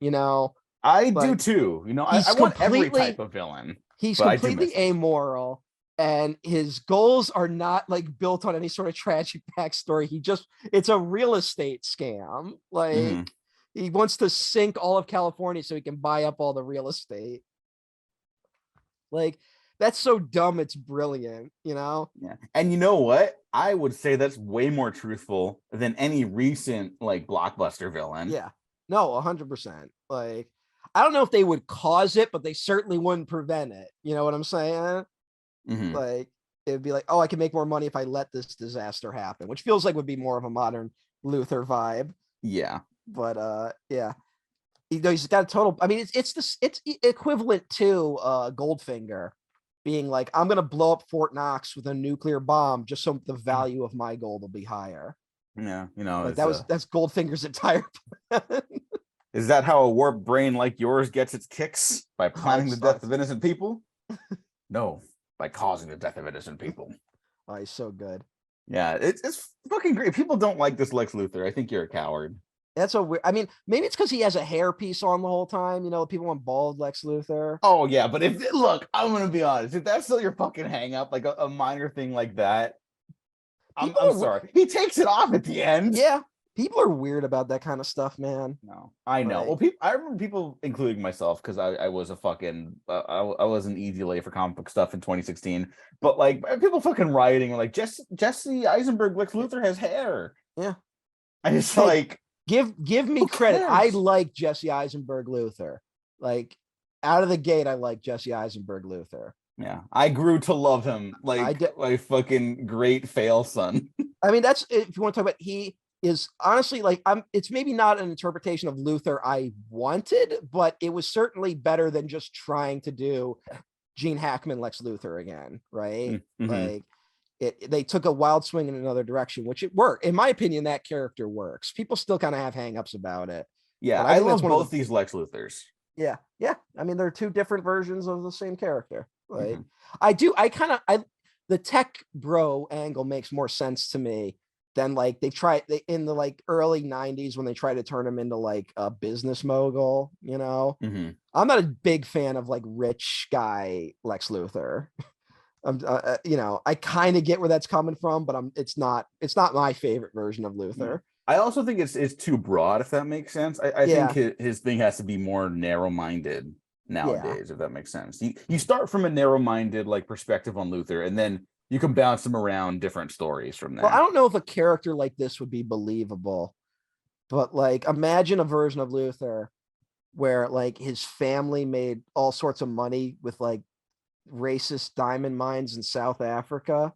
I do Like too. You know, I he's want every type completely of villain, he's but I do miss completely him. amoral, and his goals are not like built on any sort of tragic backstory. It's a real estate scam. Like Mhm. he wants to sink all of California so he can buy up all the real estate. Like that's so dumb, it's brilliant. Yeah. And you know what? I would say that's way more truthful than any recent like blockbuster villain. Yeah. No, 100%. Like I don't know if they would cause it, but they certainly wouldn't prevent it. You know what I'm saying? Hmm. Like it'd be like, oh, I can make more money if I let this disaster happen, which feels like would be more of a modern Luther vibe. Yeah. But yeah. He's got a total. I mean, it's equivalent to Goldfinger being like, I'm gonna blow up Fort Knox with a nuclear bomb just so the value of my gold will be higher. Yeah. You know, Like that's Goldfinger's entire plan. is that how a warped brain like yours gets its kicks? By Oh, planning the death of innocent people? No, by causing the death of innocent people. he's so good. Yeah, it's fucking great. People don't like this Lex Luthor. I think you're a coward. That's a weird. I mean, maybe it's because he has a hairpiece on the whole time. People want bald Lex Luthor. Oh yeah, but if look, I'm gonna be honest. If that's still your fucking hang up, like a minor thing like that, People I'm are sorry. He takes it off at the end. Yeah, people are weird about that kind of stuff, man. No, I know. Like Well, people, I remember people, including myself, because I was a fucking, I was an easy lay for comic book stuff in 2016. But like, people fucking rioting like Jesse Eisenberg, Lex Luthor has hair. yeah. I just Hey, like, give me who credit. I cares? like Jesse Eisenberg Luther. Like out of the gate, I like Jesse Eisenberg Luther. Yeah, I grew to love him I like did. my fucking great fail son. I mean, that's if you want to talk about. He is honestly like I'm. It's maybe not an interpretation of Luther I wanted, but it was certainly better than just trying to do Gene Hackman Lex Luthor again, right? Mm-hmm. Like they took a wild swing in another direction, which it worked. In my opinion, that character works. People still kind of have hangups about it, Yeah, but I I think that's love one of both the these Lex Luthers. yeah. I mean, they're two different versions of the same character. Like Mhm. I the tech bro angle makes more sense to me than like they in the like early 90s when they try to turn him into like a business mogul. Mhm. I'm not a big fan of like rich guy Lex Luthor. I kind of get where that's coming from, but it's not my favorite version of Yeah. Luther. I also think it's too broad, if that makes sense. I think Yeah, his thing has to be more narrow-minded yeah. nowadays, if that makes sense. You start from a narrow-minded like perspective on Luther, and then you can bounce him around different stories from Well, I there. don't know if a character like this would be believable, but like imagine a version of Luther where like his family made all sorts of money with like racist diamond mines in South Africa.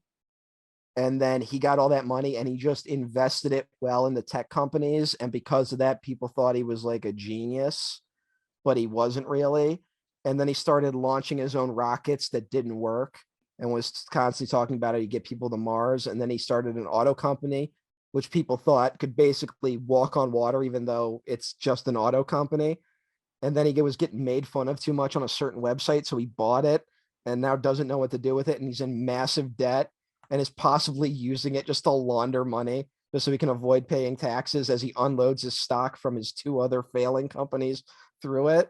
And then he got all that money and he just invested it well in the tech companies. And because of that, people thought he was like a genius, but he wasn't really. And then he started launching his own rockets that didn't work and was constantly talking about how you get people to Mars. And then he started an auto company, which people thought could basically walk on water, even though it's just an auto company. And then he was getting made fun of too much on a certain website, so he bought it and now doesn't know what to do with it, and he's in massive debt and is possibly using it just to launder money just so he can avoid paying taxes as he unloads his stock from his two other failing companies through it.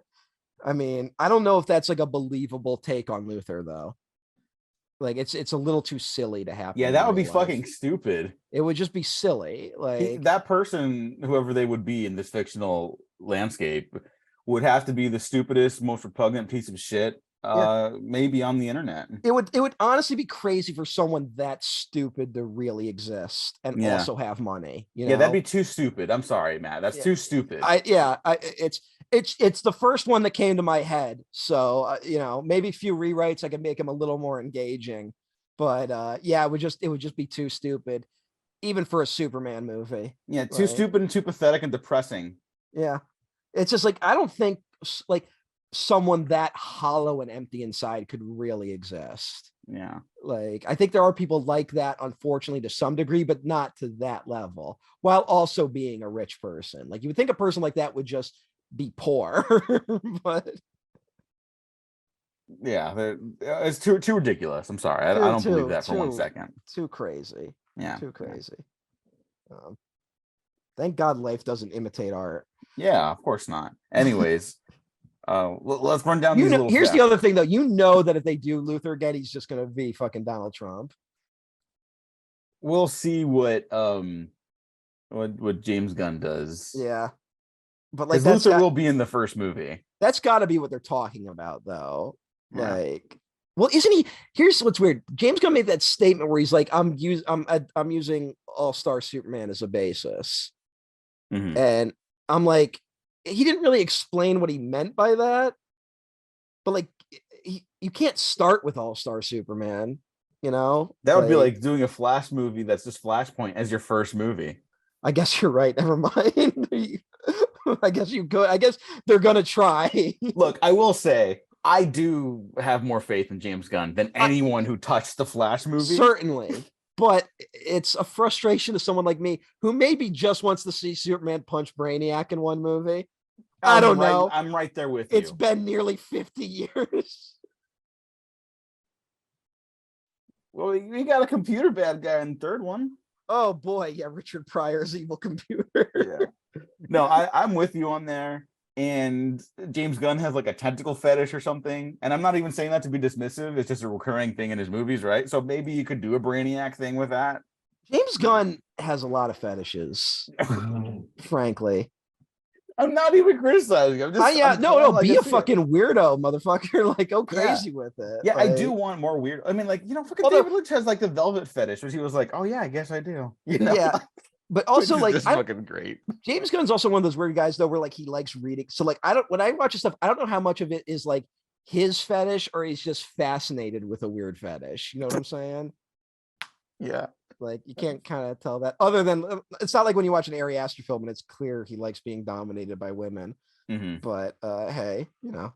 I mean, I don't know if that's like a believable take on Luther though. Like it's a little too silly to happen Yeah, in that would real be life. fucking stupid. It would just be silly. Like That person, whoever they would be in this fictional landscape, would have to be the stupidest, most repugnant piece of shit, Yeah. maybe on the internet. It would honestly be crazy for someone that stupid to really exist and Yeah. also have money. Yeah, that'd be too stupid. I'm sorry, Matt. That's Yeah. too stupid. It's the first one that came to my head. So maybe a few rewrites I could make him a little more engaging, but yeah, it would just be too stupid, even for a Superman movie. Yeah, too stupid and too pathetic and depressing. Yeah, it's just like I don't think like someone that hollow and empty inside could really exist. Yeah. Like, I think there are people like that, unfortunately, to some degree, but not to that level, while also being a rich person. Like, you would think a person like that would just be poor, but Yeah, it's too ridiculous. I'm sorry. I don't believe that for 1 second. too crazy. Yeah. Too crazy. Thank God life doesn't imitate art. Yeah, of course not. Anyways, let's run down these little here's facts. the other thing, though. That if they do Luther again, he's just going to be fucking Donald Trump. We'll see what James Gunn does. Yeah. But like Luther will be in the first movie. That's got to be what they're talking about, though. Yeah. Like, well, isn't he? Here's what's weird. James Gunn made that statement where he's like, I'm using All-Star Superman as a basis. Mm-hmm. And I'm like, he didn't really explain what he meant by that. But like, you can't start with All-Star Superman, That would be like doing a Flash movie that's just Flashpoint as your first movie. I guess you're right. Never mind. I guess you could. I guess they're gonna try. Look, I will say, I do have more faith in James Gunn than anyone who touched the Flash movie. Certainly. But it's a frustration to someone like me who maybe just wants to see Superman punch Brainiac in one movie. I don't know. I'm right there with you. It's been nearly 50 years. Well, we got a computer bad guy in the third one. Oh boy, yeah, Richard Pryor's evil computer. Yeah. No, I'm with you on there. And James Gunn has like a tentacle fetish or something. And I'm not even saying that to be dismissive. It's just a recurring thing in his movies, right? So maybe you could do a Brainiac thing with that. James Gunn has a lot of fetishes, frankly. I'm not even criticizing. I'm just be a fucking weirdo, motherfucker. Like, go crazy with it. Yeah, like, I do want more weird. I mean, like, fucking David Lynch has like the velvet fetish, which he was like, oh yeah, I guess I do. Yeah. But also, like, just fucking great. James Gunn's also one of those weird guys, though, where like he likes reading. So, like, when I watch his stuff, I don't know how much of it is like his fetish or he's just fascinated with a weird fetish. You know what I'm saying? Yeah. Like, you can't kind of tell that. Other than it's not like when you watch an Ari Aster film and it's clear he likes being dominated by women. Mm-hmm. But hey,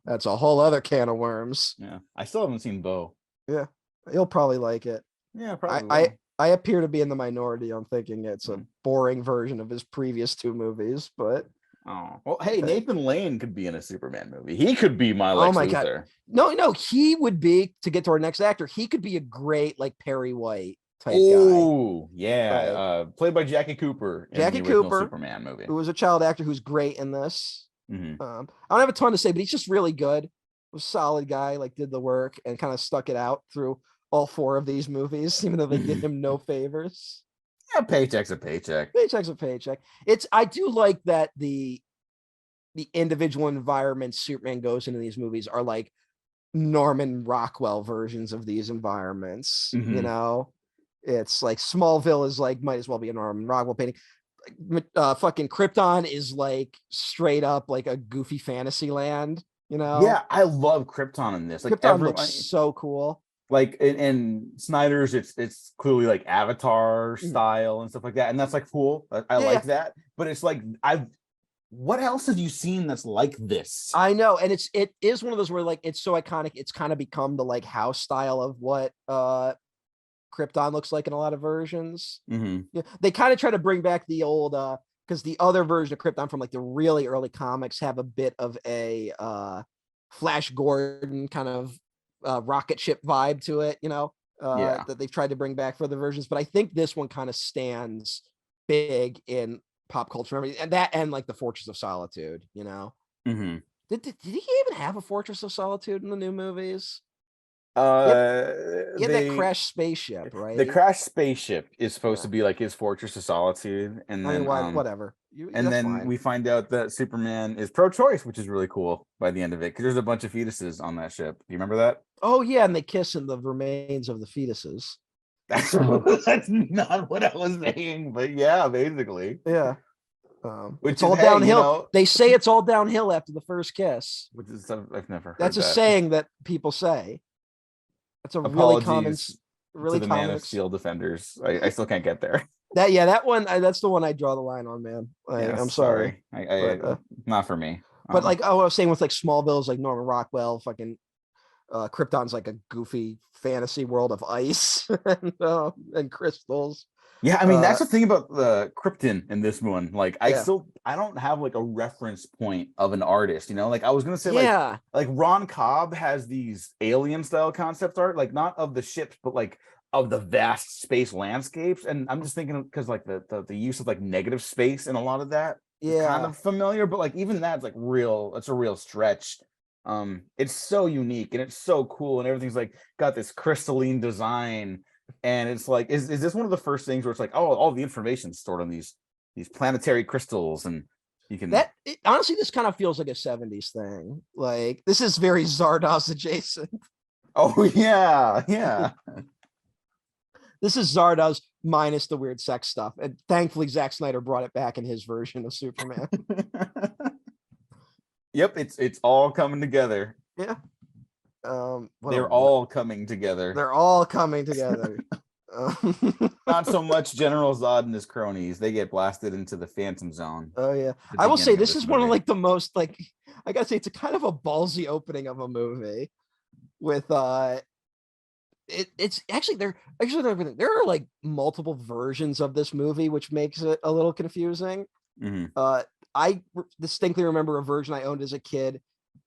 that's a whole other can of worms. Yeah, I still haven't seen Bo. Yeah, he'll probably like it. Yeah, probably. I appear to be in the minority on thinking it's a boring version of his previous two movies, but well, hey, Nathan Lane could be in a Superman movie. He could be my Lex Luthor. God. No, he would be, to get to our next actor, he could be a great like Perry White type guy. Oh, yeah. Played by Jackie Cooper in the original Superman movie. Who was a child actor who's great in this. Mm-hmm. I don't have a ton to say, but he's just really good. Was a solid guy, like did the work and kind of stuck it out through all four of these movies, even though they did him no favors. Yeah, paycheck's a paycheck. Paycheck's a paycheck. I do like that the individual environments Superman goes into these movies are like Norman Rockwell versions of these environments. Mm-hmm. It's like Smallville is like might as well be a Norman Rockwell painting. Fucking Krypton is like straight up like a goofy fantasy land. Yeah, I love Krypton in this. Like, Krypton looks so cool. Like in Snyder's, it's clearly like Avatar style and stuff like that, and that's like cool. I like that, but it's like what else have you seen that's like this? I know, and it is one of those where like it's so iconic, it's kind of become the like house style of what Krypton looks like in a lot of versions. Mm-hmm. Yeah, they kind of try to bring back the old because the other version of Krypton from like the really early comics have a bit of a Flash Gordon kind of rocket ship vibe to it, that they've tried to bring back for the versions. But I think this one kind of stands big in pop culture memory, and that and like the Fortress of Solitude, Mm-hmm. Did he even have a Fortress of Solitude in the new movies? He had that crashed spaceship, right? The crashed spaceship is supposed to be like his Fortress of Solitude, and then whatever. And that's then fine. we find out that Superman is pro-choice, which is really cool by the end of it, because there's a bunch of fetuses on that ship. Do you remember that? Oh yeah, and they kiss in the remains of the fetuses. That's that's not what I was saying, but yeah, basically. Yeah. Which It's is, all hey, you downhill. know, They say it's all downhill after the first kiss. which is I've never That's heard a that. saying that people say. That's a Apologies to really the Man common. of Steel defenders. I still can't get there. That one. That's the one I draw the line on, man. Like, Yes, I'm sorry, sorry. I but not for me. like I was saying with like Smallville's like Norman Rockwell, fucking Krypton's like a goofy fantasy world of ice and crystals. Yeah, I mean that's the thing about the Krypton in this one. Like Yeah. I don't have like a reference point of an artist, you know? Like I was gonna say Yeah. like Ron Cobb has these alien style concept art, like not of the ships, but like of the vast space landscapes. And I'm just thinking because like the use of like negative space and a lot of that is kind Yeah. of familiar, but like even that's like real, it's a real stretch. It's so unique and it's so cool, and everything's like got this crystalline design. And it's like, is this one of the first things where it's like, oh, all the information stored on these planetary crystals, and you can Honestly, this kind of feels like a 70s thing. Like this is very Zardoz adjacent. oh yeah. This is Zardoz minus the weird sex stuff. And thankfully, Zack Snyder brought it back in his version of Superman. Yep, it's all coming together. Yeah. They're all coming together. They're all coming together. Not so much General Zod and his cronies. They get blasted into the Phantom Zone. Oh yeah. I will say this is one of like the most like, I gotta say it's a kind of a ballsy opening of a movie with it's actually there are like multiple versions of this movie, which makes it a little confusing. I distinctly remember a version I owned as a kid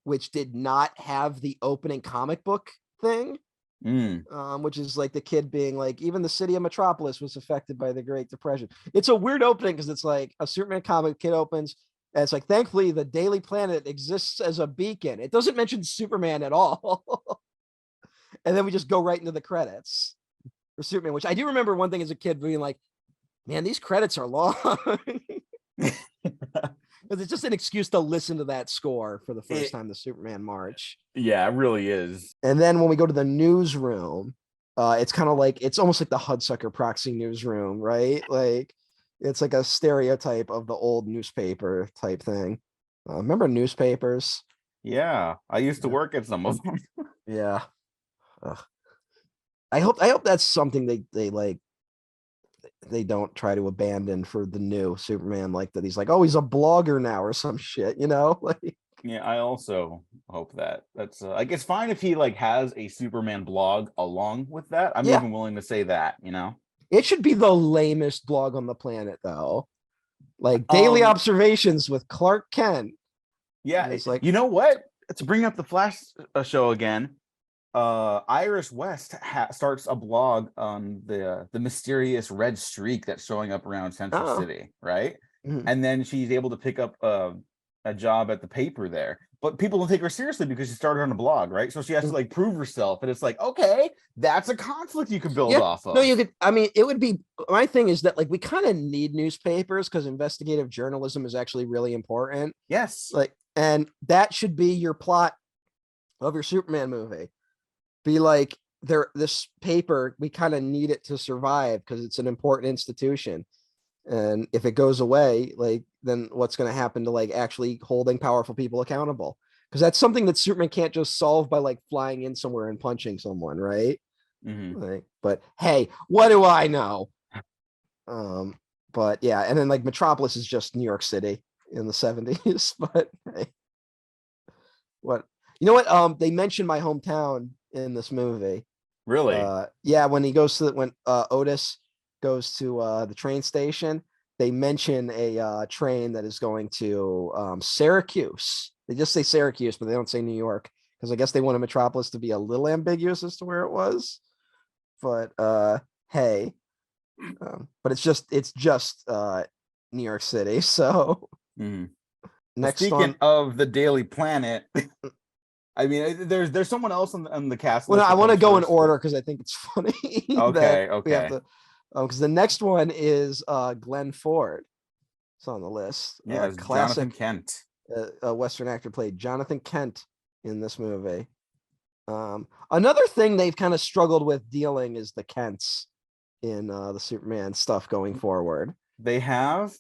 which did not have the opening comic book thing, which is like the kid being like, even the city of Metropolis was affected by the Great Depression. It's a weird opening because it's like a Superman comic, kid opens, and it's like, thankfully, the Daily Planet exists as a beacon. It doesn't mention Superman at all. And then we just go right into the credits for Superman, which I do remember one thing as a kid being like, man, these credits are long. Because it's just an excuse to listen to that score for the first time, the Superman March. Yeah, it really is. And then when we go to the newsroom, it's kind of like, it's almost like the Hudsucker Proxy newsroom, right? Like it's like a stereotype of the old newspaper type thing. Remember newspapers? Yeah, I used to work at some of them. Yeah. I hope that's something they like, they don't try to abandon for the new Superman, like that he's like, oh, he's a blogger now or some shit, you know? Like, yeah, I also hope that that's like, it's fine if he like has a Superman blog along with that. I'm even willing to say that, you know, it should be the lamest blog on the planet though, like daily observations with Clark Kent. Yeah, it's like, you know what, to bring up the Flash show again, Iris West starts a blog on the mysterious red streak that's showing up around Central City, right? And then she's able to pick up a job at the paper there, but people don't take her seriously because she started on a blog, right? So she has to like prove herself, and it's like, okay, that's a conflict you can build off of. No, you could. I mean, it would be, my thing is that like we kind of need newspapers because investigative journalism is actually really important. Yes, like, and that should be your plot of your Superman movie. Be like, this paper, we kind of need it to survive because it's an important institution, and if it goes away, like, then what's going to happen to like actually holding powerful people accountable? Because that's something that Superman can't just solve by like flying in somewhere and punching someone, right? Like, but hey, what do I know? But yeah, and then like Metropolis is just New York City in the 70s. But hey, what, you know what, they mentioned my hometown in this movie. Really? Yeah, when he goes to when Otis goes to the train station, they mention a train that is going to Syracuse. They just say Syracuse, but they don't say New York because I guess they wanted Metropolis to be a little ambiguous as to where it was. But hey, but it's just New York City. So next, speaking of the Daily Planet. I mean, there's someone else on the cast. Well, no, I want to go in order because I think it's funny. Okay, we have to, because the next one is Glenn Ford. It's on the list. Yeah, it's Jonathan Classic Kent. Western actor played Jonathan Kent in this movie. Another thing they've kind of struggled with dealing is the Kents in the Superman stuff going forward. They have.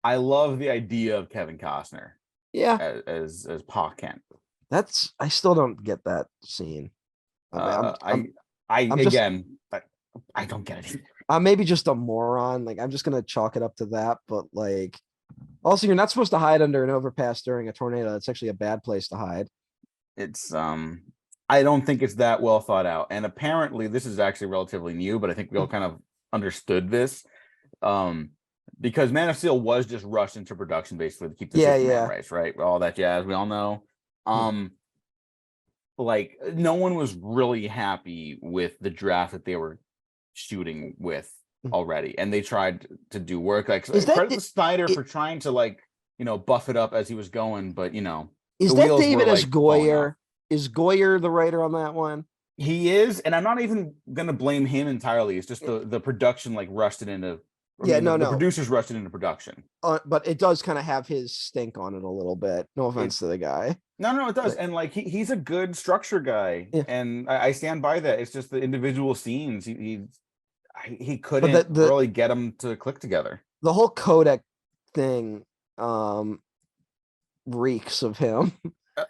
I love the idea of Kevin Costner Yeah, as Pa Kent. I still don't get that scene. I'm just Again, I don't get it. I'm maybe just a moron. Like I'm just gonna chalk it up to that. But like, also you're not supposed to hide under an overpass during a tornado. That's actually a bad place to hide. It's I don't think it's that well thought out. And apparently this is actually relatively new, but I think we all kind of understood this. Because Man of Steel was just rushed into production basically to keep the Superman rights, right? All that jazz, we all know. Like no one was really happy with the draft that they were shooting with already, and they tried to do work. Like credit to Snyder for trying to buff it up as he was going, but is that David S. Goyer? Is Goyer the writer on that one? He is, and I'm not even gonna blame him entirely. It's just the production rushed it into. The producers rushed it into production. But it does kind of have his stink on it a little bit. No offense to the guy. No, it does. And he's a good structure guy. Yeah. And I stand by that. It's just the individual scenes. He couldn't really get them to click together. The whole Kodak thing reeks of him.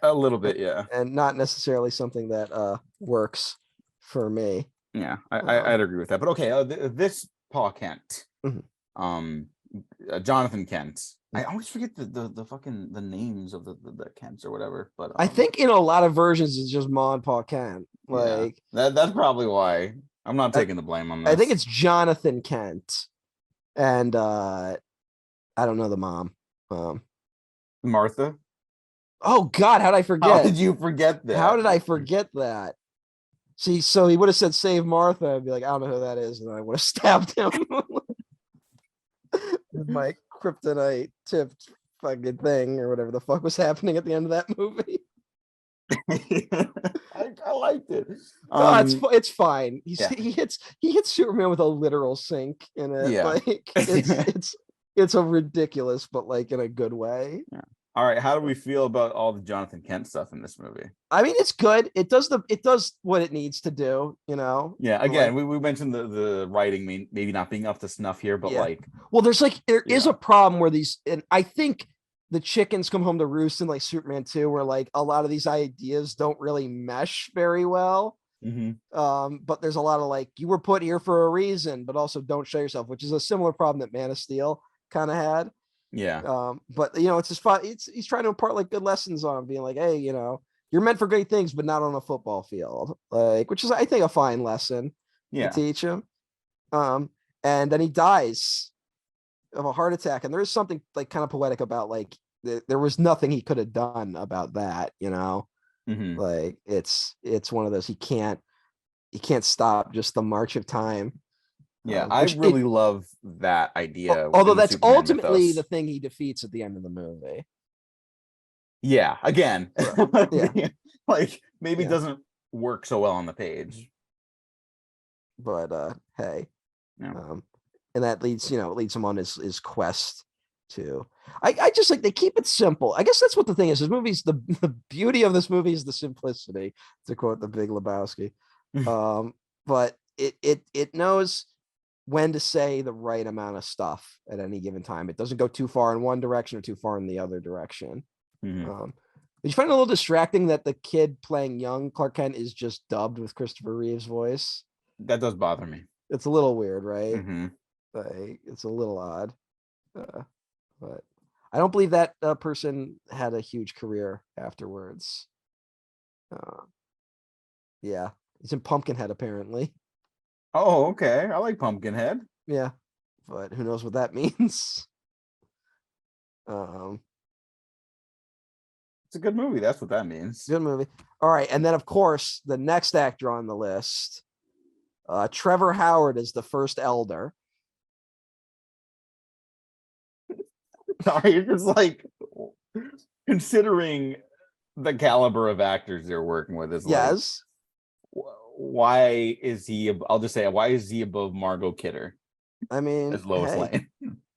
A little bit, yeah. And not necessarily something that works for me. Yeah, I'd agree with that. But okay, this Pa Kent. Jonathan Kent. I always forget the fucking the names of the Kents or whatever. But I think in a lot of versions it's just Ma and Pa Kent. Like that's probably why. I'm not taking the blame on this. I think it's Jonathan Kent, and I don't know the mom. Martha. Oh God, how did I forget? How did you forget that? How did I forget that? See, so he would have said "Save Martha." I'd be like, I don't know who that is, and I would have stabbed him with my kryptonite tipped fucking thing or whatever the fuck was happening at the end of that movie. I liked it. No, it's fine. He hits Superman with a literal sink in it. Yeah. Like it's a ridiculous, but like in a good way. Yeah. All right, how do we feel about all the Jonathan Kent stuff in this movie? I mean, it's good. It does what it needs to do, Yeah, again, we mentioned the writing maybe not being up to snuff here, but there is a problem where and I think the chickens come home to roost in like Superman 2, where like a lot of these ideas don't really mesh very well. But there's a lot of like, you were put here for a reason, but also don't show yourself, which is a similar problem that Man of Steel kind of had. Yeah. But it's just fun. He's trying to impart like good lessons on him, being like, hey, you're meant for great things, but not on a football field. Like, which is, I think, a fine lesson to teach him. And then he dies of a heart attack. And there is something like kind of poetic about like there was nothing he could have done about that, Like it's one of those he can't stop just the march of time. Yeah, I really love that idea. Although that's ultimately the thing he defeats at the end of the movie. Yeah, again, like maybe it doesn't work so well on the page. But hey, and that leads him on his quest to. I just like they keep it simple. I guess that's what the thing is. This movie's the beauty of this movie is the simplicity, to quote the Big Lebowski. But it knows when to say the right amount of stuff at any given time. It doesn't go too far in one direction or too far in the other direction. Did you find it a little distracting that the kid playing young Clark Kent is just dubbed with Christopher Reeve's voice? That does bother me. It's a little weird, right? Like, it's a little odd. But I don't believe that person had a huge career afterwards. Yeah, he's in Pumpkinhead apparently. Oh, okay. I like Pumpkinhead. Yeah, but who knows what that means? It's a good movie. That's what that means. Good movie. All right, and then of course the next actor on the list, Trevor Howard is the first Elder. Sorry, you're just like considering the caliber of actors they're working with. Is yes. Why is he? I'll just say, why is he above Margot Kidder? I mean, as Lois Lane.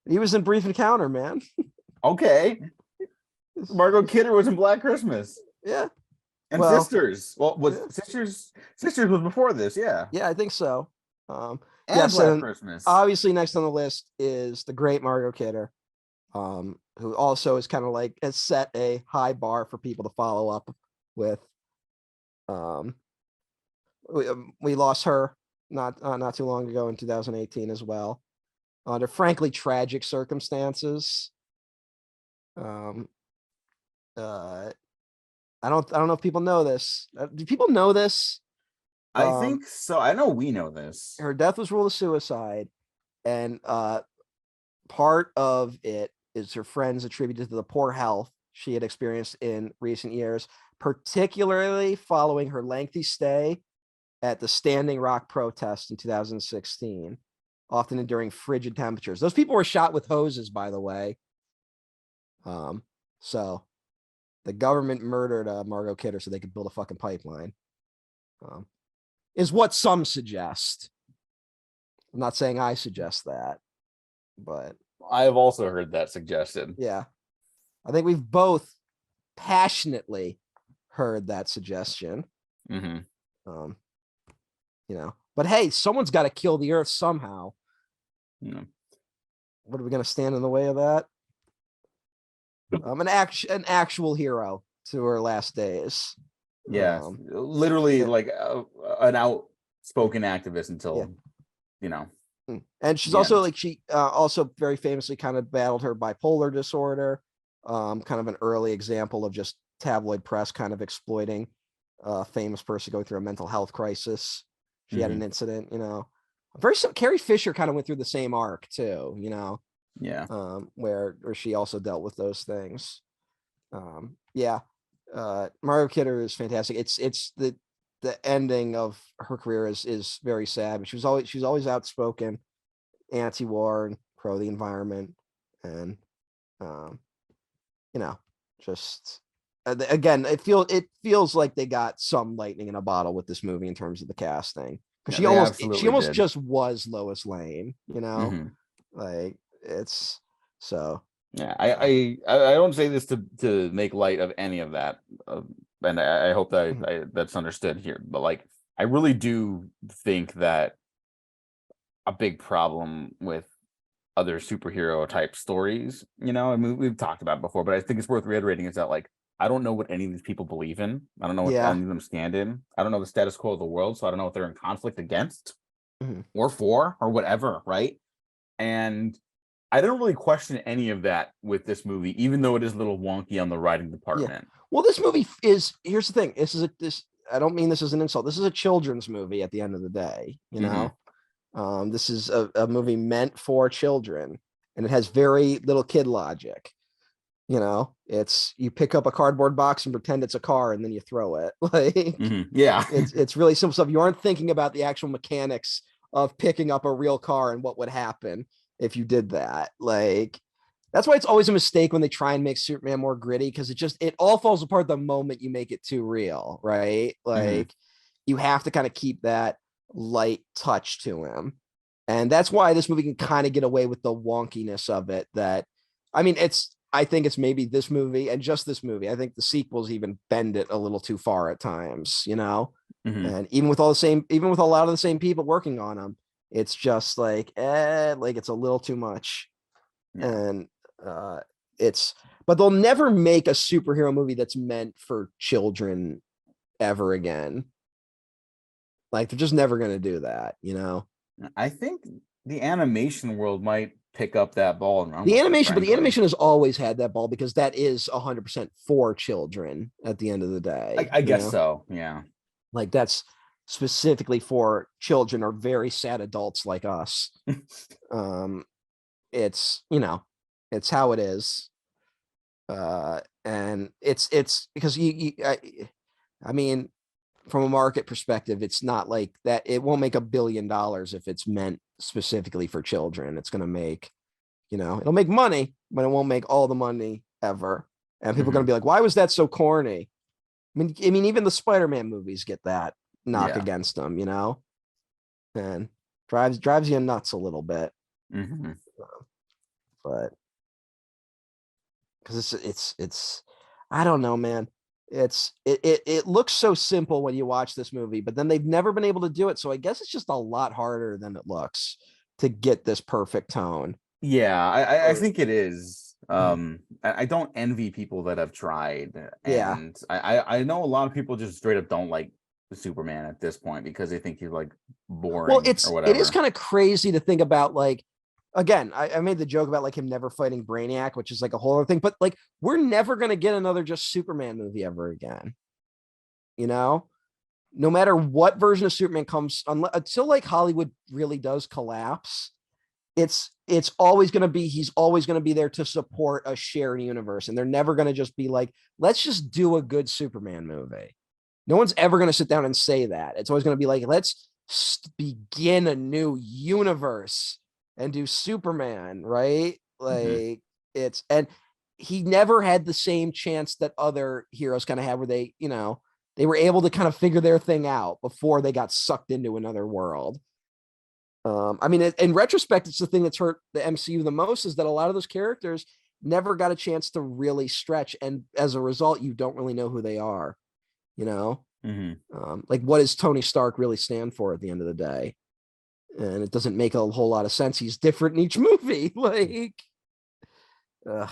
He was in Brief Encounter, man. Okay. Margot Kidder was in Black Christmas. Yeah. And Well, Sisters. Well, was yeah, Sisters was before this, yeah. yeah, I think so. Um, And yes, Black and Christmas. obviously next on the list is the great Margot Kidder, who also is kind of like has set a high bar for people to follow up with. Um, we lost her not too long ago in 2018 as well, under frankly tragic circumstances. Um, uh, I don't know if people know this. Do people know this? I think so. I know we know this. Her death was ruled a suicide, and part of it is her friends attributed to the poor health she had experienced in recent years, particularly following her lengthy stay at the Standing Rock protest in 2016, often during frigid temperatures. Those people were shot with hoses, by the way. So the government murdered Margot Kidder so they could build a fucking pipeline. Is what some suggest. I'm not saying I suggest that, but I have also heard that suggested. yeah, I think we've both passionately heard that suggestion. Mm-hmm. But hey, someone's got to kill the earth somehow. Yeah. What are we going to stand in the way of that? An actual hero to her last days. Yeah, literally like an outspoken activist until, And she's also like, she also very famously kind of battled her bipolar disorder, kind of an early example of just tabloid press kind of exploiting a famous person going through a mental health crisis. She had an incident, Carrie Fisher kind of went through the same arc too, yeah, where she also dealt with those things. Margot Kidder is fantastic. It's the ending of her career is very sad, but she was always outspoken, anti-war and pro the environment, and just again, it feels like they got some lightning in a bottle with this movie in terms of the casting, because she almost just was Lois Lane, like it's so. Yeah, I don't say this to make light of any of that, and I hope that that's understood here. But like, I really do think that a big problem with other superhero type stories, I mean, we've talked about it before, but I think it's worth reiterating, is that like, I don't know what any of these people believe in. I don't know what any of them stand in. I don't know the status quo of the world, so I don't know what they're in conflict against or for or whatever, right? And I don't really question any of that with this movie, even though it is a little wonky on the writing department. Yeah. Well, this movie here's the thing. I don't mean this as an insult. This is a children's movie at the end of the day, This is a movie meant for children, and it has very little kid logic. It's you pick up a cardboard box and pretend it's a car, and then you throw it. Like, yeah, it's really simple stuff. You aren't thinking about the actual mechanics of picking up a real car and what would happen if you did that. Like, that's why it's always a mistake when they try and make Superman more gritty, because it all falls apart the moment you make it too real, right? Like, you have to kind of keep that light touch to him. And that's why this movie can kind of get away with the wonkiness of it. I think it's maybe this movie and just this movie. I think the sequels even bend it a little too far at times, And even with a lot of the same people working on them, it's just like it's a little too much. Yeah. And but they'll never make a superhero movie that's meant for children ever again. Like, they're just never going to do that, I think the animation world might pick up that ball and run the animation has always had that ball, because that is 100% for children at the end of the day. I guess so. Yeah. Like, that's specifically for children or very sad adults like us. It's, it's how it is. And it's because I mean, from a market perspective, it's not like that. It won't make $1 billion if it's meant specifically for children. It's going to make, it'll make money, but it won't make all the money ever. And people are going to be like, why was that so corny? I mean, even the Spider-Man movies get that knock against them, and drives you nuts a little bit. but because it's I don't know, man. It looks so simple when you watch this movie, but then they've never been able to do it. So I guess it's just a lot harder than it looks to get this perfect tone. Yeah, I think it is. I don't envy people that have tried, Yeah. and I know a lot of people just straight up don't like Superman at this point because they think he's like Well, boring or it is whatever. kind of crazy to think about, like, again, I made the joke about like him never fighting Brainiac, which is like a whole other thing, but like we're never gonna get another just Superman movie ever again. You know? No matter what version of Superman comes, until like Hollywood really does collapse, it's always going to be he's always going to be there to support a shared universe, and they're never going to just be like, let's just do a good Superman movie. No one's ever going to sit down and say that. It's always going to be like, let's begin a new universe and do Superman, right? Hmm. Like it's and he never had the same chance that other heroes kind of had, where they were able to kind of figure their thing out before they got sucked into another world. I mean, in retrospect, it's the thing that's hurt the MCU the most, is that a lot of those characters never got a chance to really stretch, and as a result, you don't really know who they are. You know, Hmm. like what does Tony Stark really stand for at the end of the day? And it doesn't make a whole lot of sense. He's different in each movie. Like, ugh.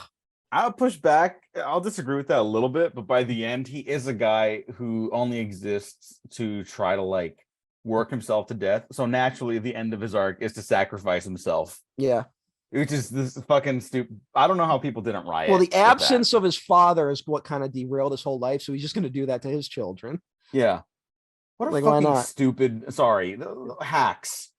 I'll push back. I'll disagree with that a little bit, but by the end, he is a guy who only exists to try to like work himself to death. So naturally, the end of his arc is to sacrifice himself, Yeah. which is this fucking stupid. I don't know how people didn't Well, riot the with that. absence of his father is what kind of derailed his whole life. So he's just going to do that to his children. Yeah. What a Like, why fucking not? stupid. Sorry, the hacks.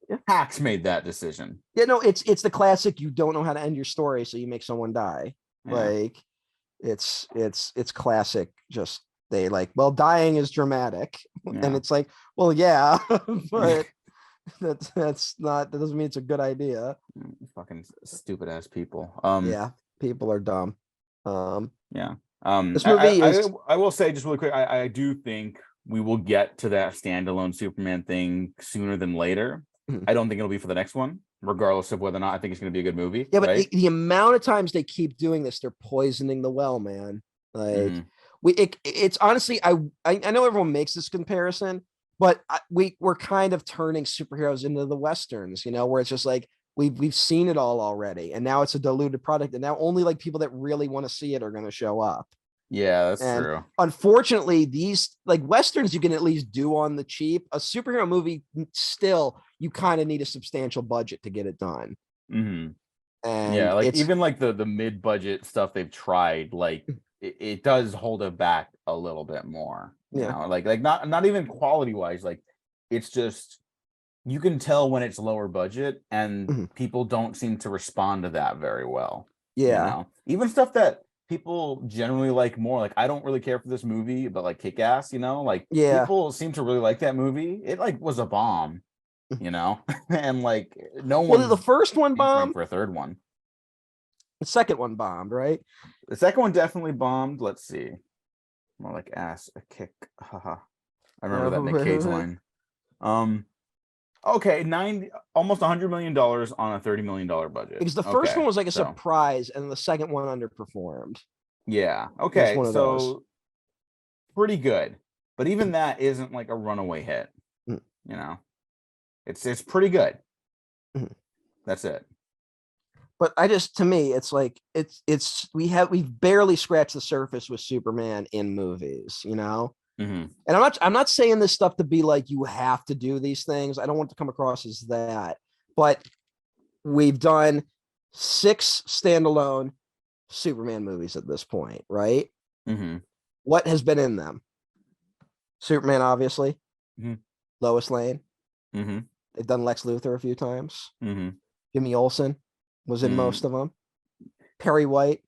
Yeah. Hacks made that decision. Yeah, no, it's the classic. You don't know how to end your story, so you make someone die. Yeah. Like, it's classic. Just they like, well, dying is dramatic, and Yeah. it's like, well, yeah, but that doesn't mean it's a good idea. Fucking stupid ass people. Yeah, people are dumb. Um, Yeah. this movie is. I will say just really quick, I do think we will get to that standalone Superman thing sooner than later. I don't think it'll be for the next one, regardless of whether or not I think it's going to be a good movie, Yeah, but right? the amount of times they keep doing this, they're poisoning the well, man. Like, Hmm. it's honestly, I know everyone makes this comparison, but we're kind of turning superheroes into the westerns, where it's just like we've seen it all already, and now it's a diluted product, and now only like people that really want to see it are going to show up. Yeah, that's And true. unfortunately, these like westerns you can at least do on the cheap. A superhero movie, still, you kind of need a substantial budget to get it done. Hmm. Yeah, And like it's even like the mid-budget stuff they've tried, like it does hold it back a little bit more, yeah. like not even quality wise, like it's just you can tell when it's lower budget and Mhm. people don't seem to respond to that very well. Yeah. Even stuff that people generally like more, like I don't really care for this movie, but like Kick-Ass, like Yeah. people seem to really like that movie. It like was a bomb, and like no Well, the one's first one hankering bombed, for a third one. the second one bombed, right? The second one definitely bombed. Let's see. More like ass a kick. Haha. I remember that Nick Cage Because line. Um okay, 90 almost $100 million on a $30 million budget. the first Okay. one was like a So, surprise, and the second one underperformed. yeah. It was Okay. one of those. So pretty good. But even that isn't like a runaway hit, Mhm. you know. It's pretty good. Mhm. That's it. But to me, it's like we've barely scratched the surface with Superman in movies. Hmm. And I'm not saying this stuff to be like you have to do these things. I don't want to come across as that. But we've done 6 standalone Superman movies at this point, right? Hmm. What has been in them? Superman, obviously. Hmm. Lois Lane. Hmm. They've done Lex Luthor a few times. Hmm. Jimmy Olsen was in Hmm. most of them. Perry White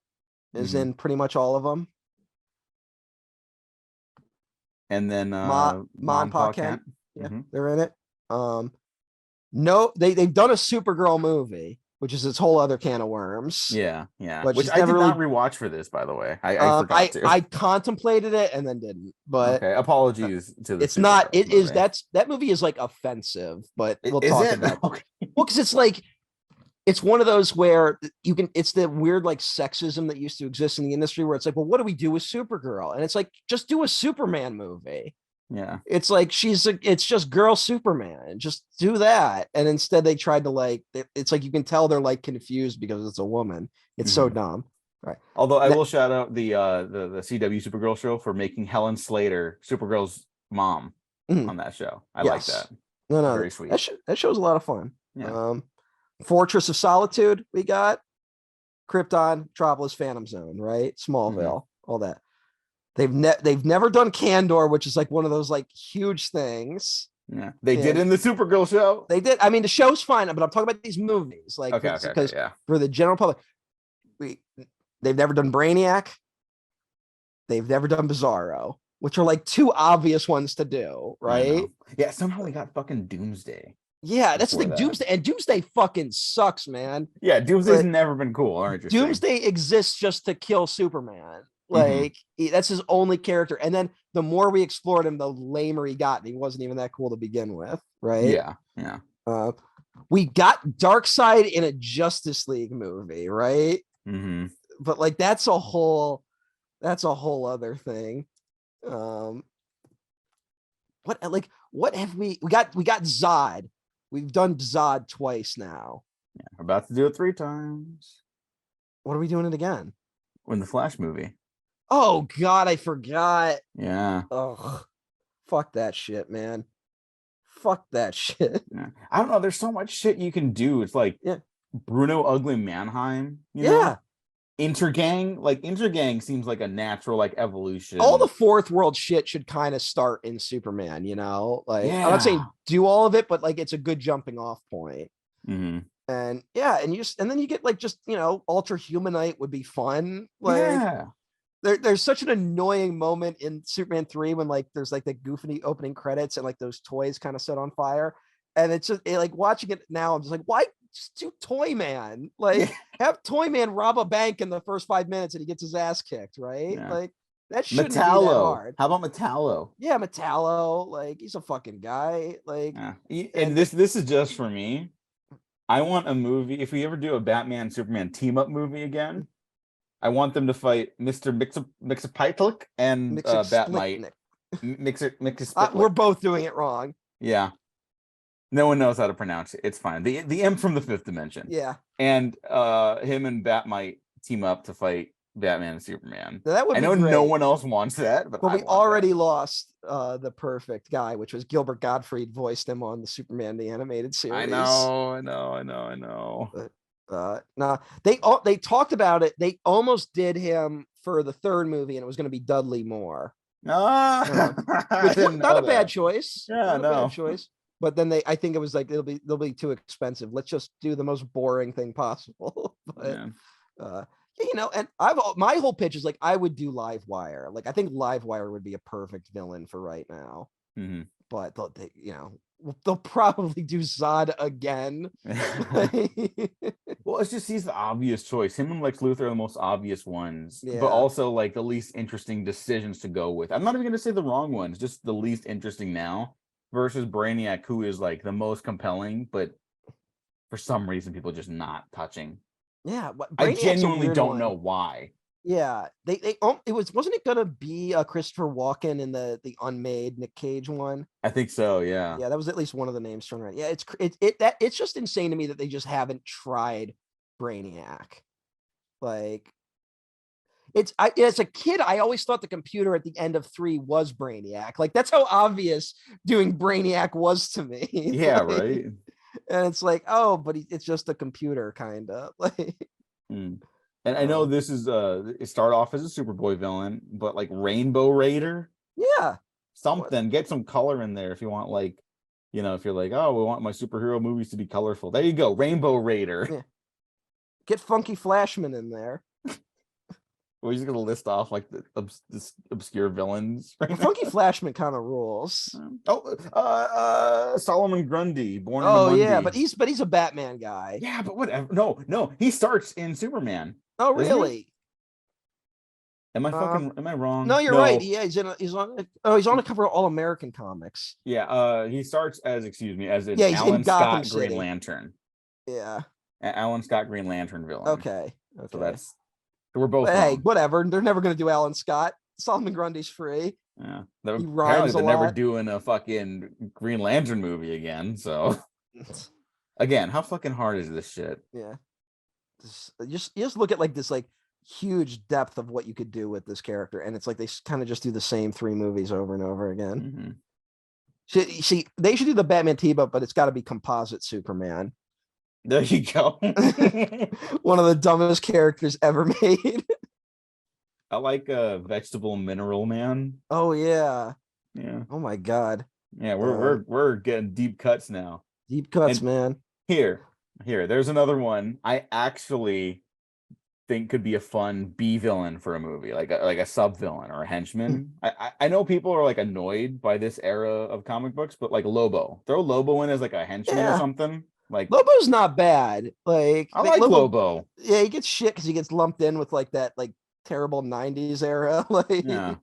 is Hmm. in pretty much all of them. And then Ma and Mom Pa Pa Kent. Kent. Yeah, Hmm. they're in it. No, they've done a Supergirl movie, which is its whole other can of worms, Yeah, yeah. but Which she's I never did not really. rewatch for this, by the way. I forgot to. I contemplated it and then didn't, but Okay. Apologies to the it's not. Supergirl It is movie. that movie is like offensive, but we'll Is talk it? about. Okay. Well, because it's like it's one of those where you can, it's the weird like sexism that used to exist in the industry where it's like, well, what do we do with Supergirl? And it's like, just do a Superman movie. Yeah. It's like it's just girl Superman. Just do that. And instead they tried to like, it's like you can tell they're like confused because it's a woman. It's so dumb. Right. Although I will shout out the CW Supergirl show for making Helen Slater Supergirl's mom on that show. I like that. No, very sweet. That show's a lot of fun. Yeah. Fortress of Solitude, we got Krypton, Metropolis, Phantom Zone, right? Smallville, all that. They've never done Candor, which is like one of those like huge things. Yeah, they did in the Supergirl show. They did. I mean, the show's fine, but I'm talking about these movies, like because for the general public, they've never done Brainiac. They've never done Bizarro, which are like two obvious ones to do, right? Yeah, somehow we got fucking Doomsday. Yeah, that's the thing. Doomsday fucking sucks, man. Yeah, Doomsday's never been cool or interesting. Doomsday exists just to kill Superman. Like that's his only character. And then the more we explored him, the lamer he got, and he wasn't even that cool to begin with, right? Yeah. We got Darkseid in a Justice League movie, right? But like that's a whole other thing. What have we got Zod. We've done Zod twice now. Yeah, we're about to do it 3 times. What are we doing it again? In the Flash movie. Oh God, I forgot. Yeah. Oh, fuck that shit, man. Fuck that shit. Yeah. I don't know. There's so much shit you can do. It's like Bruno Ugly Mannheim. You know? Intergang seems like a natural like evolution. All the fourth world shit should kind of start in Superman, you know? Like I'm not saying do all of it, but like it's a good jumping off point. And then you get like just, you know, Ultra Humanite would be fun. Like there's such an annoying moment in Superman 3 when like there's like the goofy opening credits and like those toys kind of set on fire. And it's just like watching it now, I'm just like, why just do Toy Man? Like have Toy Man rob a bank in the first 5 minutes and he gets his ass kicked, right? Like that shouldn't be that hard. How about Metallo? Yeah, Metallo, like he's a fucking guy. Like and this is just for me. I want a movie. If we ever do a Batman Superman team up movie again, I want them to fight Mr. Mixapitlik and Batmite. We're both doing it wrong. Yeah. No one knows how to pronounce it. It's fine. The M from the Fifth Dimension. Yeah. And him and Batmite team up to fight Batman and Superman. That would I know no one else wants that, but we already lost the perfect guy, which was Gilbert Gottfried voiced him on the Superman the animated series. I know. But, nah, they talked about it. They almost did him for the third movie, and it was going to be Dudley Moore. Which was not a bad choice. Yeah, bad choice. But then I think it was like they'll be too expensive. Let's just do the most boring thing possible. But you know, and my whole pitch is like I would do Livewire. Like I think Livewire would be a perfect villain for right now. But they'll probably do Zod again. Well, it's just he's the obvious choice. Him and Lex Luthor are the most obvious ones, but also like the least interesting decisions to go with. I'm not even going to say the wrong ones, just the least interesting now. Versus Brainiac, who is like the most compelling, but for some reason people just not touching. Yeah, I genuinely don't know why. Yeah, wasn't it gonna be Christopher Walken in the unmade Nick Cage one? I think so. Yeah. Yeah, that was at least one of the names thrown around. Yeah, it's just insane to me that they just haven't tried Brainiac. Like, as a kid, I always thought the computer at the end of 3 was Brainiac. Like that's how obvious doing Brainiac was to me. Yeah, right. And it's like, oh, but it's just a computer, kind of like. And I know this is it started off as a Superboy villain, but like Rainbow Raider. Yeah. Something. Get some color in there if you want, like, you know, if you're like, oh, we want my superhero movies to be colorful. There you go, Rainbow Raider. Yeah. Get Funky Flashman in there. We're just gonna list off like the obscure villains. Right, Funky Flashman kind of rules. Solomon Grundy, born. Oh yeah, but he's a Batman guy. Yeah, but whatever. No, he starts in Superman. Oh really? Am I wrong? No, you're right. Yeah, he's on the cover of All American Comics. Yeah, he starts as an Alan Scott Green Lantern. Yeah. Alan Scott Green Lantern villain. Okay. So Okay. we're both But hey, wrong. whatever. They're never gonna do Alan Scott. Solomon Grundy's free. Yeah. He Apparently rhymes a they're never lot. doing a fucking Green Lantern movie again. So again, how fucking hard is this shit? Yeah. You just look at like this like huge depth of what you could do with this character, and it's like they kind of just do the same 3 movies over and over again. Mm-hmm. See, they should do the Batman team up, but it's got to be composite Superman. There you go. One of the dumbest characters ever made. I like Vegetable Mineral Man. Oh yeah. Yeah. Oh my god. Yeah, we're getting deep cuts now. Deep cuts, And man. here, there's another one I actually think could be a fun B villain for a movie, like a sub villain or a henchman. I know people are like annoyed by this era of comic books, but like Lobo, throw Lobo in as like a henchman or something. Like Lobo's not bad. Like I like Lobo. Yeah, he gets shit because he gets lumped in with like that like terrible '90s era. Like, Yeah,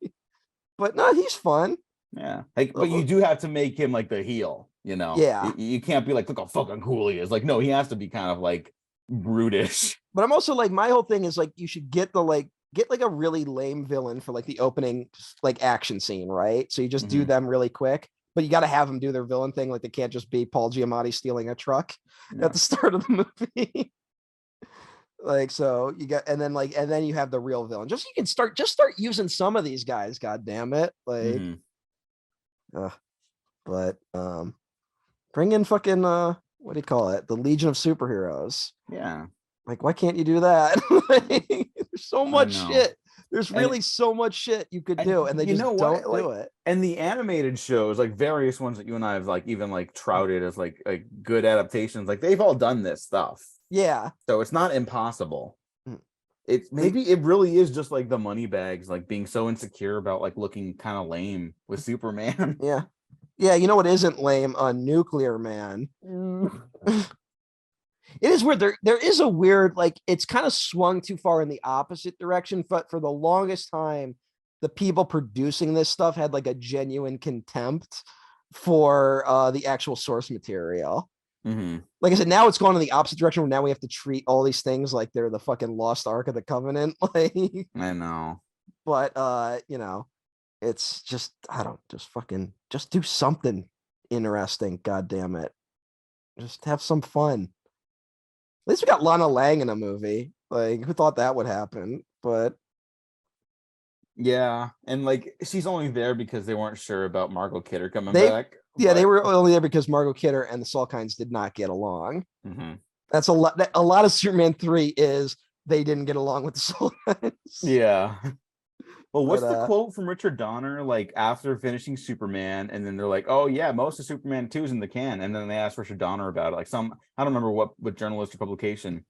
but no, he's fun. yeah. Like, but you do have to make him like the heel. You know, yeah. You can't be like, look how fucking cool he is. Like, no, he has to be kind of like brutish. But I'm also like, my whole thing is like, you should get like a really lame villain for like the opening like action scene, right? So you just do them really quick, but you got to have them do their villain thing. Like they can't just be Paul Giamatti stealing a truck at the start of the movie. Like, so you got, and then you have the real villain. Just so you can start using some of these guys. God damn it! Like, but bring in fucking what do you call it? The Legion of Superheroes. Yeah. Like, why can't you do that? There's so much shit. There's really so much shit you could do, and they just don't do it. And the animated shows, like various ones that you and I have like even like touted as like good adaptations, like they've all done this stuff. Yeah. So it's not impossible. It's maybe it really is just like the money bags, like being so insecure about like looking kind of lame with Superman. Yeah. Yeah, you know what isn't lame? Nuclear Man. It is weird. There is a weird, like, it's kind of swung too far in the opposite direction, but for the longest time, the people producing this stuff had like a genuine contempt for the actual source material. Like I said, now it's gone in the opposite direction where now we have to treat all these things like they're the fucking lost ark of the covenant. Like, I know. But you know, it's just just do something interesting. God damn it. Just have some fun. At least we got Lana Lang in a movie. Like, who thought that would happen? But yeah, and like she's only there because they weren't sure about Margot Kidder coming back. Yeah, they were only there because Margot Kidder and the Salkinds did not get along. That's a lot. A lot of Superman 3 is they didn't get along with the Salkinds. Yeah. Well, what's the quote from Richard Donner, like after finishing Superman, and then they're like, "Oh yeah, most of Superman 2 is in the can," and then they asked Richard Donner about it, like I don't remember what journalist or publication,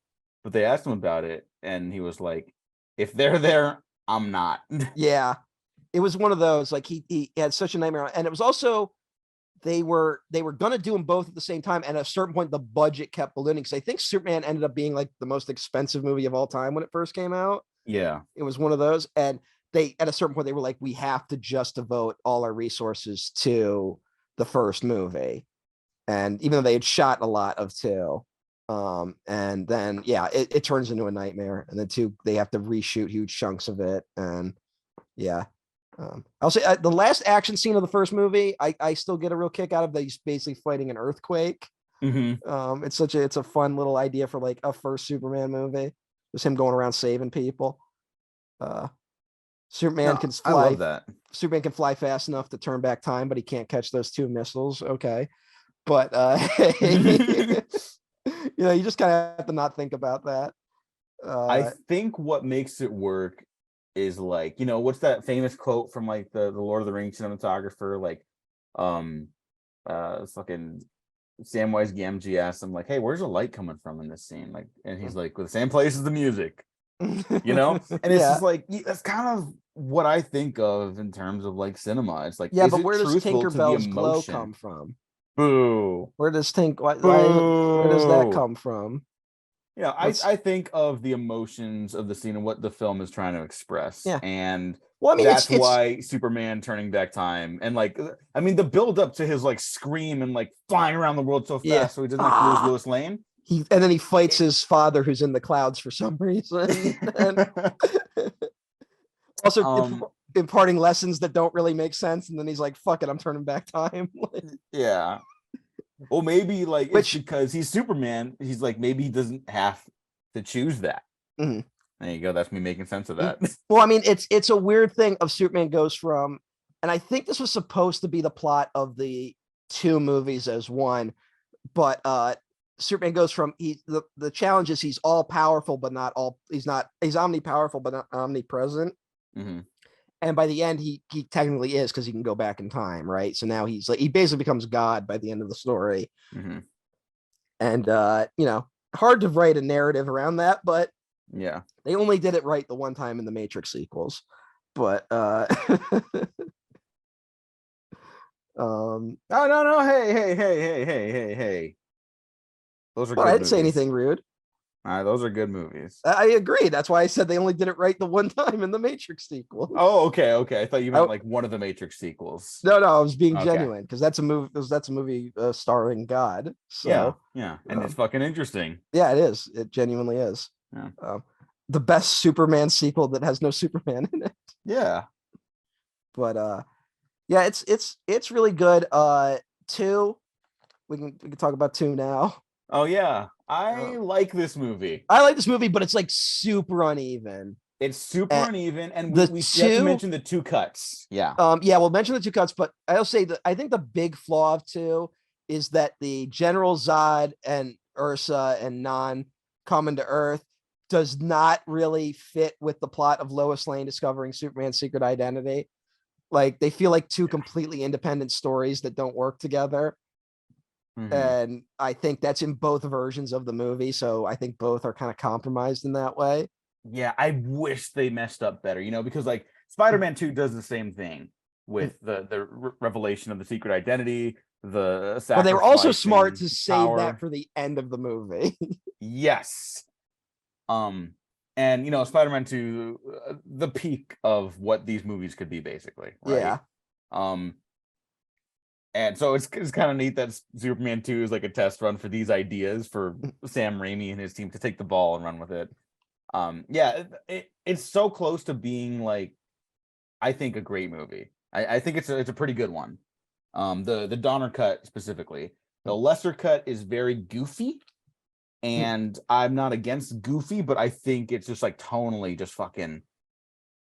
but they asked him about it, and he was like, "If they're there, I'm not." Yeah, it was one of those. Like he had such a nightmare, and it was also they were gonna do them both at the same time, and at a certain point, the budget kept ballooning because I think Superman ended up being like the most expensive movie of all time when it first came out. Yeah, it was one of those, and they at a certain point they were like, we have to just devote all our resources to the first movie, and even though they had shot a lot of 2, and then it turns into a nightmare, and then 2 they have to reshoot huge chunks of it, and I'll say the last action scene of the first movie I still get a real kick out of. That he's basically fighting an earthquake. It's a fun little idea for like a first Superman movie, just him going around saving people. Superman can fly. I love that. Superman can fly fast enough to turn back time, but he can't catch those 2 missiles. Okay, but you just kind of have to not think about that. I think what makes it work is like, what's that famous quote from like the Lord of the Rings cinematographer, like fucking Samwise Gamgee asked him like, "Hey, where's the light coming from in this scene?" Like, and he's like, "Well, the same place as the music." And it's just like, that's kind of what I think of in terms of like cinema. It's like, but where does Tinkerbell's glow come from? Boo. Where does where does that come from? Yeah, I think of the emotions of the scene and what the film is trying to express. Yeah. And well, I mean, that's why Superman turning back time, and like, I mean, the build up to his like scream and like flying around the world so fast so he doesn't lose Lois Lane. and then he fights his father who's in the clouds for some reason. And also imparting lessons that don't really make sense. And then he's like, fuck it, I'm turning back time. Yeah. Well, maybe like it's because he's Superman. He's like, maybe he doesn't have to choose that. Mhm. There you go. That's me making sense of that. Well, I mean, it's a weird thing of Superman goes from, and I think this was supposed to be the plot of the two movies as one, but Superman goes from the challenge is he's all powerful, but not all. He's omnipowerful, but not omnipresent. Mm-hmm. And by the end, he technically is because he can go back in time, right? So now he's like he basically becomes God by the end of the story. Mm-hmm. And hard to write a narrative around that, but yeah, they only did it right the one time in the Matrix sequels. But oh no, hey. Those are good I didn't movies. say anything rude. Those are good movies. I agree. That's why I said they only did it right the one time in the Matrix sequel. Oh, okay. I thought you meant like one of the Matrix sequels. No, I was being genuine because that's a movie. That's a movie starring God. So yeah, and it's fucking interesting. Yeah, it is. It genuinely is. Yeah. The best Superman sequel that has no Superman in it. Yeah. But yeah, it's really good. 2, we can talk about 2 now. Oh yeah, I like this movie. I like this movie, but it's like super uneven. It's super uneven, and we have to mention the 2 cuts. Yeah. Yeah, we'll mention the 2 cuts, but I'll say that I think the big flaw of 2 is that the General Zod and Ursa and Non coming to Earth does not really fit with the plot of Lois Lane discovering Superman's secret identity. Like they feel like 2 completely independent stories that don't work together. Mm-hmm. And I think that's in both versions of the movie. So I think both are kind of compromised in that way. Yeah, I wish they messed up better, because like Spider-Man 2 does the same thing with the revelation of the secret identity, the but they were also smart to save that for the end of the movie. Yes. And Spider-Man 2, the peak of what these movies could be, basically. Right? Yeah. And so it's kind of neat that Superman 2 is like a test run for these ideas for Sam Raimi and his team to take the ball and run with it. Yeah, it's so close to being like, I think, a great movie. I think it's a pretty good one. The Donner cut specifically. The lesser cut is very goofy, and I'm not against goofy, but I think it's just like tonally just fucking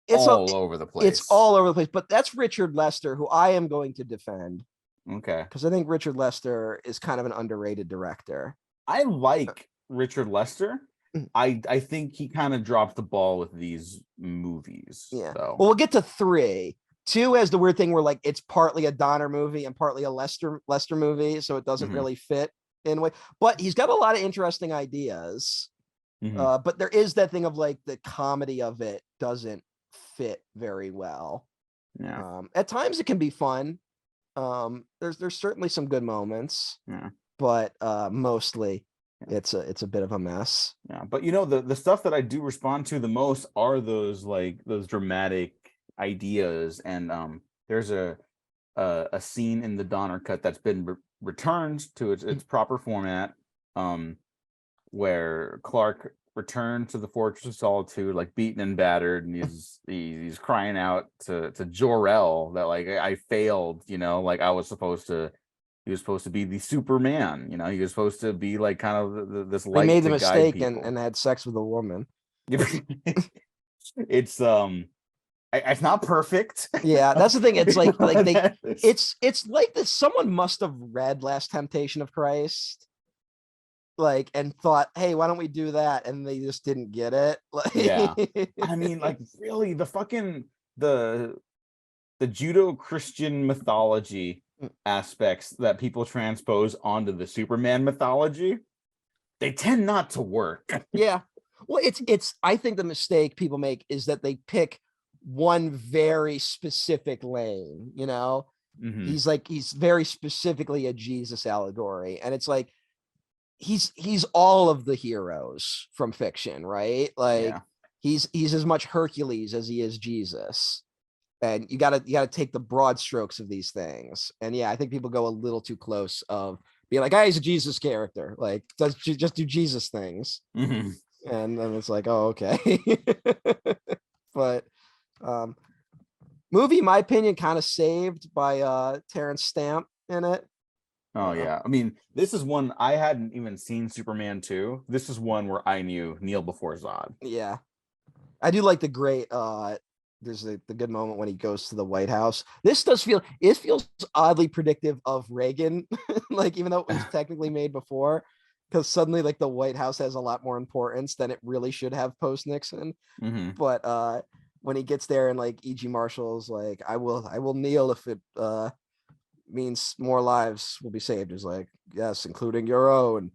all over the place. It's all over the place, but that's Richard Lester, who I am going to defend. Okay. Because I think Richard Lester is kind of an underrated director. I like Richard Lester. I think he kind of dropped the ball with these movies. Yeah. So. Well, we'll get to 3. 2 has the weird thing where like it's partly a Donner movie and partly a Lester movie, so it doesn't really fit in a way. But he's got a lot of interesting ideas. But there is that thing of like the comedy of it doesn't fit very well. Yeah. At times it can be fun. There's certainly some good moments. Yeah. But mostly it's a bit of a mess. Yeah. But the stuff that I do respond to the most are those dramatic ideas, and there's a scene in the Donner cut that's been returned to its proper format, where Clark returned to the Fortress of Solitude, like beaten and battered, and he's crying out to Jor-El that like I failed, like I was supposed to. He was supposed to be the Superman, he was supposed to be like kind of this light. He made the mistake and had sex with a woman. It's it's not perfect. Yeah, that's the thing. It's like it's like that someone must have read Last Temptation of Christ, like, and thought, hey, why don't we do that? And they just didn't get it. Like, yeah, I mean, like, really, the fucking the Judeo-Christian mythology aspects that people transpose onto the Superman mythology, they tend not to work. Yeah, well, it's I think the mistake people make is that they pick one very specific lane. He's very specifically a Jesus allegory, and it's like he's all of the heroes from fiction, right? Like he's as much Hercules as he is Jesus. And you gotta take the broad strokes of these things. And yeah, I think people go a little too close of be like, "Ah, he's a Jesus character. Like, does just do Jesus things." Mm-hmm. And then it's like, "Oh, okay." But um, movie, in my opinion, kind of saved by Terrence Stamp in it. Oh yeah. I mean, this is one I hadn't even seen Superman 2. This is one where I knew Neil before Zod. Yeah, I do like the great there's the good moment when he goes to the White House. This does feel it feels oddly predictive of Reagan, like even though it was technically made before, because suddenly like the White House has a lot more importance than it really should have post Nixon. Mm-hmm. But when he gets there and like E.G. Marshall's like, I will kneel if it means more lives will be saved. Is like, yes, including your own.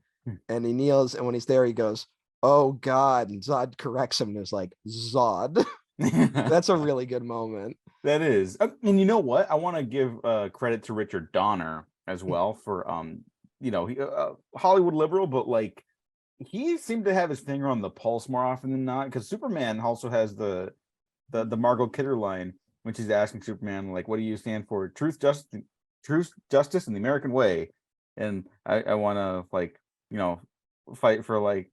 And he kneels, and when he's there, he goes, "Oh God!" And Zod corrects him and is like, "Zod." That's a really good moment. That is. And you know what? I want to give credit to Richard Donner as well for Hollywood liberal, but like he seemed to have his finger on the pulse more often than not, because Superman also has the Margot Kidder line when she's asking Superman, like, what do you stand for? Truth, justice, and the American way. And I want to fight for like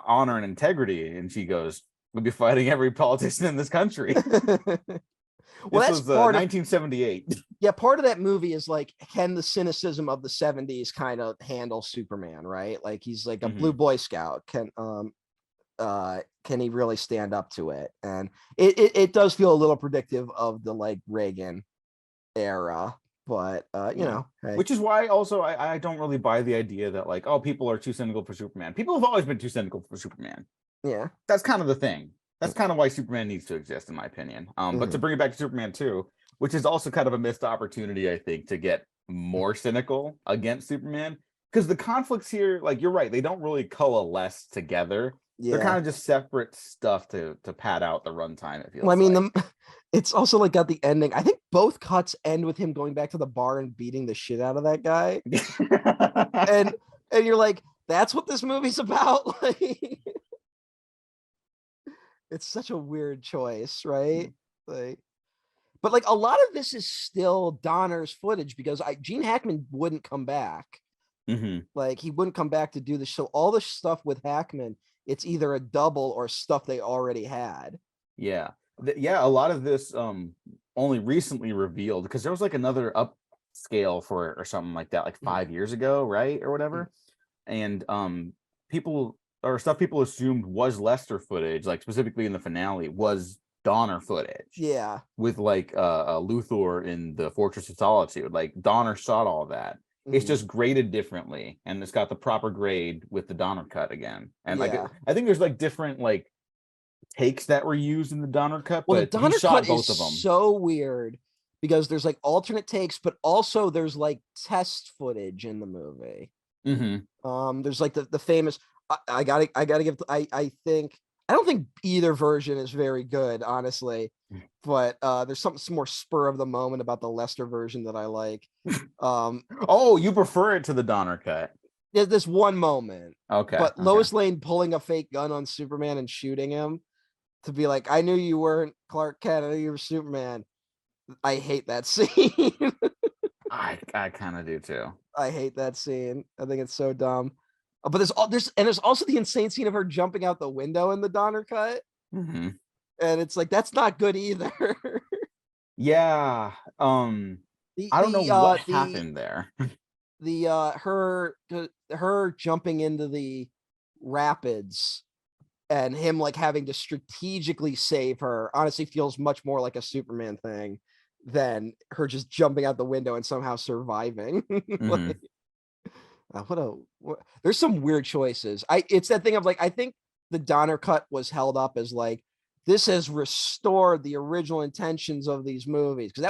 honor and integrity. And she goes, we'll be fighting every politician in this country. Well, This that's was part of 1978. yeah, part of that movie is like, can the cynicism of the 70s kind of handle Superman, right? Like he's like a blue Mm-hmm. Boy Scout. Can he really stand up to it? And it does feel a little predictive of the like Reagan era, but Yeah. hey. Which is why also I don't really buy the idea that like, oh, people are too cynical for Superman. People have always been too cynical for Superman. Yeah. That's kind of the thing. That's kind of why Superman needs to exist, in my opinion. But to Mhm. bring it back to Superman 2, which is also kind of a missed opportunity, I think, to get more cynical against Superman. Because the conflicts here, like you're right, they don't really coalesce together. They're Yeah. kind of just separate stuff to pad out the runtime, it Well, I feels mean, like. it's also like got the ending. I think both cuts end with him going back to the bar and beating the shit out of that guy. And and you're like, that's what this movie's about. Like, it's such a weird choice, right? Like, but like a lot of this is still Donner's footage because Gene Hackman wouldn't come back. Mm-hmm. Like he wouldn't come back to do the show. All the stuff with Hackman, it's either a double or stuff they already had. Yeah. Yeah, a lot of this only recently revealed because there was like another upscale for it or something like that, like 5 years ago, right? Or whatever. And people or stuff people assumed was Lester footage, like specifically in the finale, was Donner footage Yeah. with like Luthor in the Fortress of Solitude. Like Donner shot all that. It's Mhm. just graded differently, and it's got the proper grade with the Donner cut again. And like Yeah. I think there's like different like takes that were used in the Donner cut, Well, the but he Donner cut shot is both of them. so weird because there's like alternate takes, but also there's like test footage in the movie. Mm-hmm. There's like the famous. I gotta give. I think I don't think either version is very good, honestly. But there's something more spur of the moment about the Lester version that I like. Um, Oh, you prefer it to the Donner cut? there's this one moment, Okay, but okay. Lois Lane pulling a fake gun on Superman and shooting him to be like, "I knew you weren't Clark Kent. I knew you were Superman." I hate that scene. I kind of do too. I hate that scene. I think it's so dumb. But there's also the insane scene of her jumping out the window in the Donner cut, Mm-hmm. and it's like that's not good either. Yeah. the I don't know the what the happened there. the her jumping into the rapids and him like having to strategically save her honestly feels much more like a Superman thing than her just jumping out the window and somehow surviving. Mm-hmm. Like, there's some weird choices. It's that thing of like I think the Donner cut was held up as like this has restored the original intentions of these movies because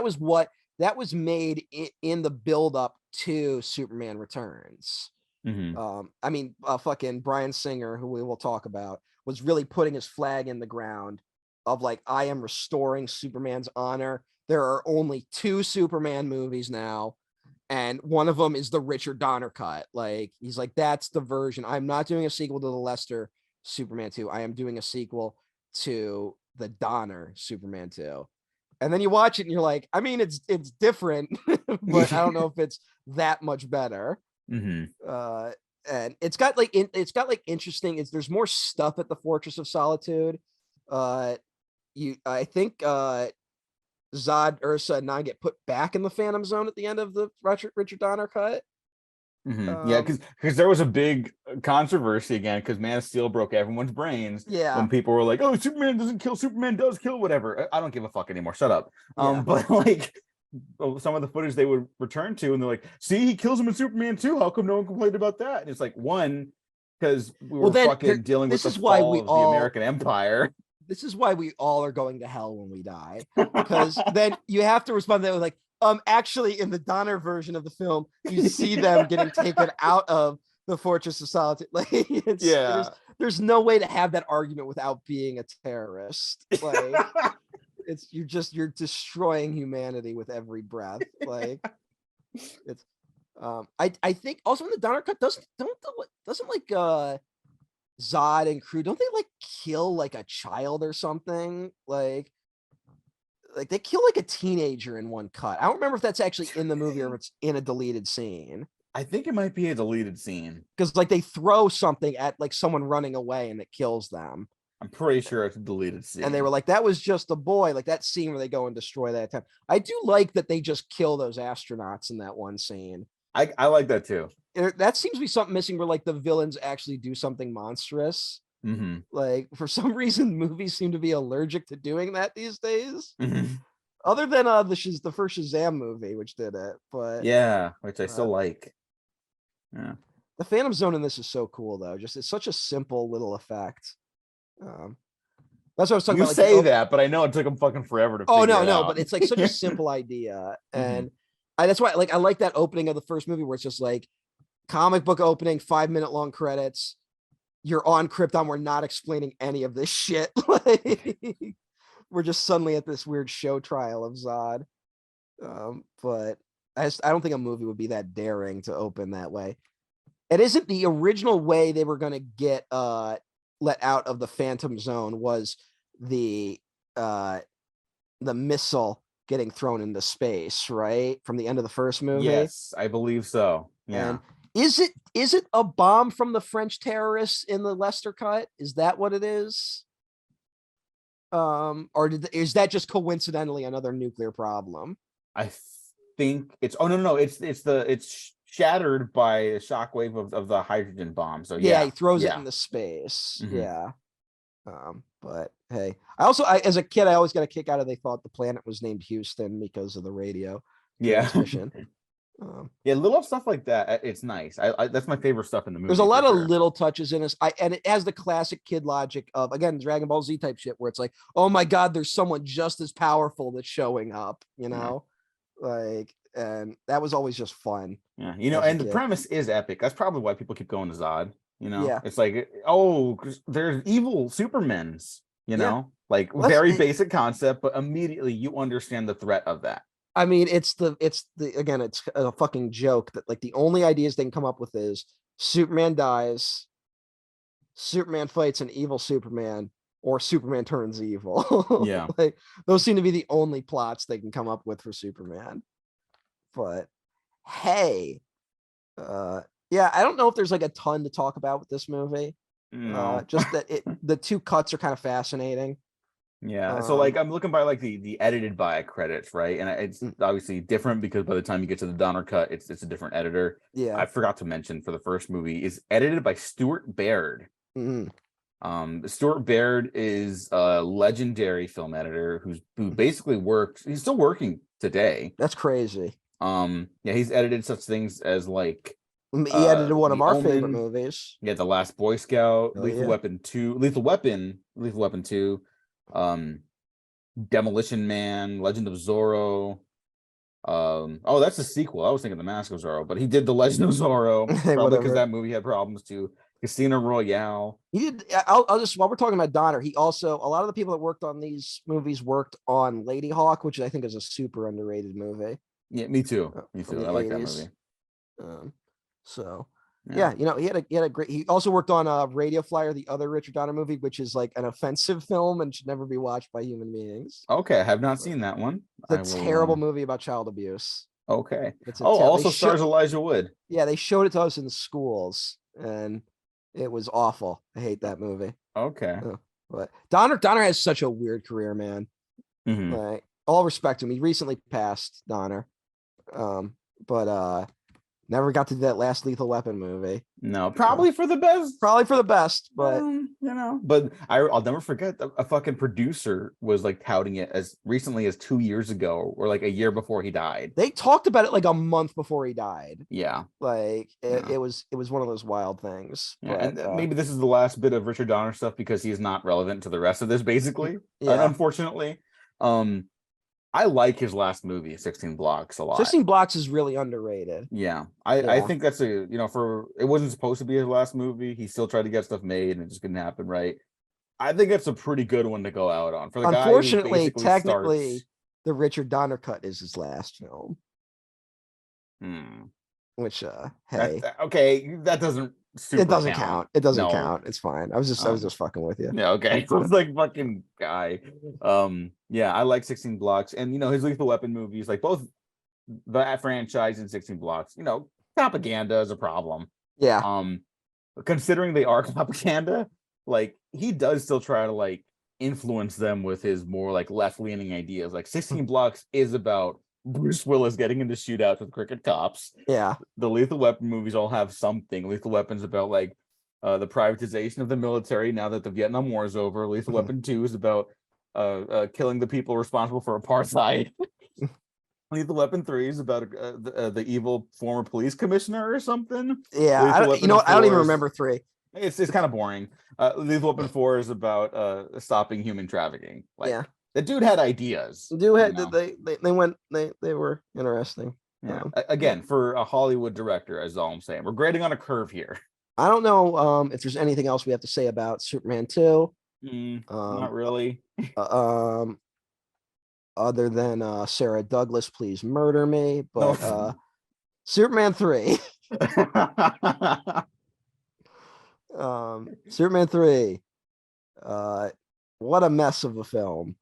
that was made in the build up to Superman Returns. Mm-hmm. I mean, fucking Bryan Singer, who we will talk about, was really putting his flag in the ground of like, I am restoring Superman's honor. There are only two Superman movies now, and one of them is the Richard Donner cut. Like, he's like, that's the version. I'm not doing a sequel to the Lester Superman 2. I am doing a sequel to the Donner Superman 2. And then you watch it and you're like, I mean, it's different, but I don't know if it's that much better. Mm-hmm. And it's got like interesting. There's more stuff at the Fortress of Solitude. I think Zod, Ursa, and Nine get put back in the Phantom Zone at the end of the Richard Donner cut. Mm-hmm. Yeah, because there was a big controversy again because Man of Steel broke everyone's brains Yeah, when people were like, "Oh, Superman doesn't kill, Superman does kill, whatever." I don't give a fuck anymore. Shut up. yeah. But like some of the footage they would return to, and they're like, "See, he kills him in Superman too. How come no one complained about that?" And it's like, one, because we Well, were then fucking dealing with this the is why fall of the American Empire. we all are going to hell when we die, because then you have to respond to that with like, actually, in the Donner version of the film, you see them getting taken out of the Fortress of Solitude. Like, Yeah. there's no way to have that argument without being a terrorist. Like, you're destroying humanity with every breath. Like, it's I think also in the Donner cut doesn't like Zod and crew, don't they like kill like a child or something? Like they kill like a teenager in one cut. I don't remember if that's actually in the movie or if it's in a deleted scene. I think it might be a deleted scene. Because like they throw something at like someone running away and it kills them. I'm pretty sure it's a deleted scene. And they were like, that was just a boy. Like that scene where they go and destroy that town. I do like that they just kill those astronauts in that one scene. I like that too. That seems to be something missing where like the villains actually do something monstrous. Mm-hmm. Like for some reason, movies seem to be allergic to doing that these days. Mm-hmm. Other than the first Shazam movie, which did it, but Yeah, which I still like. Yeah, the Phantom Zone in this is so cool though. Just it's such a simple little effect. That's what I was talking you about. say that, but I know it took them fucking forever to. Oh figure it no, out. but it's like such a simple idea, and that's why I like that opening of the first movie where it's just like comic book opening, 5-minute long credits. You're on Krypton. We're not explaining any of this shit. Like, we're just suddenly at this weird show trial of Zod. But I don't think a movie would be that daring to open that way. It isn't the original way they were going to get let out of the Phantom Zone was the missile getting thrown into space, right? From the end of the first movie. Yes, I believe so. Yeah. And is it a bomb from the French terrorists in the Lester cut? Is that what it is? Or is that just coincidentally another nuclear problem? I think it's no, it's shattered by a shockwave of the hydrogen bomb. So he throws it into space. Mm-hmm. Yeah. But hey, as a kid, I always got a kick out of they thought the planet was named Houston because of the radio transmission. Little stuff like that. It's nice. I that's my favorite stuff in the movie. There's a lot of little touches in this. And it has the classic kid logic of, again, Dragon Ball Z type shit where it's like, oh my God, there's someone just as powerful that's showing up, you know? Like, and that was always just fun. Yeah, and the premise is epic. That's probably why people keep going to Zod. Yeah. It's like, oh, there's evil Supermens, like very basic concept, but immediately you understand the threat of that. I mean, it's a fucking joke that like the only ideas they can come up with is Superman dies, Superman fights an evil Superman, or Superman turns evil. Yeah. Like those seem to be the only plots they can come up with for Superman. But hey, I don't know if there's like a ton to talk about with this movie. No. Just that the two cuts are kind of fascinating. Yeah, so like I'm looking by like the edited by credits, right? And it's obviously different because by the time you get to the Donner cut, it's a different editor. Yeah, I forgot to mention for the first movie is edited by Stuart Baird. Stuart Baird is a legendary film editor who basically works. He's still working today. That's crazy. He's edited such things as like he edited one of our favorite movies. Yeah, The Last Boy Scout, Lethal Weapon 2, Lethal Weapon 2. Demolition Man, Legend of Zorro. That's a sequel. I was thinking The Mask of Zorro, but he did The Legend of Zorro probably because that movie had problems too. Casino Royale. He did. I'll just, while we're talking about Donner, he also, a lot of the people that worked on these movies worked on Lady Hawk, which I think is a super underrated movie. Yeah, me too. I like that movie. So yeah, he had a great. He also worked on Radio Flyer, the other Richard Donner movie, which is like an offensive film and should never be watched by human beings. Okay, I have not seen that one. It's a terrible movie about child abuse. Okay. It's a Oh, they also show stars Elijah Wood. yeah, they showed it to us in the schools, and it was awful. I hate that movie. Okay. But Donner has such a weird career, man. Hmm. Like, all respect to him. He recently passed, Donner. Um, but never got to that last Lethal Weapon movie. No, probably for the best. Probably for the best, but But I'll never forget a fucking producer was like touting it as recently as 2 years ago or like a year before he died. they talked about it like a month before he died. Yeah. Like it, Yeah. it was it was one of those wild things. Yeah. But And maybe this is the last bit of Richard Donner stuff because he's not relevant to the rest of this, basically. yeah, Unfortunately. Um, I like his last movie, 16 Blocks, a lot. 16 Blocks is really underrated. Yeah. I Yeah. think that's for it wasn't supposed to be his last movie. He still tried to get stuff made and it just couldn't happen, right? I think it's a pretty good one to go out on for the guy who Unfortunately, basically starts. technically, the Richard Donner cut is his last film. Hmm. Which hey, Okay, that doesn't it super doesn't count. count. It doesn't No. count. It's fine. I was just fucking with you. Yeah, okay. It was like fucking guy. Yeah, I like 16 Blocks and his Lethal Weapon movies, like both the franchise and 16 Blocks, propaganda is a problem. Yeah. Um, considering they are propaganda, like he does still try to like influence them with his more like left-leaning ideas. Like 16 Blocks is about Bruce Willis getting into shootouts with crooked cops. Yeah. The Lethal Weapon movies all have something. Lethal Weapon's about like the privatization of the military now that the Vietnam War is over. Lethal Weapon 2 is about killing the people responsible for apartheid. Lethal Weapon 3 is about the evil former police commissioner or something. Yeah. Lethal Weapon I don't even 4 remember 3. it's kind of boring. Lethal Weapon 4 is about stopping human trafficking. Like Yeah. the dude had ideas. Do had they were interesting. Yeah. Again, for a Hollywood director, is all I'm saying. We're grading on a curve here. I don't know if there's anything else we have to say about Superman 2. Not really. Um other than Sarah Douglas, please murder me. But No. Superman 3. Superman 3. What a mess of a film.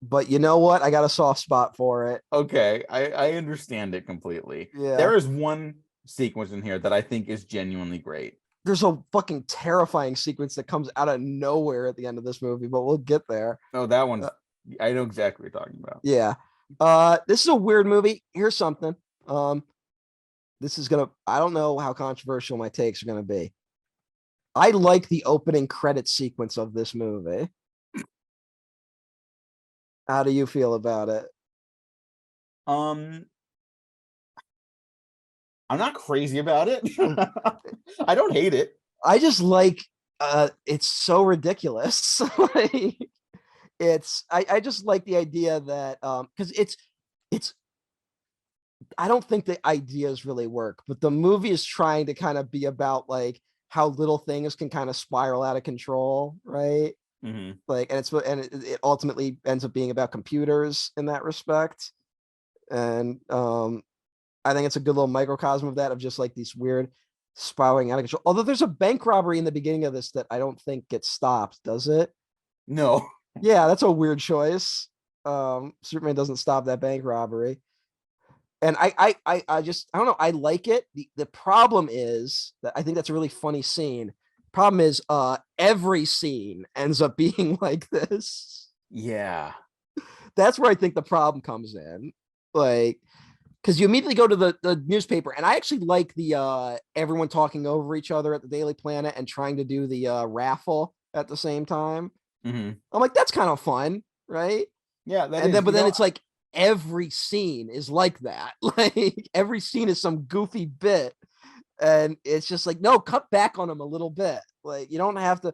But you know what? I got a soft spot for it. Okay, I understand it completely. Yeah. There is one sequence in here that I think is genuinely great. There's a fucking terrifying sequence that comes out of nowhere at the end of this movie, but we'll get there. Oh, that one's I know exactly what you're talking about. Yeah. This is a weird movie. Here's something. This is I don't know how controversial my takes are gonna be. I like the opening credit sequence of this movie. How do you feel about it? I'm not crazy about it. I don't hate it. I just like it's so ridiculous. Like I just like the idea that because it's I don't think the ideas really work, but the movie is trying to kind of be about like how little things can kind of spiral out of control, right? Mm-hmm. Like, and it ultimately ends up being about computers in that respect. And I think it's a good little microcosm of that, of just like these weird spiraling out of control. Although there's a bank robbery in the beginning of this that I don't think gets stopped, does it? No. Yeah, that's a weird choice. Superman doesn't stop that bank robbery. And I just I don't know, I like it. The problem is that I think that's a really funny scene. Problem is every scene ends up being like this. Yeah. That's where I think the problem comes in. Like, because you immediately go to the newspaper, and I actually like the everyone talking over each other at the Daily Planet and trying to do the raffle at the same time. Mm-hmm. I'm like, that's kind of fun, right? Yeah, But then it's like every scene is like that. Like every scene is some goofy bit, and it's just like, no, cut back on them a little bit. Like you don't have to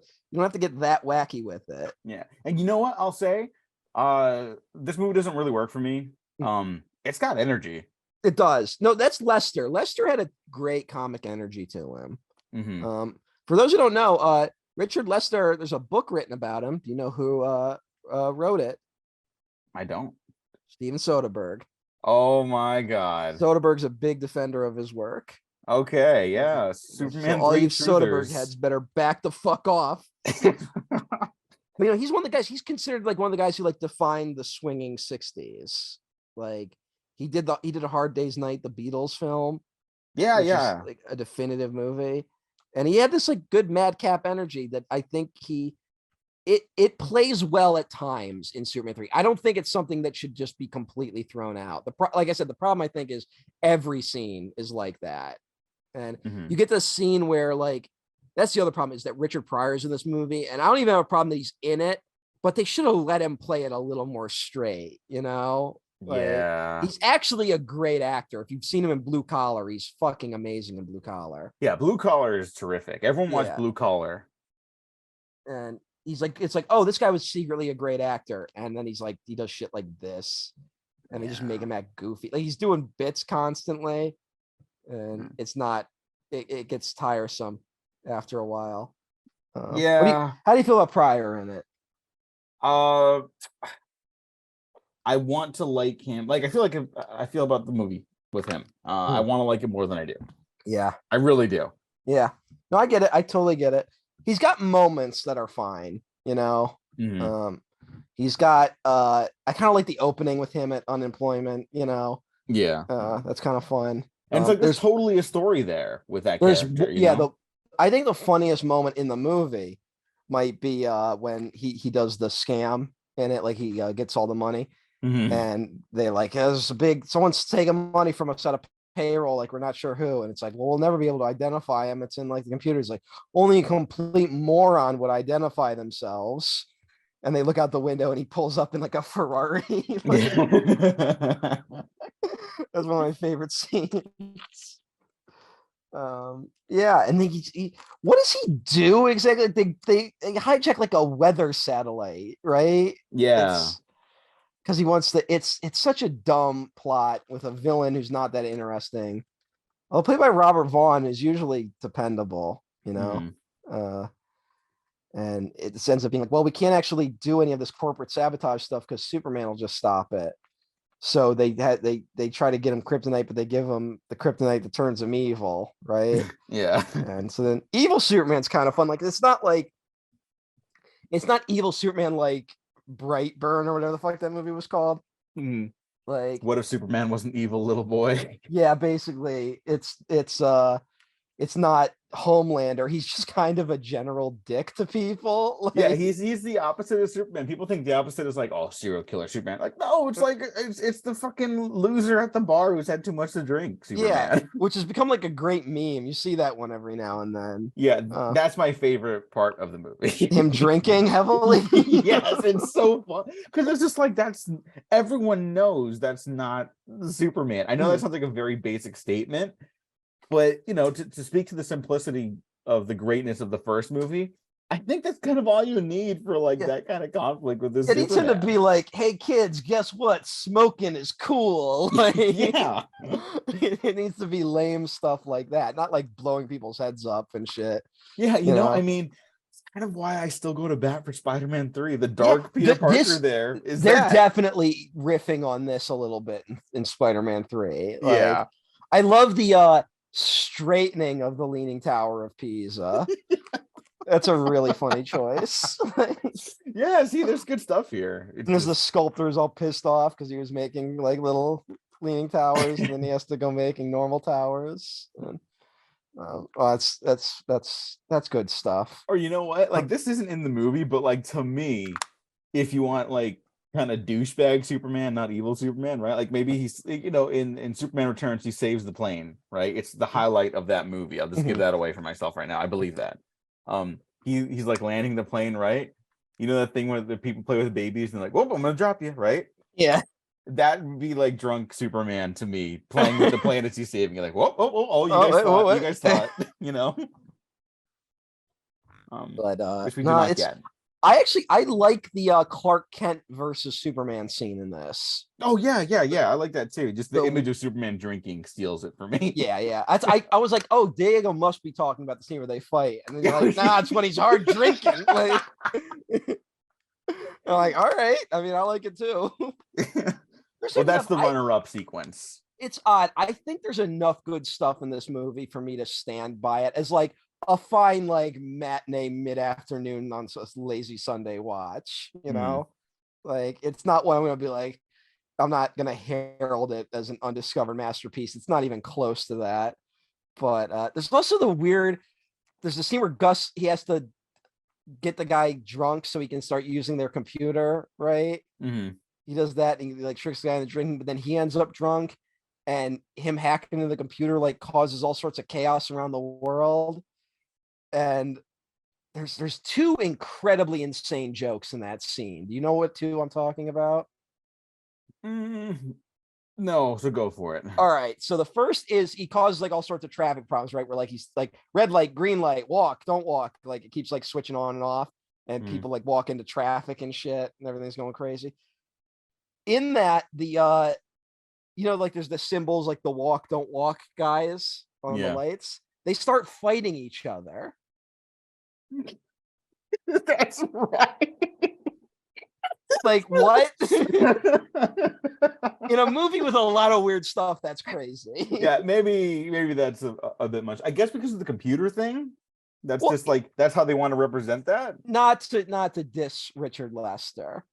get that wacky with it. Yeah, and you know what I'll say? This movie doesn't really work for me. It's got energy. It does. No, that's Lester. Lester had a great comic energy to him. Mm-hmm. For those who don't know, Richard Lester, there's a book written about him. Do you know who wrote it? I don't. Steven Soderbergh. Oh my God. Soderbergh's a big defender of his work. Okay, yeah. Superman. So all you Truthers. Soderbergh heads better back the fuck off. He's one of the guys. He's considered like one of the guys who like defined the swinging '60s. Like he did A Hard Day's Night, the Beatles film, Yeah, which is yeah. like a definitive movie. And he had this like good madcap energy that I think it plays well at times in Superman 3. I don't think it's something that should just be completely thrown out. Like I said, the problem I think is every scene is like that. And Mm-hmm. you get the scene where like that's the other problem is that Richard Pryor's in this movie, and I don't even have a problem that he's in it, but they should have let him play it a little more straight, you know? Like Yeah. he's actually a great actor. If you've seen him in Blue Collar, he's fucking amazing in Blue Collar. Yeah, Blue Collar is terrific. Everyone watched Yeah. Blue Collar. And he's like, it's like, oh, this guy was secretly a great actor. And then he's like, he does shit like this. And they just make him act goofy. Like he's doing bits constantly. And it's not, it gets tiresome after a while. Yeah. How do you feel about Pryor in it? I want to like him. Like I feel about the movie with him. I want to like him more than I do. Yeah. I really do. Yeah. No, I get it. I totally get it. He's got moments that are fine, you know. Mm-hmm. He's got I kind of like the opening with him at unemployment, you know. Yeah. That's kind of fun. And it's like there's totally a story there with that character. I think the funniest moment in the movie might be when he does the scam in it, like he gets all the money, and they're like, "There's someone's taking money from us out of payroll, like we're not sure who," and it's like, "Well, we'll never be able to identify him. It's in like the computer." He's like, "Only a complete moron would identify themselves." And they look out the window, and he pulls up in like a Ferrari. That's one of my favorite scenes. Yeah, and then what does he do exactly? They hijack like a weather satellite, right? Yeah, because he wants to. It's such a dumb plot with a villain who's not that interesting. Well, played by Robert Vaughn is usually dependable, you know. And it ends up being like, well, we can't actually do any of this corporate sabotage stuff because Superman will just stop it. So they try to get him kryptonite, but they give him the kryptonite that turns him evil, right? Yeah. And so then evil Superman's kind of fun. Like it's not evil Superman like Brightburn or whatever the fuck that movie was called. Like, what if Superman was an evil little boy? Yeah, basically, it's not Homelander. He's just kind of a general dick to people. Like, yeah, he's the opposite of Superman. People think the opposite is like, oh, serial killer Superman. Like, no, it's like it's the fucking loser at the bar who's had too much to drink. Superman. Yeah, which has become like a great meme. You see that one every now and then. Yeah, that's my favorite part of the movie. Him drinking heavily. Yes, it's so fun because it's just like everyone knows that's not Superman. I know that sounds like a very basic statement, but you know, to speak to the simplicity of the greatness of the first movie, I think that's kind of all you need for like that kind of conflict with this. It needs him to be like, "Hey kids, guess what? Smoking is cool." Like, yeah, it needs to be lame stuff like that, not like blowing people's heads up and shit. Yeah, you know, I mean, it's kind of why I still go to bat for Spider-Man 3. The dark Peter Parker they're definitely riffing on this a little bit in Spider-Man 3. Like, yeah, I love the straightening of the Leaning Tower of Pisa. That's a really funny choice. Yeah, see, there's good stuff here. There's the sculptor's all pissed off because he was making like little leaning towers, and then he has to go making normal towers. And, that's good stuff. Or you know what? Like this isn't in the movie, but like to me, if you want like kind of douchebag Superman, not evil Superman, right? Like maybe he's, you know, in Superman Returns, he saves the plane, right? It's the highlight of that movie. I'll just give that away for myself right now. I believe that. He's like landing the plane, right? You know that thing where the people play with babies and like, whoop, I'm gonna drop you, right? Yeah. That would be like drunk Superman to me, playing with the planets he's saving. You're like, whoa, you guys thought, you know. But which we do not get. I like the Clark Kent versus Superman scene in this. Oh yeah. I like that too. Just the image of Superman drinking steals it for me. Yeah. I was like, oh, Diego must be talking about the scene where they fight, and then you're like, nah, it's when he's hard drinking. Like, I'm like, all right. I mean, I like it too. Well, that's the runner-up sequence. It's odd. I think there's enough good stuff in this movie for me to stand by it as like a fine like matinee mid-afternoon on a lazy Sunday watch, you know. Like it's not one I'm gonna be like, I'm not gonna herald it as an undiscovered masterpiece. It's not even close to that. But there's also there's the scene where Gus, he has to get the guy drunk so he can start using their computer, right? Mm-hmm. He does that and he like tricks the guy into drinking, but then he ends up drunk, and him hacking into the computer like causes all sorts of chaos around the world. And there's two incredibly insane jokes in that scene. Do you know what two I'm talking about? Mm, no, so go for it. All right. So the first is he causes like all sorts of traffic problems, right? Where like he's like red light, green light, walk, don't walk. Like it keeps like switching on and off, and Mm. people like walk into traffic and shit, and everything's going crazy. In that, like there's the symbols like the walk, don't walk guys on the Yeah. lights. They start fighting each other. That's right. Like what? In a movie with a lot of weird stuff, that's crazy. Yeah, maybe that's a bit much. I guess because of the computer thing. That's Well, just like that's how they want to represent that. not to diss Richard Lester,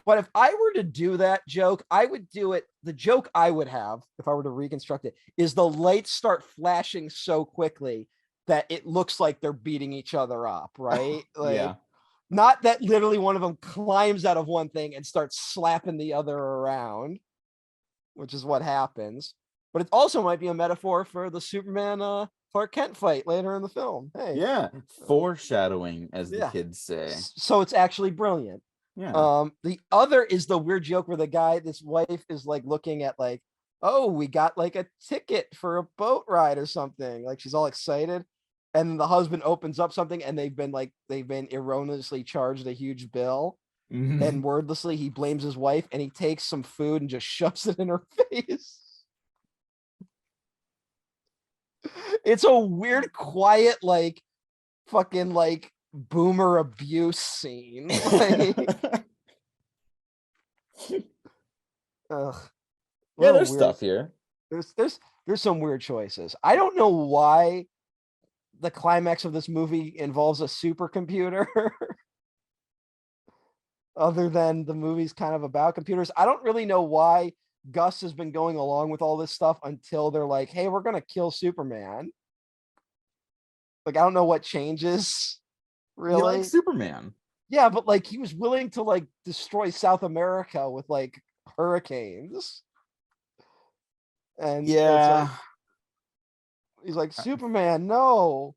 but if I were to do that joke, I would do it. The joke I would have if I were to reconstruct it is the lights start flashing so quickly that it looks like they're beating each other up, right? Like Yeah. not that literally one of them climbs out of one thing and starts slapping the other around, which is what happens. But it also might be a metaphor for the Superman Clark Kent fight later in the film. Hey, Yeah. Foreshadowing, as the yeah. kids say. So it's actually brilliant. Yeah. The other is the weird joke where this wife is like looking at like, oh, we got like a ticket for a boat ride or something. Like she's all excited. And the husband opens up something and they've been erroneously charged a huge bill. Mhm. And wordlessly he blames his wife and he takes some food and just shoves it in her face. It's a weird, quiet, like fucking like boomer abuse scene. Like, ugh, Yeah, what a there's weird. stuff here. There's some weird choices. I don't know why the climax of this movie involves a supercomputer. Other than the movie's kind of about computers, I don't really know why Gus has been going along with all this stuff until they're like, "Hey, we're gonna kill Superman." Like, I don't know what changes, He likes really. Superman. Yeah, but like he was willing to like destroy South America with like hurricanes. And it's Yeah. like he's like, Superman, no.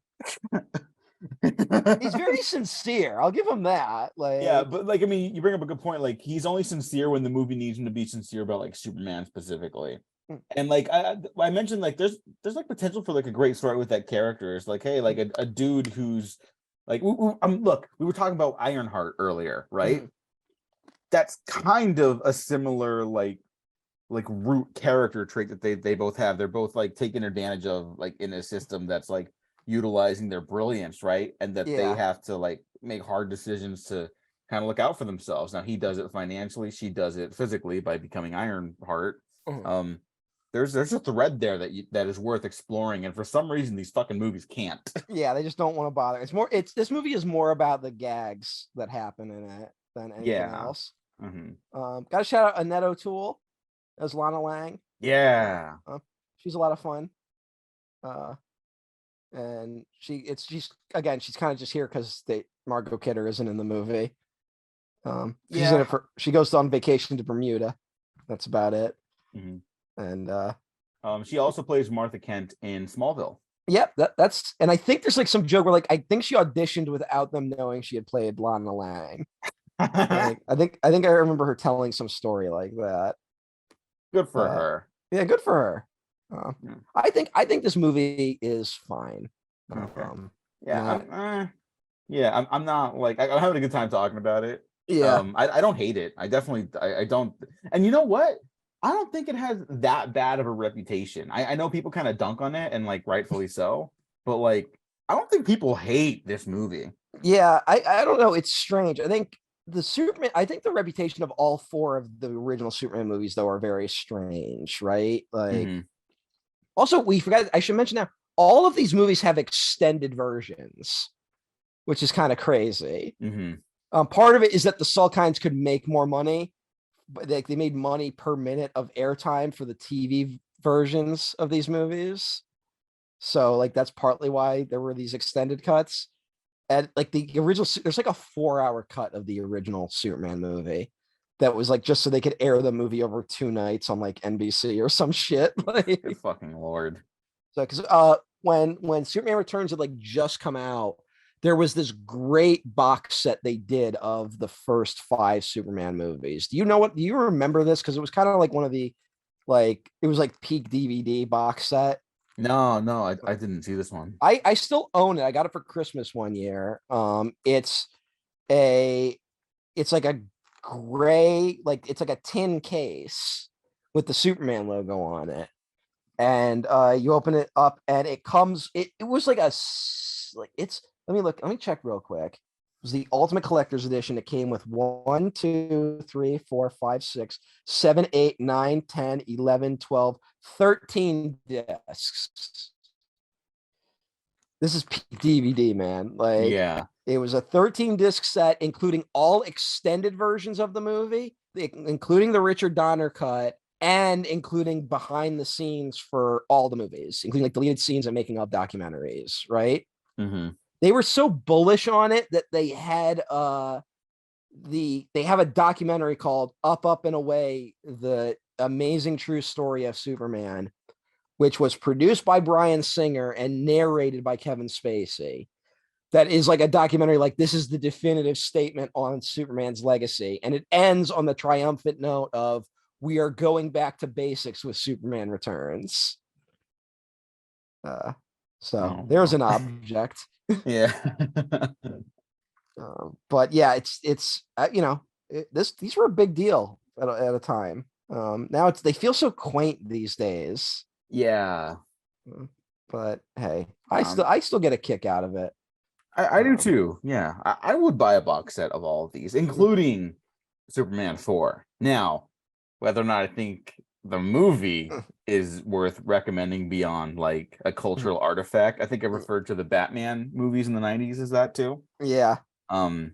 He's very sincere. I'll give him that. Yeah, Like, but like I mean, you bring up a good point. Like he's only sincere when the movie needs him to be sincere about like Superman specifically. mm, And like I mentioned, like there's like potential for like a great story with that character. It's like, hey, like a dude who's like, look, we were talking about Ironheart earlier, right? mm, That's kind of a similar like root character trait that they both have. They're both like taking advantage of like in a system that's like utilizing their brilliance, right? And that they yeah. have to like make hard decisions to kind of look out for themselves. Now he does it financially, she does it physically by becoming Ironheart. Mm. Um, there's a thread there that is worth exploring, and for some reason these fucking movies can't. Yeah, they just don't want to bother. It's this movie is more about the gags that happen in it than anything Yeah. else. Mm-hmm. Got to shout out Annette O'Toole as Lana Lang. Yeah. She's a lot of fun. Uh, and she's again, she's kind of just here because Margot Kidder isn't in the movie. She's in Yeah. it for she goes on vacation to Bermuda. That's about it. Mm-hmm. And She also plays Martha Kent in Smallville. yep, that's and I think there's like some joke where like I think she auditioned without them knowing she had played Lana Lang. Like I think I remember her telling some story like that. Good for Uh, her. yeah, good for her. Uh, Yeah. I think this movie is fine. Okay. Yeah, Not I'm not like I'm having a good time talking about it. yeah. I don't hate it. I definitely I don't. And you know what? I don't think it has that bad of a reputation. I know people kind of dunk on it, and like rightfully so, but like I don't think people hate this movie. Yeah, I don't know. It's strange. I think the reputation of all four of the original Superman movies, though, are very strange, right? Like, Hmm. also, we forgot, I should mention now, all of these movies have extended versions, which is kind of crazy. Hmm. Part of it is that the Salkinds could make more money but they made money per minute of airtime for the TV versions of these movies. So like that's partly why there were these extended cuts. And like the original, there's like a 4-hour cut of the original Superman movie that was like just so they could air the movie over 2 nights on like NBC or some shit. Like, Good fucking lord. so because when Superman Returns had like just come out, there was this great box set they did of the first 5 Superman movies. Do you know what? Do you remember this? Because it was kind of like one of the like it was like peak DVD box set. No, no, I didn't see this one. I still own it. I got it for Christmas one year. A it's like a gray, like it's like a tin case with the Superman logo on it. And you open it up and it comes, it was like like it's let me check real quick. It was the Ultimate Collector's Edition. It came with 1, 2, 3, 4, 5, 6, 7, 8, 9, 10, 11, 12, 13 discs. This is DVD, man. Like Yeah. it was a 13 disc set, including all extended versions of the movie, including the Richard Donner cut, and including behind the scenes for all the movies, including like deleted scenes and making of documentaries. Right? Mm-hmm. They were so bullish on it that they had they have a documentary called Up, Up and Away: The Amazing True Story of Superman, which was produced by Bryan Singer and narrated by Kevin Spacey. That is like a documentary, like this is the definitive statement on Superman's legacy. And it ends on the triumphant note of we are going back to basics with Superman Returns. So Oh, there's wow. an object. Yeah. But yeah, it's these were a big deal at a time. Now they feel so quaint these days. Yeah. But hey, Um, I still get a kick out of it. I do too. Yeah. I would buy a box set of all of these, including Superman 4. Now, whether or not I think the movie is worth recommending beyond like a cultural artifact, I think I referred to the Batman movies in the 90s as that too. Yeah. Um,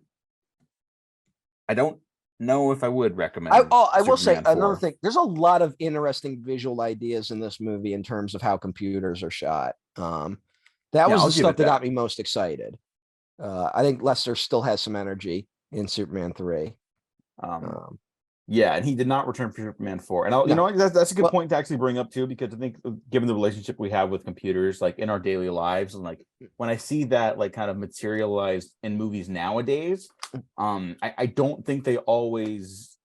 I don't know if I would recommend I will say Superman another 4. thing. There's a lot of interesting visual ideas in this movie in terms of how computers are shot. That Yeah, was I'll the give stuff it that got that. me most excited. I think Lester still has some energy in Superman 3. Um, Um, Yeah, and he did not return for Superman 4. And you no, know what, that's a good well, point to actually bring up too, because I think given the relationship we have with computers, like in our daily lives, and like when I see that like kind of materialized in movies nowadays, I don't think they always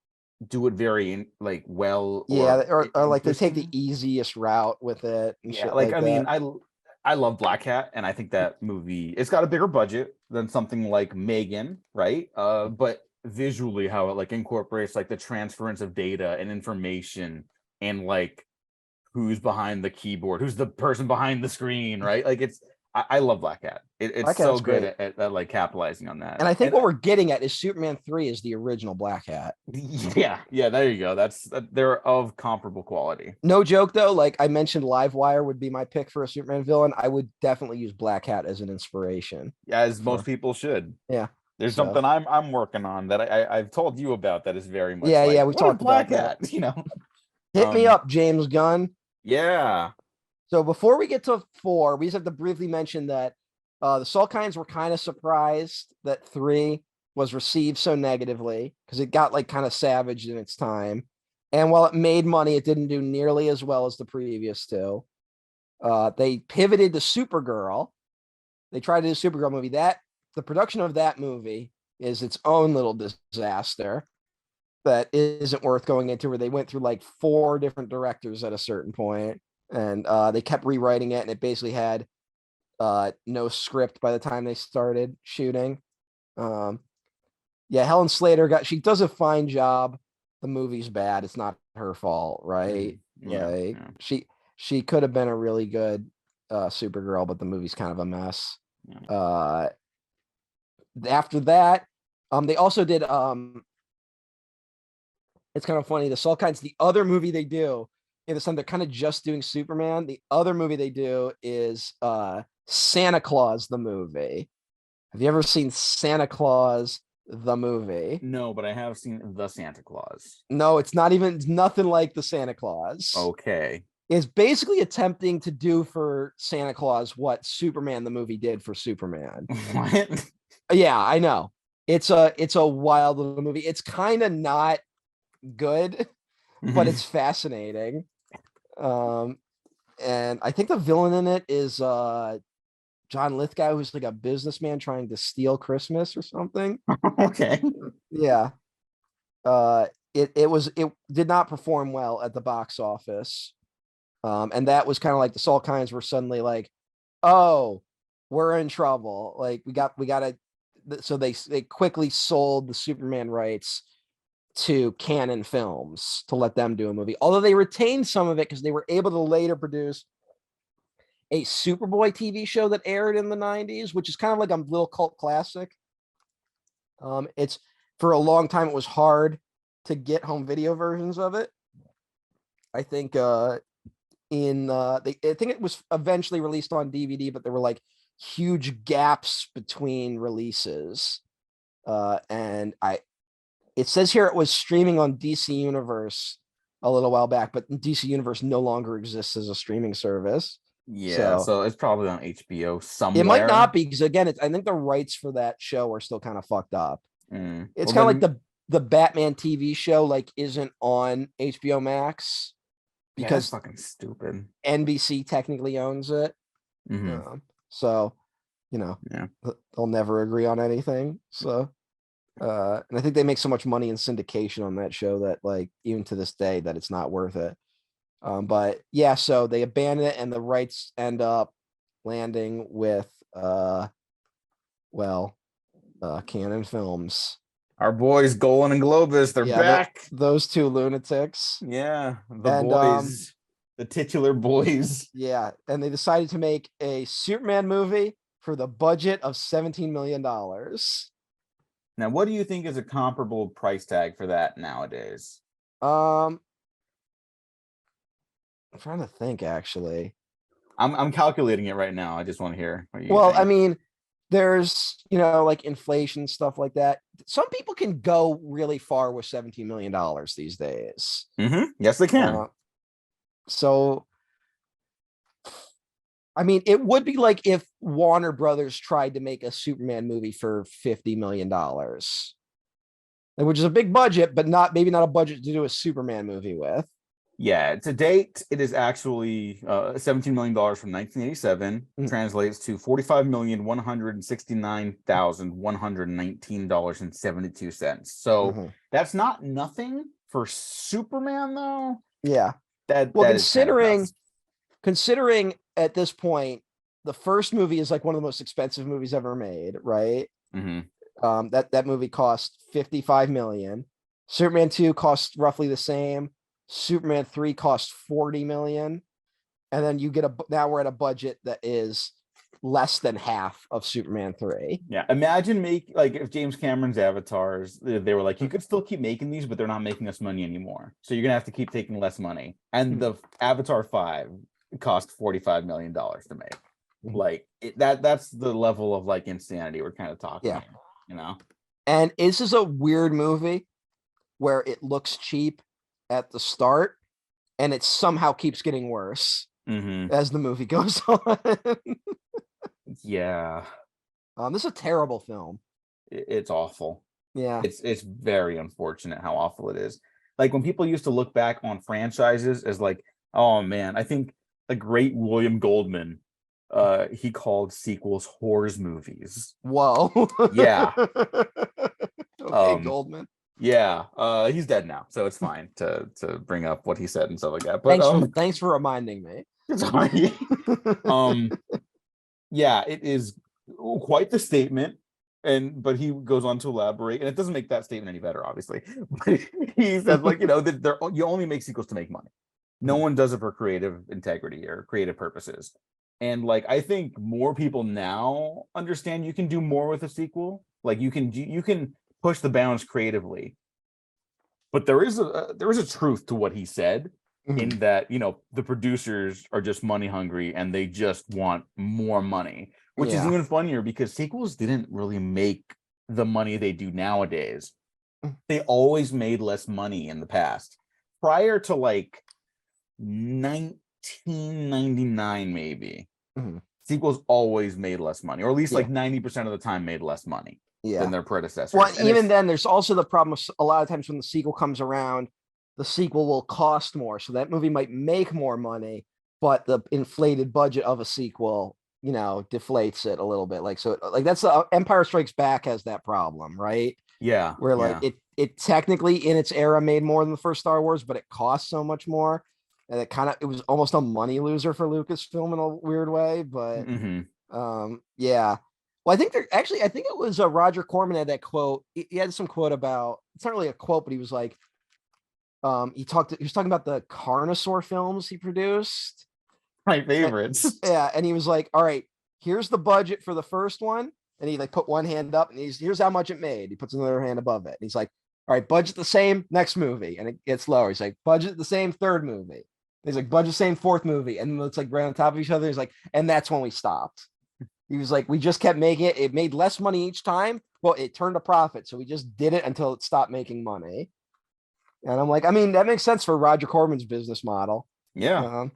do it very like well yeah, or or like they take the interesting. easiest route with it and Yeah, shit like like I mean, that. I love Black Hat, and I think that movie it's got a bigger budget than something like Megan, right? But visually, how it like incorporates like the transference of data and information, and like who's behind the keyboard, who's the person behind the screen, right? Like I love Black Hat. It's Black so Cat's good great. at like capitalizing on that. And I think And what we're getting at is Superman 3 is the original Black Hat. yeah, yeah, there you go. They're of comparable quality. No joke though, like I mentioned, Livewire would be my pick for a Superman villain. I would definitely use Black Hat as an inspiration As most for people should. yeah. There's So something I'm working on that I've told you about that is very much yeah, like we what if talked Black about that. Hat, you know? Hit me Um, up, James Gunn. yeah, So before we get to 4, we just have to briefly mention that the Salkinds were kind of surprised that 3 was received so negatively because it got like kind of savaged in its time. And while it made money, it didn't do nearly as well as the previous 2. They pivoted to Supergirl. They tried to do a Supergirl movie. That the production of that movie is its own little disaster that isn't worth going into. Where they went through like 4 different directors at a certain point, and they kept rewriting it, and it basically had no script by the time they started shooting. Um, yeah, Helen Slater she does a fine job. The movie's bad. It's not her fault, right? yeah, Like yeah, she could have been a really good Supergirl, but the movie's kind of a mess. yeah. Uh, After that, they also did it's kind of funny. The Salkinds, the other movie they do, in the sense they're kind of just doing Superman. The other movie they do is Santa Claus the movie. Have you ever seen Santa Claus the movie. No, but I have seen The Santa Claus. No, it's not even, it's nothing like the Santa Claus. Okay. It's basically attempting to do for Santa Claus what Superman the movie did for Superman. What? Yeah, I know. It's a wild little movie. It's kind of not good, but it's fascinating. Um, and I think the villain in it is John Lithgow, who's like a businessman trying to steal Christmas or something. Okay. Yeah. It did not perform well at the box office. And that was kind of like the Salt Kinds were suddenly like, oh, we're in trouble. Like we gotta. So they quickly sold the Superman rights to Canon Films to let them do a movie. Although they retained some of it because they were able to later produce a Superboy TV show that aired in the 90s, which is kind of like a little cult classic. It's for a long time it was hard to get home video versions of it. I think I think it was eventually released on DVD, but there were like huge gaps between releases. And it says here it was streaming on DC Universe a little while back, but DC Universe no longer exists as a streaming service. Yeah, so it's probably on HBO somewhere. It might not be because again, I think the rights for that show are still kind of fucked up. It's kind of like the Batman TV show like isn't on HBO Max because fucking stupid. NBC technically owns it. So, they'll never agree on anything. So, and I think they make so much money in syndication on that show that like even to this day that it's not worth it. But yeah, so they abandon it and the rights end up landing with Canon Films. Our boys Golan and Globus, they're back. Those two lunatics. Yeah, boys, the titular boys. Yeah, and they decided to make a Superman movie for the budget of $17 million. Now, what do you think is a comparable price tag for that nowadays? I'm trying to think actually. I'm calculating it right now. I just want to hear what you think. I mean, there's like inflation stuff like that. Some people can go really far with $17 million these days. Yes, they can. So I mean, it would be like if Warner Brothers tried to make a Superman movie for $50 million, which is a big budget, but maybe not a budget to do a Superman movie with. Yeah, to date, it is actually $17 million from 1987, translates to $45,169,119.72. So that's not nothing for Superman, though. Yeah. Considering at this point, the first movie is like one of the most expensive movies ever made, right? That movie cost $55 million. Superman 2 cost roughly the same. Superman 3 cost $40 million. And then now we're at a budget that is less than half of Superman 3. Yeah. Imagine if James Cameron's Avatars, they were like, you could still keep making these, but they're not making us money anymore. So you're going to have to keep taking less money. And the Avatar 5 cost $45 million to make. Like that's the level of like insanity we're kind of talking here, And this is a weird movie where it looks cheap at the start and it somehow keeps getting worse as the movie goes on. Yeah. This is a terrible film. It's awful. Yeah. It's very unfortunate how awful it is. Like when people used to look back on franchises as like, oh man, I think the great William Goldman, he called sequels whores movies. Whoa. Yeah. Okay, Goldman. Yeah, he's dead now, so it's fine to bring up what he said and stuff like that. But thanks for reminding me. Sorry. Yeah, it is quite the statement, but he goes on to elaborate, and it doesn't make that statement any better, obviously. But he says, like, that you only make sequels to make money. No one does it for creative integrity or creative purposes. And like, I think more people now understand you can do more with a sequel. Like you can push the bounds creatively. But there is a truth to what he said in that, the producers are just money hungry and they just want more money, which is even funnier because sequels didn't really make the money they do nowadays. Mm. They always made less money in the past. Prior to like 1999, maybe, Mhm. sequels always made less money, or at least Yeah, like 90% of the time made less money than yeah. their Well, predecessors. And even it's then, there's also the problem of a lot of times when the sequel comes around, the sequel will cost more. So that movie might make more money, but the inflated budget of a sequel, deflates it a little bit. Like, so, like, that's Empire Strikes Back has that problem, right? yeah, Where like yeah. it technically in its era made more than the first Star Wars, but it cost so much more. And it was almost a money loser for Lucasfilm in a weird way. But Hmm. yeah. Well, I think it was Roger Corman had that quote. He had some quote about, it's not really a quote, but he was like, he was talking about the Carnosaur films he produced. My And, favorites. yeah, and he was like, all right, here's the budget for the first one. And he like put one hand up and here's how much it made. He puts another hand above it. And he's like, all right, budget the same, next movie. And it gets lower. He's like, budget the same, third movie. He's like, budget the same, fourth movie. And it's like right on top of each other. He's like, and that's when we stopped. He was like, we just kept making it. It made less money each time. Well, it turned a profit. So we just did it until it stopped making money. And I'm like, I mean, that makes sense for Roger Corman's business model. Yeah. Um,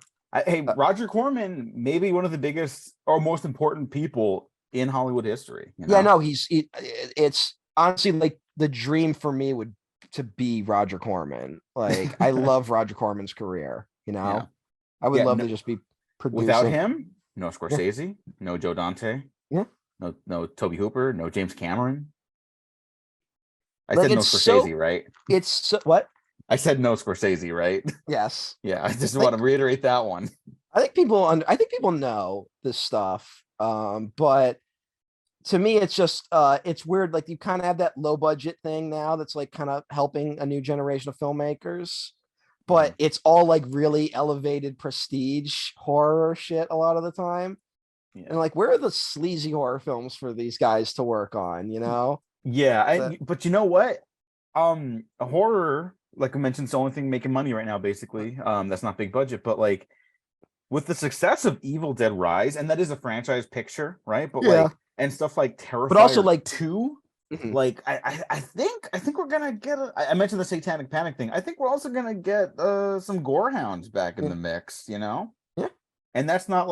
Hey, uh, Roger Corman, maybe one of the biggest or most important people in Hollywood history, you yeah, know? no, it's honestly like the dream for me would to be Roger Corman. Like, I love Roger Corman's career, Yeah. I would Yeah. love No, to just be without producing. him, no Yeah, Scorsese, no Joe Dante, yeah. no Toby Hooper, no James Cameron. I Like said no it's so Scorsese, right? what? I said no Scorsese, right? Yes. Yeah, I just want Like to reiterate that one. I think people know this stuff. But to me it's just it's weird, like you kind of have that low budget thing now that's like kind of helping a new generation of filmmakers, Mhm. but it's all like really elevated prestige horror shit a lot of the time. And Yeah. like, where are the sleazy horror films for these guys to work on, Yeah, that but you know what? Horror, like I mentioned, is the only thing making money right now, basically. That's not big budget, but like with the success of Evil Dead Rise, and that is a franchise picture, right? But yeah, like, and stuff like but also Terrifier like 2, mhm. like I think we're gonna get I mentioned the Satanic Panic thing. I think we're also gonna get some gorehounds back in Yeah, the mix, you know? yeah. And that's not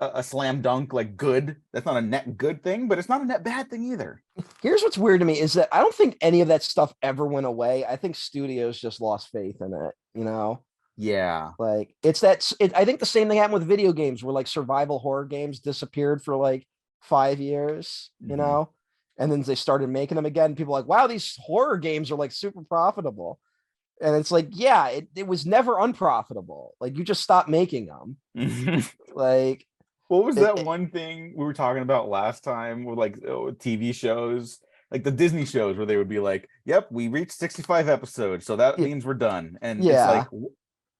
a slam dunk like good. That's not a net good thing, but it's not a net bad thing either. Here's what's weird to me is that I don't think any of that stuff ever went away. I think studios just lost faith in it. Yeah. Like I think the same thing happened with video games where like survival horror games disappeared for like 5 years, Hmm. and then they started making them again. People are like, wow, these horror games are like super profitable. And it's like, yeah, it was never unprofitable. Like, you just stopped making them. Like What was it, that one thing we were talking about last time with like TV shows, like the Disney shows where they would be like, "Yep, we reached 65 episodes, so that it means we're done." And it's yeah, like,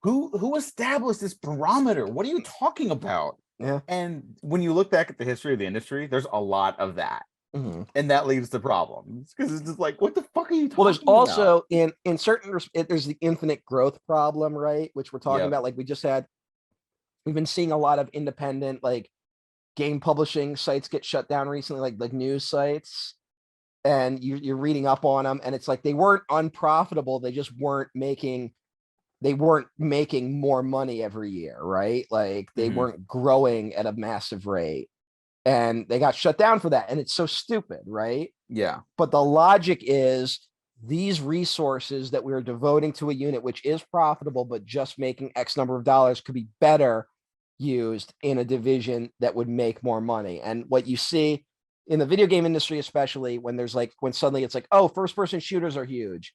who established this barometer? What are you talking about? yeah. And when you look back at the history of the industry, there's a lot of that. Mhm. And that leads to problems because it's just like, what the fuck are you Well, there's talking about? also in certain there's the infinite growth problem, right? Which we're talking Yep. about. Like, we've been seeing a lot of independent like game publishing sites get shut down recently, like news sites, and you're reading up on them, and it's like they weren't unprofitable, they just weren't making more money every year, right? Like, they Hmm. weren't growing at a massive rate, and they got shut down for that, and it's so stupid, right? Yeah. But the logic is these resources that we're devoting to a unit which is profitable but just making X number of dollars could be better used in a division that would make more money. And what you see in the video game industry, especially when suddenly it's like, oh, first person shooters are huge,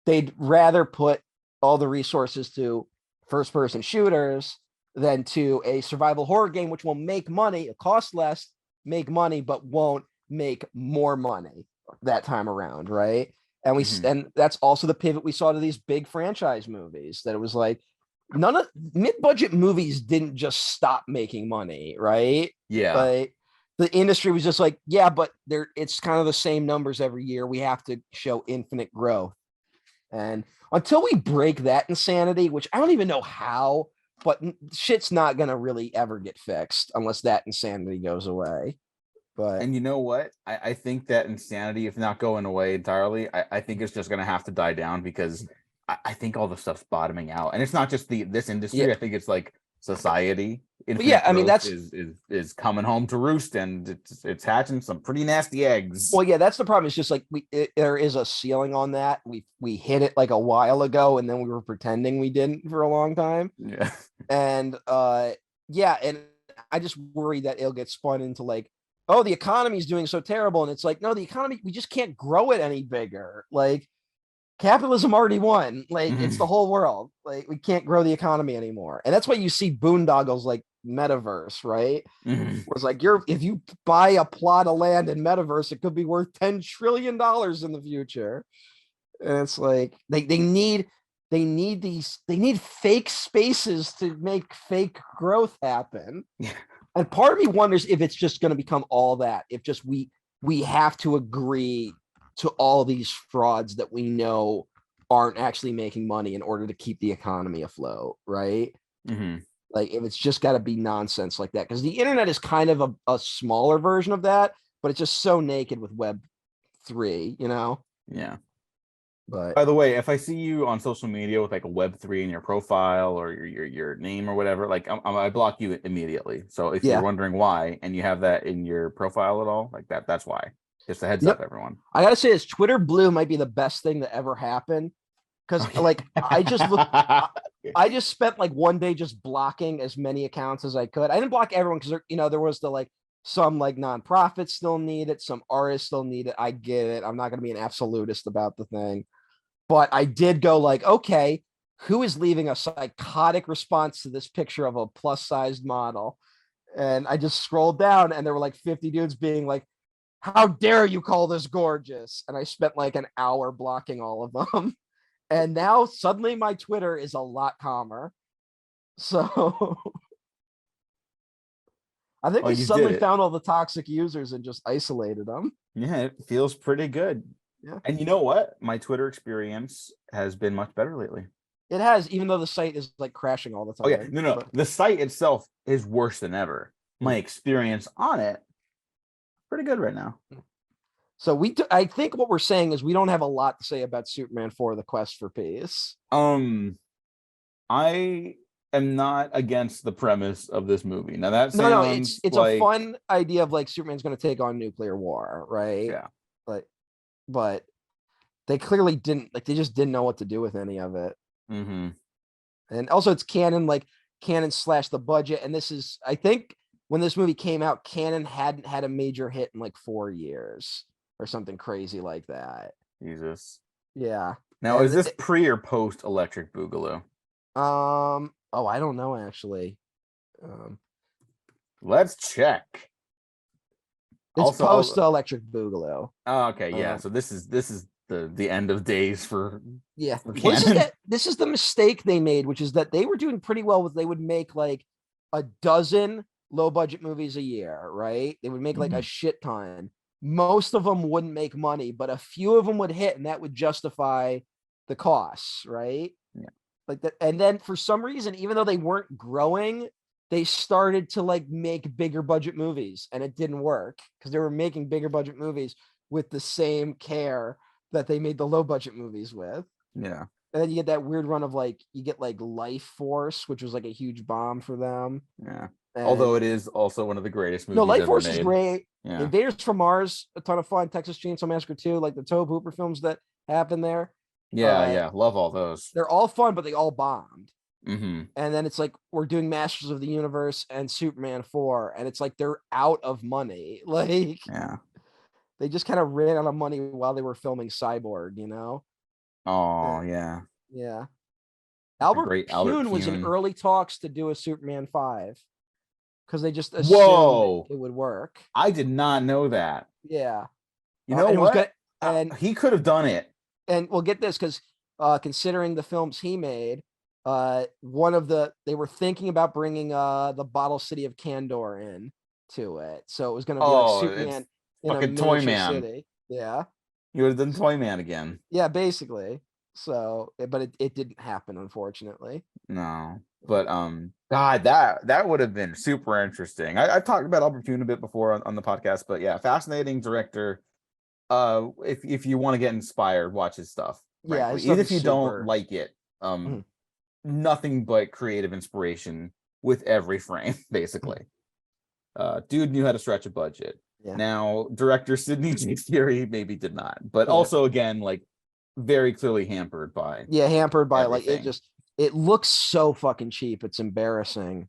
they'd rather put all the resources to first person shooters than to a survival horror game, which will make money, it costs less, make money, but won't make more money that time around, right? Hmm. And that's also the pivot we saw to these big franchise movies, that it was like none of mid-budget movies didn't just stop making money, right? Yeah. Like, the industry was just like, yeah, but it's kind of the same numbers every year. We have to show infinite growth. And until we break that insanity, which I don't even know how, but shit's not gonna really ever get fixed unless that insanity goes away. But And you know what? I think that insanity, if not going away entirely, I think it's just gonna have to die down because I think all the stuff's bottoming out. And it's not just this yeah, industry. I think it's like society. but yeah, Infinite I mean growth that's is coming home to roost, and it's hatching some pretty nasty eggs. well, yeah, that's the problem. It's just like there is a ceiling on that. We hit it like a while ago, and then we were pretending we didn't for a long time. Yeah. And yeah, and I just worry that it'll get spun into like, oh, the economy is doing so terrible, and it's like, no, the economy, we just can't grow it any bigger. Like capitalism already won. Like it's the Mhm. whole world. Like we can't grow the economy anymore, and that's why you see boondoggles like metaverse, right? Mhm. Where it's like if you buy a plot of land in metaverse, it could be worth $10 trillion in the future. And it's like they need fake spaces to make fake growth happen. Yeah. And part of me wonders if it's just going to become all that. If just we have to agree to all these frauds that we know aren't actually making money in order to keep the economy afloat, right? Mhm. Like if it's just got to be nonsense like that, because the internet is kind of a smaller version of that, but it's just so naked with Web3, you know. Yeah. But By the way, if I see you on social media with like a Web3 in your profile or your name or whatever, like I block you immediately. So if you're yeah, wondering why and you have that in your profile at all, like that's why. Just a heads up, yep. everyone. I gotta say, this Twitter Blue might be the best thing that ever happened because Okay. like I just spent like one day just blocking as many accounts as I could. I didn't block everyone because there was the like some like nonprofits still need it, some artists still need it. I get it. I'm not gonna be an absolutist about the thing, but I did go like, okay, who is leaving a psychotic response to this picture of a plus sized model? And I just scrolled down and there were like 50 dudes being like, how dare you call this gorgeous? And I spent like an hour blocking all of them. And now suddenly my Twitter is a lot calmer. So I think Well, I you did suddenly it. found all the toxic users and just isolated them. Yeah, it feels pretty good. Yeah, And you know what? My Twitter experience has been much better lately. it has, even though the site is like crashing all the Oh yeah, time. no. But The site itself is worse than ever. My experience on it, pretty good right now. so I think what we're saying is we don't have a lot to say about Superman 4: The Quest for Peace. Um, I am not against the premise of this movie. Now that No, no, it's sounds it's a like, fun idea of like Superman's going to take on nuclear war, right? yeah. Like, but they clearly didn't like they just didn't know what to do with any of it. Mm-hmm. And also it's canon, like canon slash the budget. And this is, I think when this movie came out, canon hadn't had a major hit in like 4 years or something crazy like that. Jesus. Yeah. Now, is And this pre or post Electric Boogaloo? oh, I don't know actually. Um Let's check. it's Also, post Electric Boogaloo. oh, okay, yeah. Um So this is the end of days yeah. for Well, canon. this is the mistake they made, which is that they were doing pretty well with they would make like a dozen low budget movies a year, right? They would make like a Mhm. shit ton. Most of them wouldn't make money, but a few of them would hit, and that would justify the costs, right? Yeah. Like that. And then for some reason, even though they weren't growing, they started to like make bigger budget movies, and it didn't work because they were making bigger budget movies with the same care that they made the low budget movies with. Yeah. And then you get that weird run of like you get like Life Force, which was like a huge bomb for them. Yeah. Although And it is also one of the greatest no, movies Life ever Force is made. great. Yeah. Invaders from Mars, a ton of fun. Texas Chainsaw Massacre 2, like the Tobe Hooper films that happened there. Yeah, Uh, yeah. Love all those. they're all fun, but they all bombed. Mm-hmm. And then it's like we're doing Masters of the Universe and Superman 4, and it's like they're out of money. Like Yeah. they just kind of ran out of money while they were filming Cyborg, Oh, Uh, yeah. yeah. The Albert great Albert Pune was in Pune. early talks to do a Superman 5 because they just assumed Whoa. it would work. I did not know that. Yeah. You know And it was what? good. And He could have done it. we'll get this because considering the films he made, they were thinking about bringing the Bottle City of Kandor in to it. So it was going to be like Oh, it's Superman in a fucking Toy miniature Man. city. Yeah. He would have done Toy Man again. Yeah, basically. So, but it didn't happen, unfortunately. No. But God, that would have been super interesting. I've talked about Albert Pune a bit before on the podcast, but yeah, fascinating director. If you want to get inspired, watch his stuff. Yeah, his Frankly, stuff even is if you don't super. like it, Mhm, nothing but creative inspiration with every frame, mhm. basically. Dude knew how to stretch a budget. Yeah, Now, director Sidney J. Fury maybe did not, but yeah, also again, like very clearly hampered by yeah. Hampered by like it everything. just it looks so fucking cheap. It's embarrassing.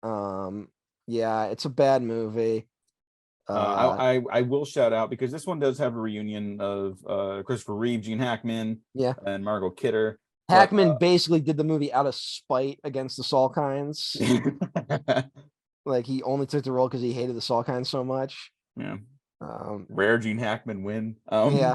Yeah, it's a bad movie. Uh, I will shout out because this one does have a reunion of Christopher Reeve, Gene Hackman, yeah. and Margot Kidder. But Hackman basically did the movie out of spite against the Salkinds. Like he only took the role because he hated the Salkinds so much. yeah, Um, rare Gene Hackman win. yeah,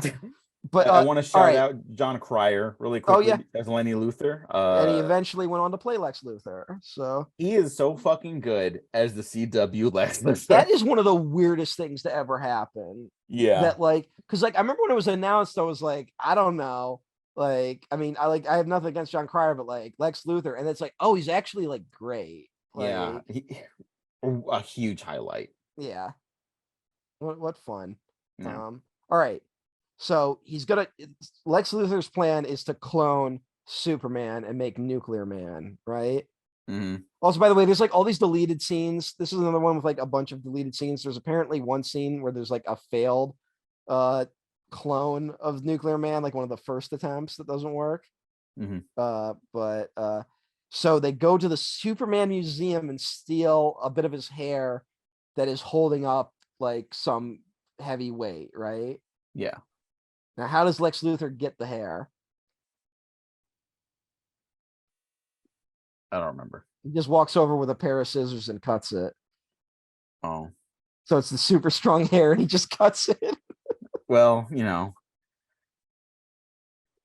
but I want to all shout right. out John Cryer really Oh quickly yeah, as Lenny Luthor. and he eventually went on to play Lex Luthor. So He is so fucking good as the CW Lex Luthor. that is one of the weirdest things to ever happen. Yeah, That like, because like I remember when it was announced, I was like, I don't know. Like, I mean, I have nothing against John Cryer, but like Lex Luthor, and it's like, oh, he's actually like great. yeah, Like, a huge highlight. yeah, what fun. Yeah. All right. So he's gonna Lex Luthor's plan is to clone Superman and make Nuclear Man, right? Mm-hmm. Also, by the way, there's like all these deleted scenes. This is another one with like a bunch of deleted scenes. There's apparently one scene where there's like a failed uh clone of Nuclear Man, like one of the first attempts that doesn't work. Mm-hmm. But so they go to the Superman museum and steal a bit of his hair that is holding up like some heavy weight, right? Yeah, Now, how does Lex Luthor get the hair? I don't remember. He just walks over with a pair of scissors and cuts it. Oh, So it's the super strong hair, and he just cuts it. well,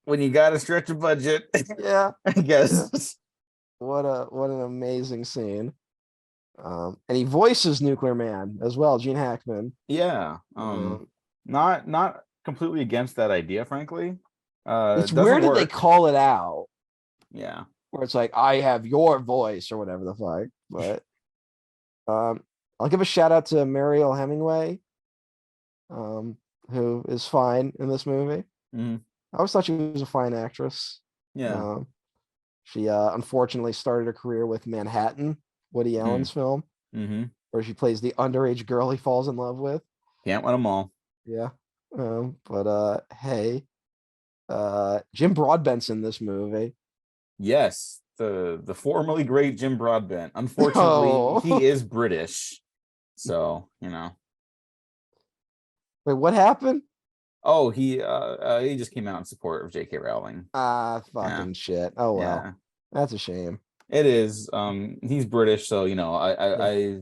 when you got to stretch a budget, Yeah, I yeah. guess. What an amazing scene. And he voices Nuclear Man as well, Gene Hackman. Yeah. Um, Not completely against that idea, frankly. it's It doesn't weird that they work. call it out, Yeah. where it's like I have your voice or whatever the fuck. But I'll give a shout out to Mariel Hemingway, um, who is fine in this movie. Mm-hmm. I always thought she was a fine actress. Yeah. Um, she unfortunately started a career with Manhattan, Woody Allen's film, Mm-hmm. where she plays the underage girl he falls in love with. Can't win them all. Yeah. But hey, Jim Broadbent's in this movie. Yes, the formerly great Jim Broadbent. Unfortunately, he Oh, is British, so wait, what happened? Oh, he just came out in support of J.K. Rowling. Ah, Yeah, fucking shit. Oh well, yeah, that's a shame. it is. He's British, so Yeah.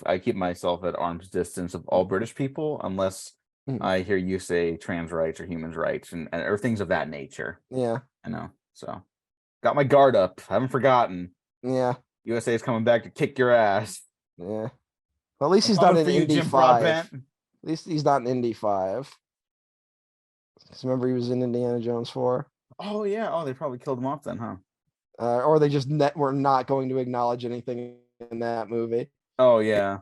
I keep myself at arm's distance of all British people unless Mm, I hear you say trans rights or human rights and or things of that nature. yeah. I know, so got my guard up. Haven't forgotten. Yeah. USA is coming back to kick your ass. Yeah. Well, at least I'm he's not coming in for you, Indy Jim 5. Broadbent. At least he's not in Indy 5. 'Cause remember he was in Indiana Jones 4. Oh yeah. Oh, they probably killed him off then, huh? Or they just were not going to acknowledge anything in that movie. Oh yeah.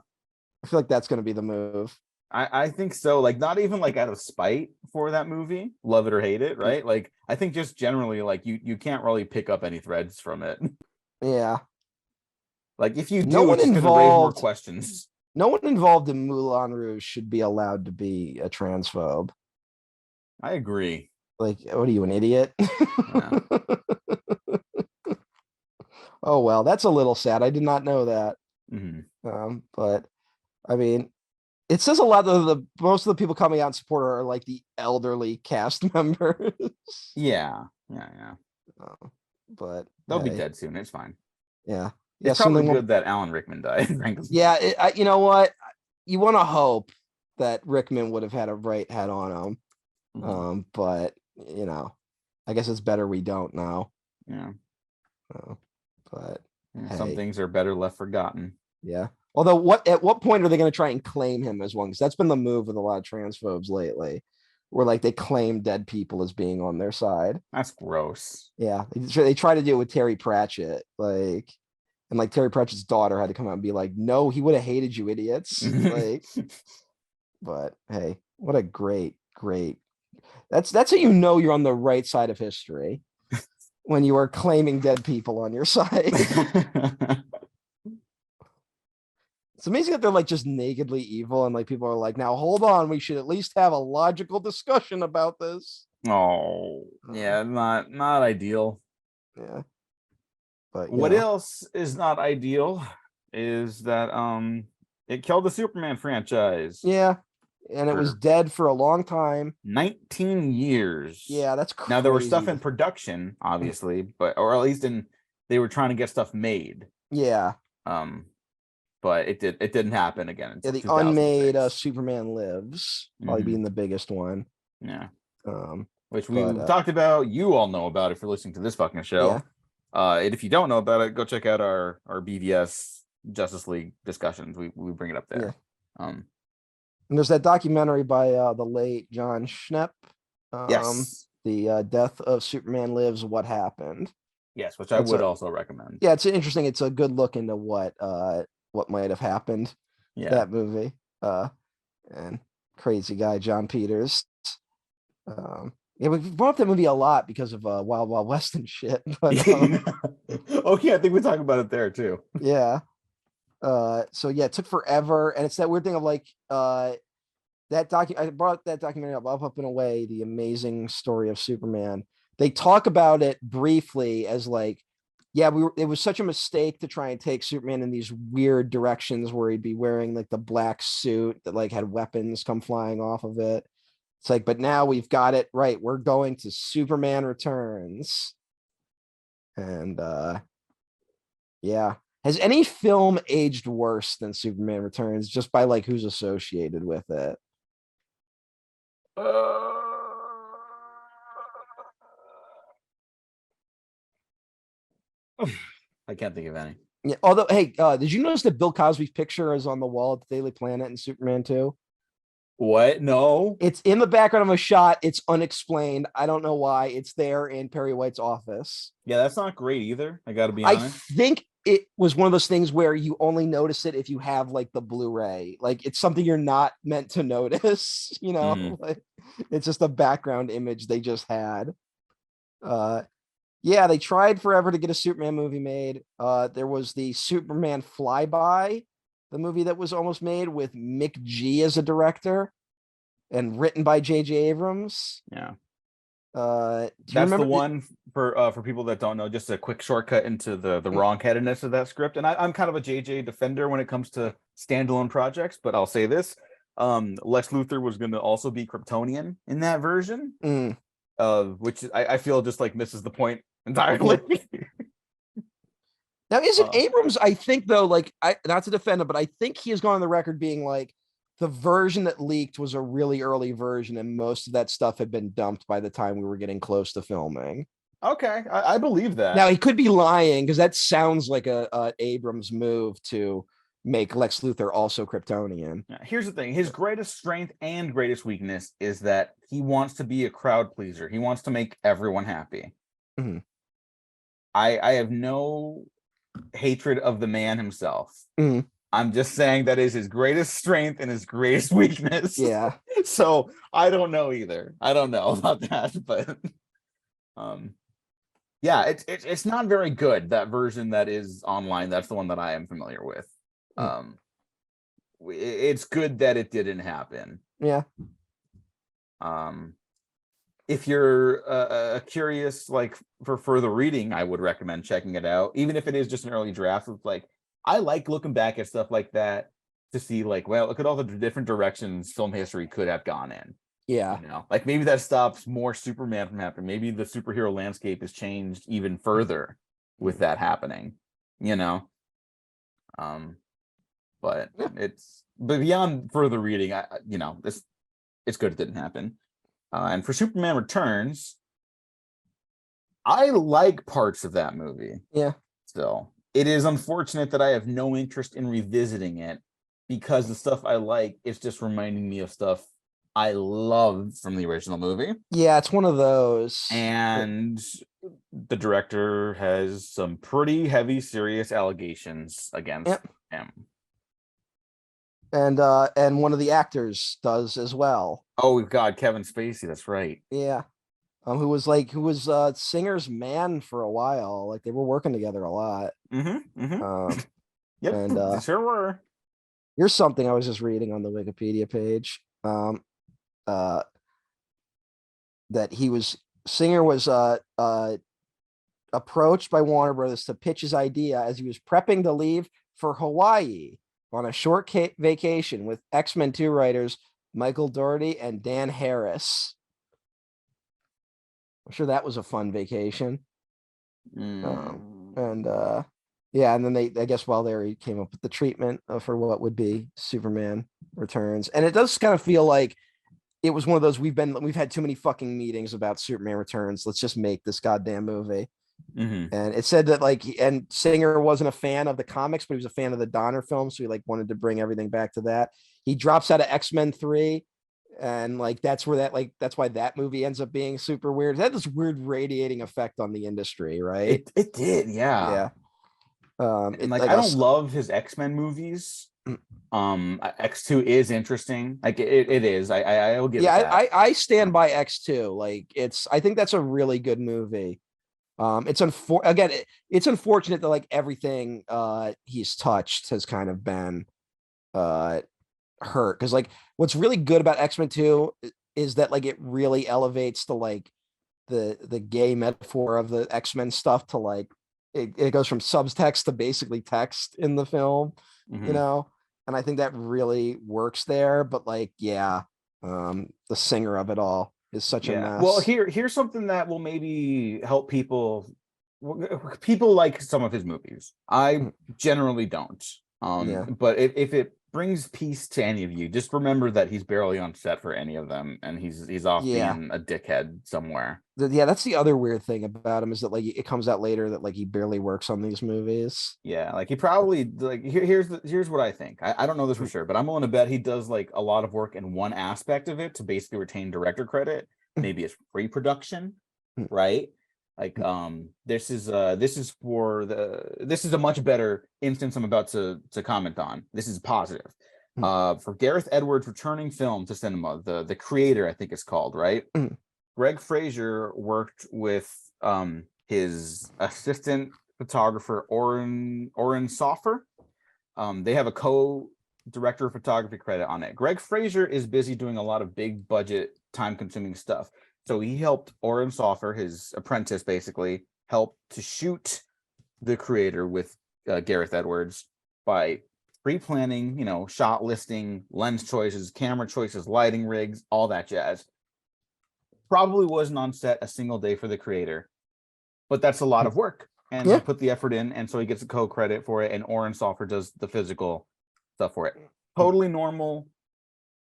I feel like that's going to be the move. I think so. Like not even like out of spite for that movie, love it or hate it, Mm, right? Like I think just generally like you can't really pick up any threads from it. yeah. Like if you No do, one it's just going to raise more involved. questions. No one involved in Moulin Rouge should be allowed to be a transphobe. I agree. Like, what are you, an idiot? Yeah. Oh well, that's a little sad. I did not know that. Hmm. But I mean, it says a lot of the most of the people coming out in support are like the elderly cast members. Yeah. Yeah. Yeah. But They'll be hey, dead soon. It's fine. yeah, yeah, It's probably something will. good that Alan Rickman died, frankly. Yeah, you know what? You want to hope that Rickman would have had a right head on him. Mhm. But I guess it's better we don't now. Yeah. Uh, but Yeah. Some hey, things are better left forgotten. yeah. Although, at what point are they going to try and claim him as one? Because that's been the move with a lot of transphobes lately, where like they claim dead people as being on their side. That's gross. Yeah, they try to do it with Terry Pratchett. Like, And like Terry Pratchett's daughter had to come out and be like, no, he would have hated you idiots. Like, but hey, what a great. That's how you know you're on the right side of history, when you are claiming dead people on your side. It's amazing that they're like just nakedly evil, and like people are like, now hold on, we should at least have a logical discussion about this. Oh, yeah, not ideal. Yeah, but What else is not ideal is that it killed the Superman franchise yeah, and it was for dead for a long time. 19 years. Yeah, that's Now there was stuff crazy. in production, obviously, but or at least they were trying to get stuff made. Yeah, But it didn't happen again yeah, until the unmade 2006. Superman Lives probably being the biggest one. Yeah. Um, Which but we talked about. You all know about if you're listening to this fucking show. yeah, And if you don't know about it, go check out our BVS Justice League discussions. We bring it up yeah. there. And there's that documentary by the late John Schnepp. Yes. The Death of Superman Lives, What Happened. Yes, which I would also recommend. Yeah, it's interesting. It's a good look into what might have happened. Yeah. That movie. And crazy guy John Peters. Yeah, we've brought up that movie a lot because of Wild Wild West and shit. But oh yeah, I think we talk about it there too. Yeah. So yeah, it took forever, and it's that weird thing of like I brought that documentary up and away, the amazing story of Superman. They talk about it briefly as like, yeah, it was such a mistake to try and take Superman in these weird directions where he'd be wearing like the black suit that like had weapons come flying off of it. It's like, but now we've got it right. We're going to Superman Returns. And yeah. Has any film aged worse than Superman Returns just by like who's associated with it? I can't think of any. Yeah. Although, hey, did you notice that Bill Cosby's picture is on the wall at the Daily Planet in Superman 2? What? No. It's in the background of a shot. It's unexplained. I don't know why. It's there in Perry White's office. Yeah, that's not great either. I got to be I honest. think it was one of those things where you only notice it if you have like the Blu-ray. Like it's something you're not meant to notice, you know? Like it's just a background image they just had. Yeah, they tried forever to get a Superman movie made. There was the Superman Flyby, the movie that was almost made with Mick G as a director and written by J.J. Abrams. Yeah. That's the one for people that don't know, just a quick shortcut into the wrong-headedness of that script. And I'm kind of a JJ defender when it comes to standalone projects, but I'll say this. Lex Luthor was going to also be Kryptonian in that version, which I feel just like misses the point entirely. Now, isn't Abrams, I think, though, like, not to defend him, but I think he has gone on the record being like, the version that leaked was a really early version, and most of that stuff had been dumped by the time we were getting close to filming. Okay, I believe that. Now, he could be lying, because that sounds like a Abrams move to make Lex Luthor also Kryptonian. Here's the thing. His greatest strength and greatest weakness is that he wants to be a crowd pleaser. He wants to make everyone happy. Mm-hmm. I have no hatred of the man himself. Mm-hmm. I'm just saying that is his greatest strength and his greatest weakness. Yeah. So I don't know either. I don't know about that, but yeah, it's not very good. That version that is online, that's the one that I am familiar with. It's good that it didn't happen. Yeah. If you're curious, like for further reading, I would recommend checking it out, even if it is just an early draft. Of like, I like looking back at stuff like that to see, like, well, look at all the different directions film history could have gone in. Yeah. You know, like maybe that stops more Superman from happening. Maybe the superhero landscape has changed even further with that happening. You know, but beyond further reading, it's good it didn't happen. And for Superman Returns, I like parts of that movie. Yeah. Still, it is unfortunate that I have no interest in revisiting it because the stuff I like is just reminding me of stuff I love from the original movie. Yeah, it's one of those. And the director has some pretty heavy, serious allegations against Yep. him. And one of the actors does as well. Oh God, Kevin Spacey. That's right. Yeah. Who was Singer's man for a while. Like they were working together a lot. Mm-hmm. Mm-hmm. Um, Yep. and They sure were. here's something I was just reading on the Wikipedia page. Uh, that he was Singer was approached by Warner Brothers to pitch his idea as he was prepping to leave for Hawaii on a short vacation with X-Men 2 writers Michael Dougherty and Dan Harris. I'm sure that was a fun vacation. Mm. And yeah, and then I guess while there, he came up with the treatment for what would be Superman Returns. And it does kind of feel like it was one of those we've had too many fucking meetings about Superman Returns. Let's just make this goddamn movie. Mm-hmm. And it said that and Singer wasn't a fan of the comics, but he was a fan of the Donner film, so he like wanted to bring everything back to that. He drops out of X-Men 3, and like that's why that movie ends up being super weird. It had this weird radiating effect on the industry, right? It did, yeah. Yeah. And It like like I us. don't love his X-Men movies. X2 is interesting. Like it is. I will give it Yeah, that. I stand by X2. Like I think that's a really good movie. It's unfortunate that like everything he's touched has kind of been uh hurt, because like what's really good about X-Men 2 is that like it really elevates the gay metaphor of the X-Men stuff to like it goes from subtext to basically text in the film, you Mm-hmm. know, and I think that really works there. But like, yeah, the Singer of it all is such a Yeah. Well, mess. here's something that will maybe help people. People like some of his movies. I Mm, generally don't. yeah. But if it brings peace to any of you, just remember that he's barely on set for any of them, and he's off Yeah. being a dickhead somewhere. Yeah, that's the other weird thing about him, is that like it comes out later that like he barely works on these movies. Yeah, like he probably like here's what I think. I don't know this for Mm, sure, but I'm willing to bet he does like a lot of work in one aspect of it to basically retain director credit. mm, Maybe it's pre-production, mm, right? Like this is this is a much better instance I'm about to comment on. This is positive. mm, For Gareth Edwards' returning film to cinema, the creator, I think it's called, right? mm, Greg Fraser worked with his assistant photographer Oren Soffer. They have a co-director of photography credit on it. Greg Fraser is busy doing a lot of big budget, time-consuming stuff. So he helped Oren Soffer, his apprentice, basically help to shoot the creator with Gareth Edwards by pre-planning, shot listing, lens choices, camera choices, lighting rigs, all that jazz. Probably wasn't on set a single day for the creator, but that's a lot mm. of work. And he Yeah. put the effort in, and so he gets a co-credit for it, and Oren Soffer does the physical stuff for it. Mm, Totally normal.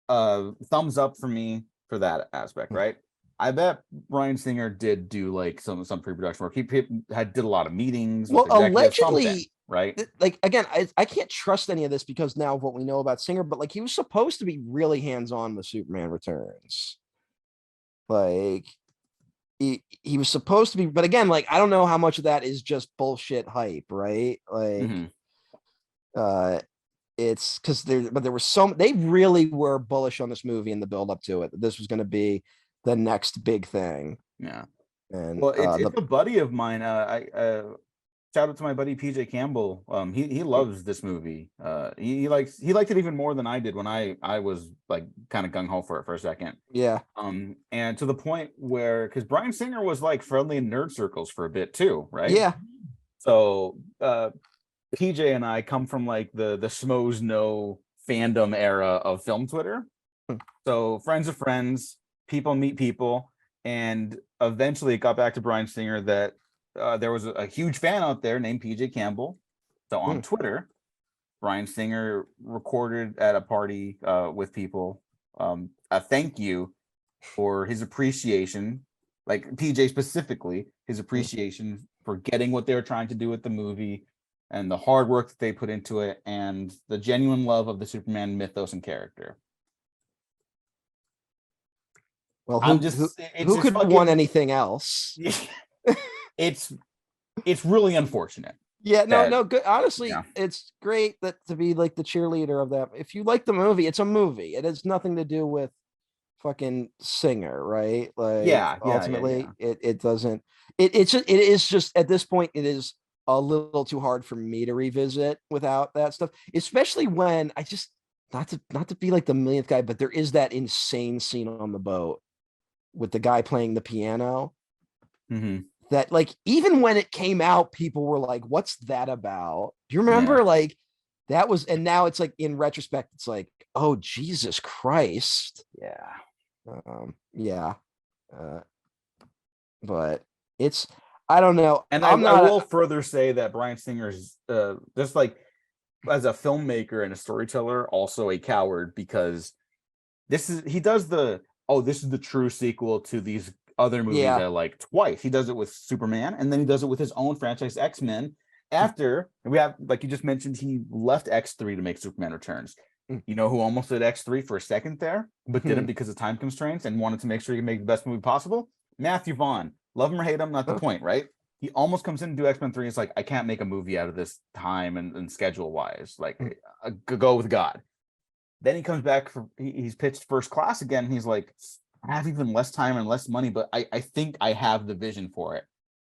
Thumbs up for me for that aspect, mm. right? I bet Bryan Singer did do like some pre-production work. He did a lot of meetings with Well, executives, something, allegedly, right? like again, I can't trust any of this because now of what we know about Singer, but like he was supposed to be really hands-on with Superman Returns. Like he was supposed to be, but again, like I don't know how much of that is just bullshit hype, right? Like Mm-hmm. uh it's because there was they really were bullish on this movie in the build up to it, that this was going to be the next big thing. Yeah. And Well, it's a buddy of mine. I shout out to my buddy PJ Campbell. He loves this movie. He liked it even more than I did when I was like kind of gung ho for it for a second. yeah. And to the point where because Bryan Singer was like friendly in nerd circles for a bit too, right? Yeah. So PJ and I come from like the schmoes no fandom era of film Twitter. Hmm. So friends of friends, people meet people, and eventually it got back to Bryan Singer that there was a huge fan out there named PJ Campbell. So on Hmm. Twitter, Bryan Singer recorded at a party with people a thank you for his appreciation, like PJ specifically, his Hmm. appreciation for getting what they were trying to do with the movie and the hard work that they put into it and the genuine love of the Superman mythos and character. Well, I'm who just it's who just could want fucking anything else? it's it's really unfortunate Yeah, no, that no, good. Honestly, yeah. it's great that to be like the cheerleader of that. If you like the movie, it's a movie. It has nothing to do with fucking Singer, right? Like Yeah. ultimately, it doesn't. It is just at this point, it is a little too hard for me to revisit without that stuff, especially when I just not to be like the millionth guy, but there is that insane scene on the boat with the guy playing the piano Hmm. that like even when it came out, people were like, "What's that about?" Do you Yeah. remember? Like that was, and now it's like in retrospect, it's like, "Oh Jesus Christ!" Yeah. Yeah, uh, but it's I don't know. And I'm I not. will further say that Bryan Singer's just like as a filmmaker and a storyteller, also a coward because he does the this is the true sequel to these other movies Yeah, I like twice. He does it with Superman, and then he does it with his own franchise X-Men. After we have, like you just mentioned, he left X3 to make Superman Returns. You know who almost did X3 for a second there, but didn't because of time constraints and wanted to make sure he could make the best movie possible? Matthew Vaughn. Love him or hate him, not the point, right? He almost comes in to do X-Men 3. It's like, I can't make a movie out of this time and schedule wise. Like, go with God. Then he comes back for he's pitched First Class again. And he's like, I have even less time and less money, but I think I have the vision for it.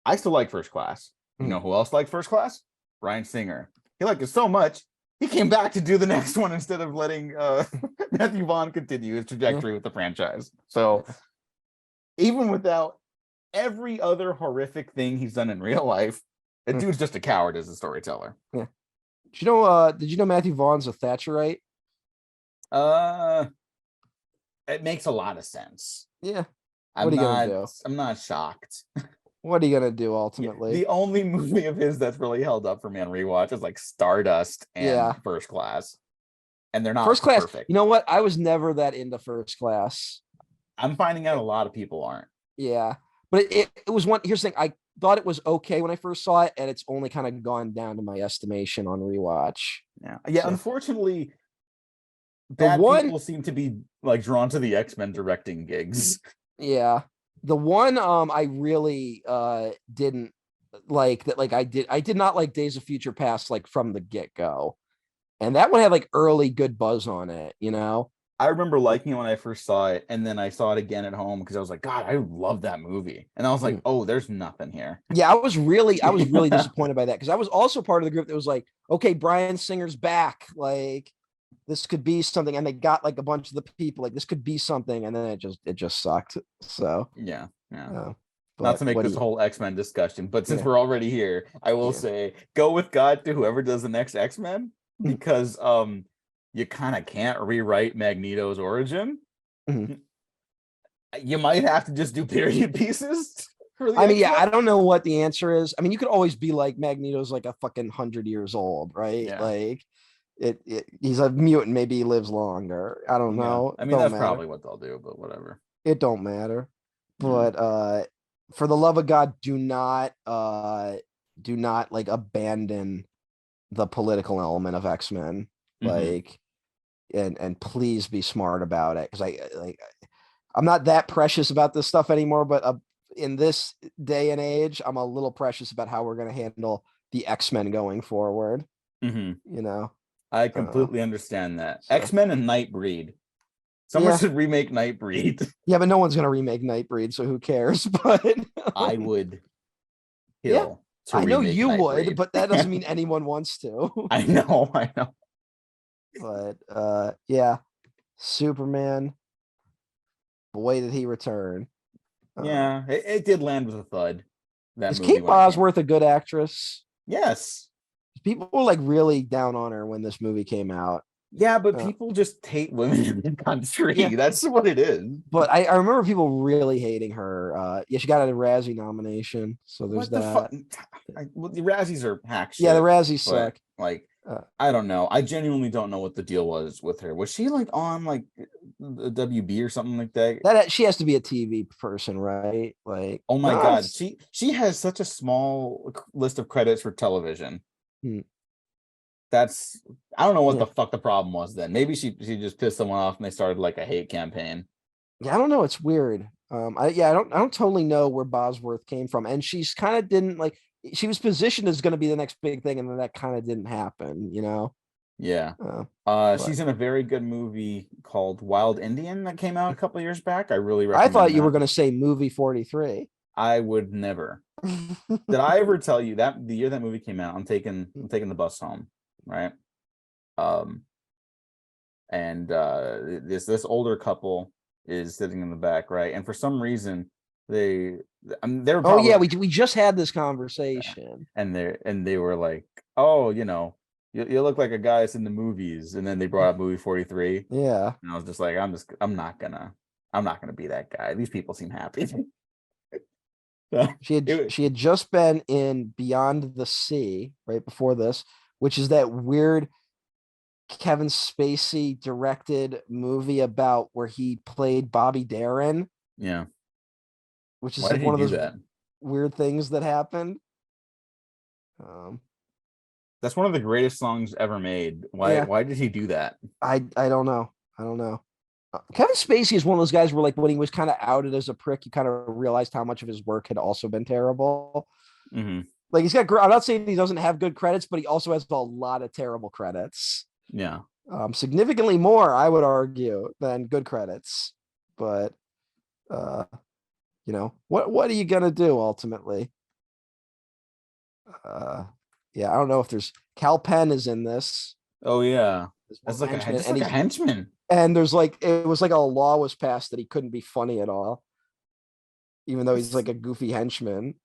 I still like First Class. You know who else liked First Class? Bryan Singer. He liked it so much he came back to do the next one instead of letting Matthew Vaughn continue his yeah, trajectory with the franchise. So even without every other horrific thing he's done in real life, the dude's just a coward as a storyteller. yeah. Did you know? Did you know Matthew Vaughn's a Thatcherite? Uh, it makes a lot of sense. Yeah. What I'm are you gonna not. do? I'm not shocked. What are you gonna do Yeah, ultimately? the only movie of his that's really held up for me on rewatch is like Stardust and Yeah. First Class, and they're not First Class. perfect. You know what? I was never that into First Class. I'm finding out a lot of people aren't. Yeah, but it was one. Here's the thing: I thought it was okay when I first saw it, and it's only kind of gone down to my estimation on rewatch. Yeah. So Unfortunately, the bad one, people seem to be like drawn to the X-Men directing gigs. yeah, the one I really didn't like that. Like I did not like Days of Future Past like from the get go, and that one had like early good buzz on it. You know. I remember liking it when I first saw it, and then I saw it again at home because I was like, God, I love that movie. And I was like, oh, there's nothing here. Yeah, I was really disappointed by that because I was also part of the group that was like, okay, Bryan Singer's back. Like this could be something. And they got like a bunch of the people like this could be something. And then it just sucked. So Yeah. uh, Not but to make what do this you whole X-Men discussion, but since yeah, we're already here, I will yeah. say go with God to whoever does the next X-Men because you kind of can't rewrite Magneto's origin. Mhm. You might have to just do period pieces for the I mean, yeah, X-Men. I don't know what the answer is. I mean, you could always be like Magneto's like a fucking 100 years old, right? Yeah. Like he's a mutant, maybe he lives longer. I don't Yeah. know. I mean, Don't that's matter. probably what they'll do, but whatever. It don't matter. Yeah. But for the love of God, do not like abandon the political element of X-Men. Mm-hmm. Like and please be smart about it. Because I'm not that precious about this stuff anymore, but in this day and age, I'm a little precious about how we're gonna handle the X-Men going forward. Mm-hmm. You know? I Uh completely understand that. so X-Men and Nightbreed. Someone yeah. should remake Nightbreed. Yeah, but no one's gonna remake Nightbreed, so who cares? But I would yeah, kill to I know remake you would, Nightbreed. but that doesn't mean anyone wants to. I know. But yeah, Superman, boy did he return. Uh, Yeah, it did land with a thud. That is movie Kate when it came out. Bosworth a good actress? Yes. People were like really down on her when this movie came out. Yeah, but Uh, people just hate women in the yeah, country. That's what it is. but I remember people really hating her. Yeah, she got a Razzie nomination, so there's What the fuck? that. Well, the Razzies are hack Yeah, the shit, Razzies but suck. like, Uh, I don't know. I genuinely don't know what the deal was with her. Was she like on like the WB or something like that? that she has to be a TV person, right? Like, Oh my no, God, she has such a small list of credits for television. hmm, That's I don't know what yeah. the fuck the problem was then. Maybe she just pissed someone off and they started like a hate campaign. Yeah, I don't know. It's weird. I don't totally know where Bosworth came from, and she's kind of didn't like. She was positioned as going to be the next big thing, and then that kind of didn't happen. Yeah. Uh, but She's in a very good movie called Wild Indian that came out a couple years back. I really I thought recommend you were that. going to say movie 43. I would never. Did I ever tell you that the year that movie came out, I'm taking the bus home, right? Um, and this older couple is sitting in the back, right? And for some reason, they they were Oh yeah, probably we just had this conversation. and they were like, oh, you look like a guy that's in the movies, and then they brought up movie 43, Yeah, and I was just like, I'm not gonna be that guy. These people seem happy. So, she had just been in Beyond the Sea right before this, which is that weird Kevin Spacey directed movie about where he played Bobby Darin, yeah. which is Why did like he one of do those that? weird things that happened. Um, That's one of the greatest songs ever made. Why yeah, why did he do that? I don't know. I don't know. Kevin Spacey is one of those guys where like when he was kind of outed as a prick, you kind of realized how much of his work had also been terrible. Hmm. Like he's got. I'm not saying he doesn't have good credits, but he also has a lot of terrible credits. Yeah. Significantly more, I would argue, than good credits. But uh, what are you gonna do ultimately? Uh, yeah, I don't know if there's Cal Penn is in this Oh yeah. as one That's of the like a henchmen, just and like a he's henchman. and there's like it was like a law was passed that he couldn't be funny at all, even though he's like a goofy henchman.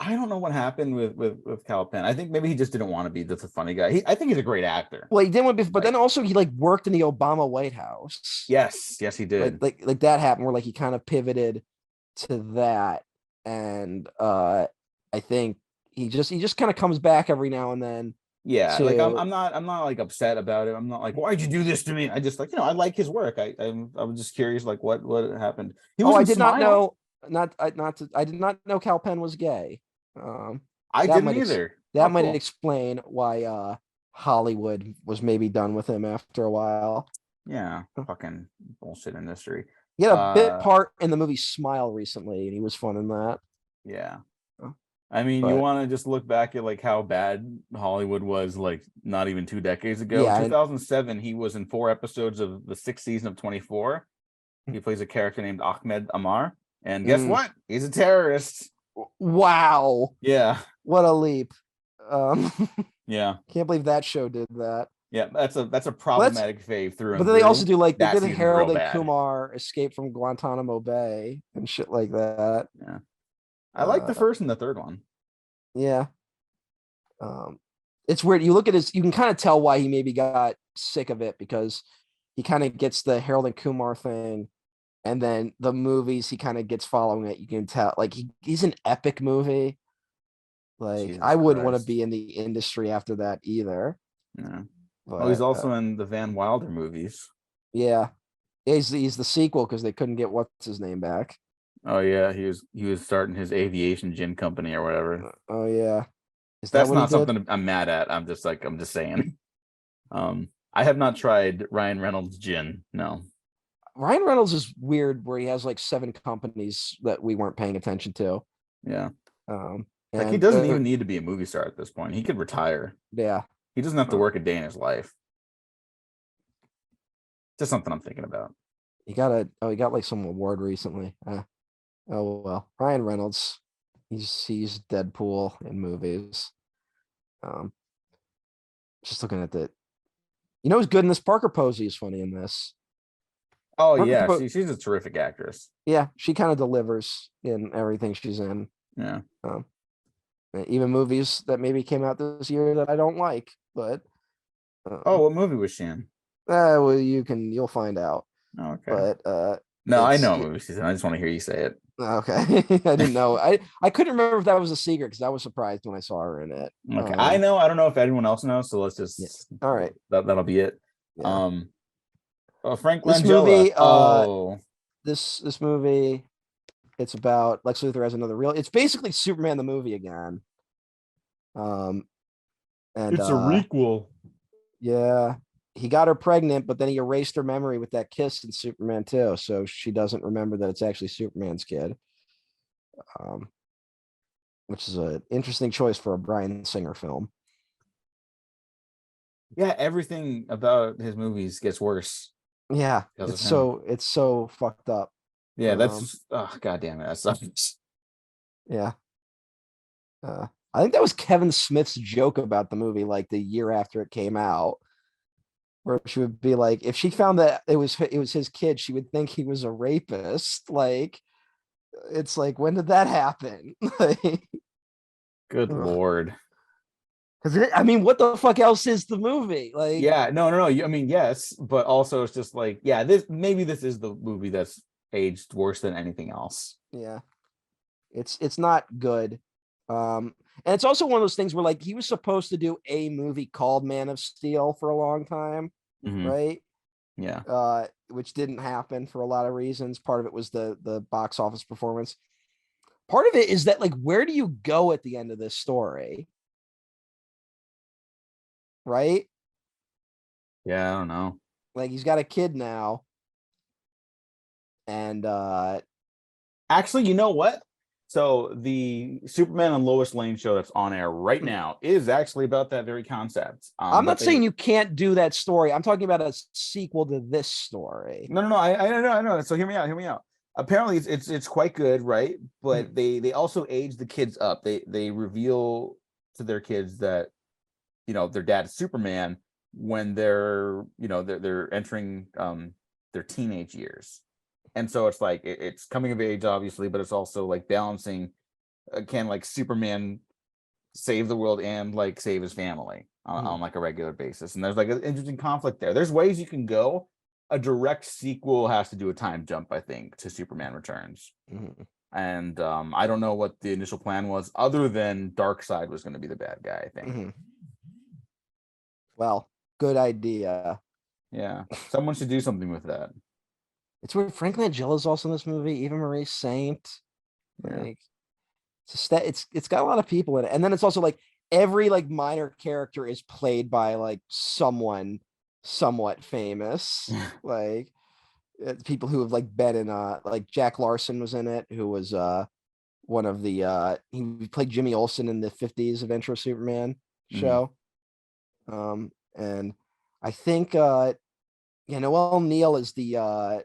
I don't know what happened with Kal Penn. I think maybe he just didn't want to be just a funny guy. I think he's a great actor. Well, he did one before, but Like, then also he like worked in the Obama White House. yes, he Like did. like like that happened where like he kind of pivoted to that, and I think he just kind of comes back every now and then Yeah, like I'm to I'm not I'm not like upset about it. I'm not like, why'd you do this to me? I just like, I like his work. I was just curious, like what happened. He oh, was I in did not Smile. know. I did not know Cal Penn was gay. Um, I that didn't might either. Oh, that might cool. explain why Hollywood was maybe done with him after a while. Yeah, fucking bullshit industry. He had a bit Uh, part in the movie Smile recently, and he was fun in that. yeah. I mean, you But want to just look back at like how bad Hollywood was like not even 2 decades ago. yeah, 2007, he was in 4 episodes of the sixth season of 24. He plays a character named Ahmed Amar, and guess mm, what? He's a terrorist. wow, Yeah, what a leap! Um, yeah, can't believe that show did that. yeah. That's a Well, that's problematic fave through but and then they also through. do like they That did season's Harold real and bad. Kumar escape from Guantanamo Bay and shit like that. Yeah, I like the Uh, first and the third one. yeah. Um, it's weird. You look at his, you can kind of tell why he maybe got sick of it because he kind of gets the Harold and Kumar thing, and then the movies he kind of gets following it. You can tell like he's an epic movie. Like I Jesus wouldn't want to Christ. be in the industry after that either. Yeah. Oh, he's But also in the Van Wilder movies. yeah, he's the sequel because they couldn't get what's his name back. Oh yeah, he was starting his aviation gin company or whatever. Oh yeah, is that That's what he not did? something I'm mad at. I'm just saying. I have not tried Ryan Reynolds gin. No. Ryan Reynolds is weird where he has like seven companies that we weren't paying attention to. Yeah. Like he And doesn't even need to be a movie star at this point. He could retire. yeah, He doesn't have to uh, work a day in his life. Just something I'm thinking about. he got like some award recently. Oh well, Ryan Reynolds, he's Deadpool in movies. Um, just looking at the, who's good in this? Parker Posey is funny in this. Oh Parker, yeah, she's a terrific actress. yeah, she kind of delivers in everything she's in. Yeah. Um, even movies that maybe came out this year that I don't like, but Oh, um, what movie was she in? well, you'll find out. Oh, okay. But No, I it's know what movie she's in. I just want to hear you say it. okay. I didn't know. I couldn't remember if that was a secret because I was surprised when I saw her in it. Okay. I know. I don't know if anyone else knows, so let's Yeah. just All right. that'll be it. Yeah. Um Frank This Langella. movie, Oh, this movie, it's about Lex Luthor as another real. It's basically Superman the movie again. Um, and it's a requel. yeah, he got her pregnant, but then he erased her memory with that kiss in Superman 2, so she doesn't remember that it's actually Superman's kid. Um, which is an interesting choice for a Bryan Singer film. Yeah, everything about his movies gets worse Yeah, because of it's him. so fucked up. Yeah, that's god damn it, that sucks. Yeah. I think that was Kevin Smith's joke about the movie, like the year after it came out, where she would be like, if she found that it was his kid, she would think he was a rapist. Like, it's like, when did that happen? Like, Good lord. because I mean, what the fuck else is the movie? Like, Yeah, no. I mean, yes, but also it's just like, yeah, this is the movie that's aged worse than anything else. yeah, it's not good. And it's also one of those things where like he was supposed to do a movie called Man of Steel for a long time, Mm-hmm. right? Yeah. Which didn't happen for a lot of reasons. Part of it was the box office performance. Part of it is that like, where do you go at the end of this story? Right? Yeah, I don't know. Like he's got a kid now. And Actually, you know what? So the Superman and Lois Lane show that's on air right now is actually about that very concept. I'm But not saying you can't do that story. I'm talking about a sequel to this story. no. I know. So hear me out. Apparently, it's quite good, right? But they also age the kids up. They reveal to their kids that their dad is Superman when they're entering their teenage years, and so it's like it's coming of age, obviously, but it's also like balancing, can like Superman save the world and like save his family on like a regular basis, and there's like an interesting conflict there. There's ways you can go. A direct sequel has to do a time jump, I think, to Superman Returns. And I don't know what the initial plan was, other than Darkseid was going to be the bad guy, I think. Well, good idea. Yeah, someone should do something with that. It's weird. Frank Langella's also in this movie. Eva Marie Saint. Yeah. Like, it's got a lot of people in it, and then it's also like every like minor character is played by like someone somewhat famous. Like people who have like been in like Jack Larson was in it, who was one of the he played Jimmy Olsen in the 50s Adventure of Superman show. And I think Noelle Neal is the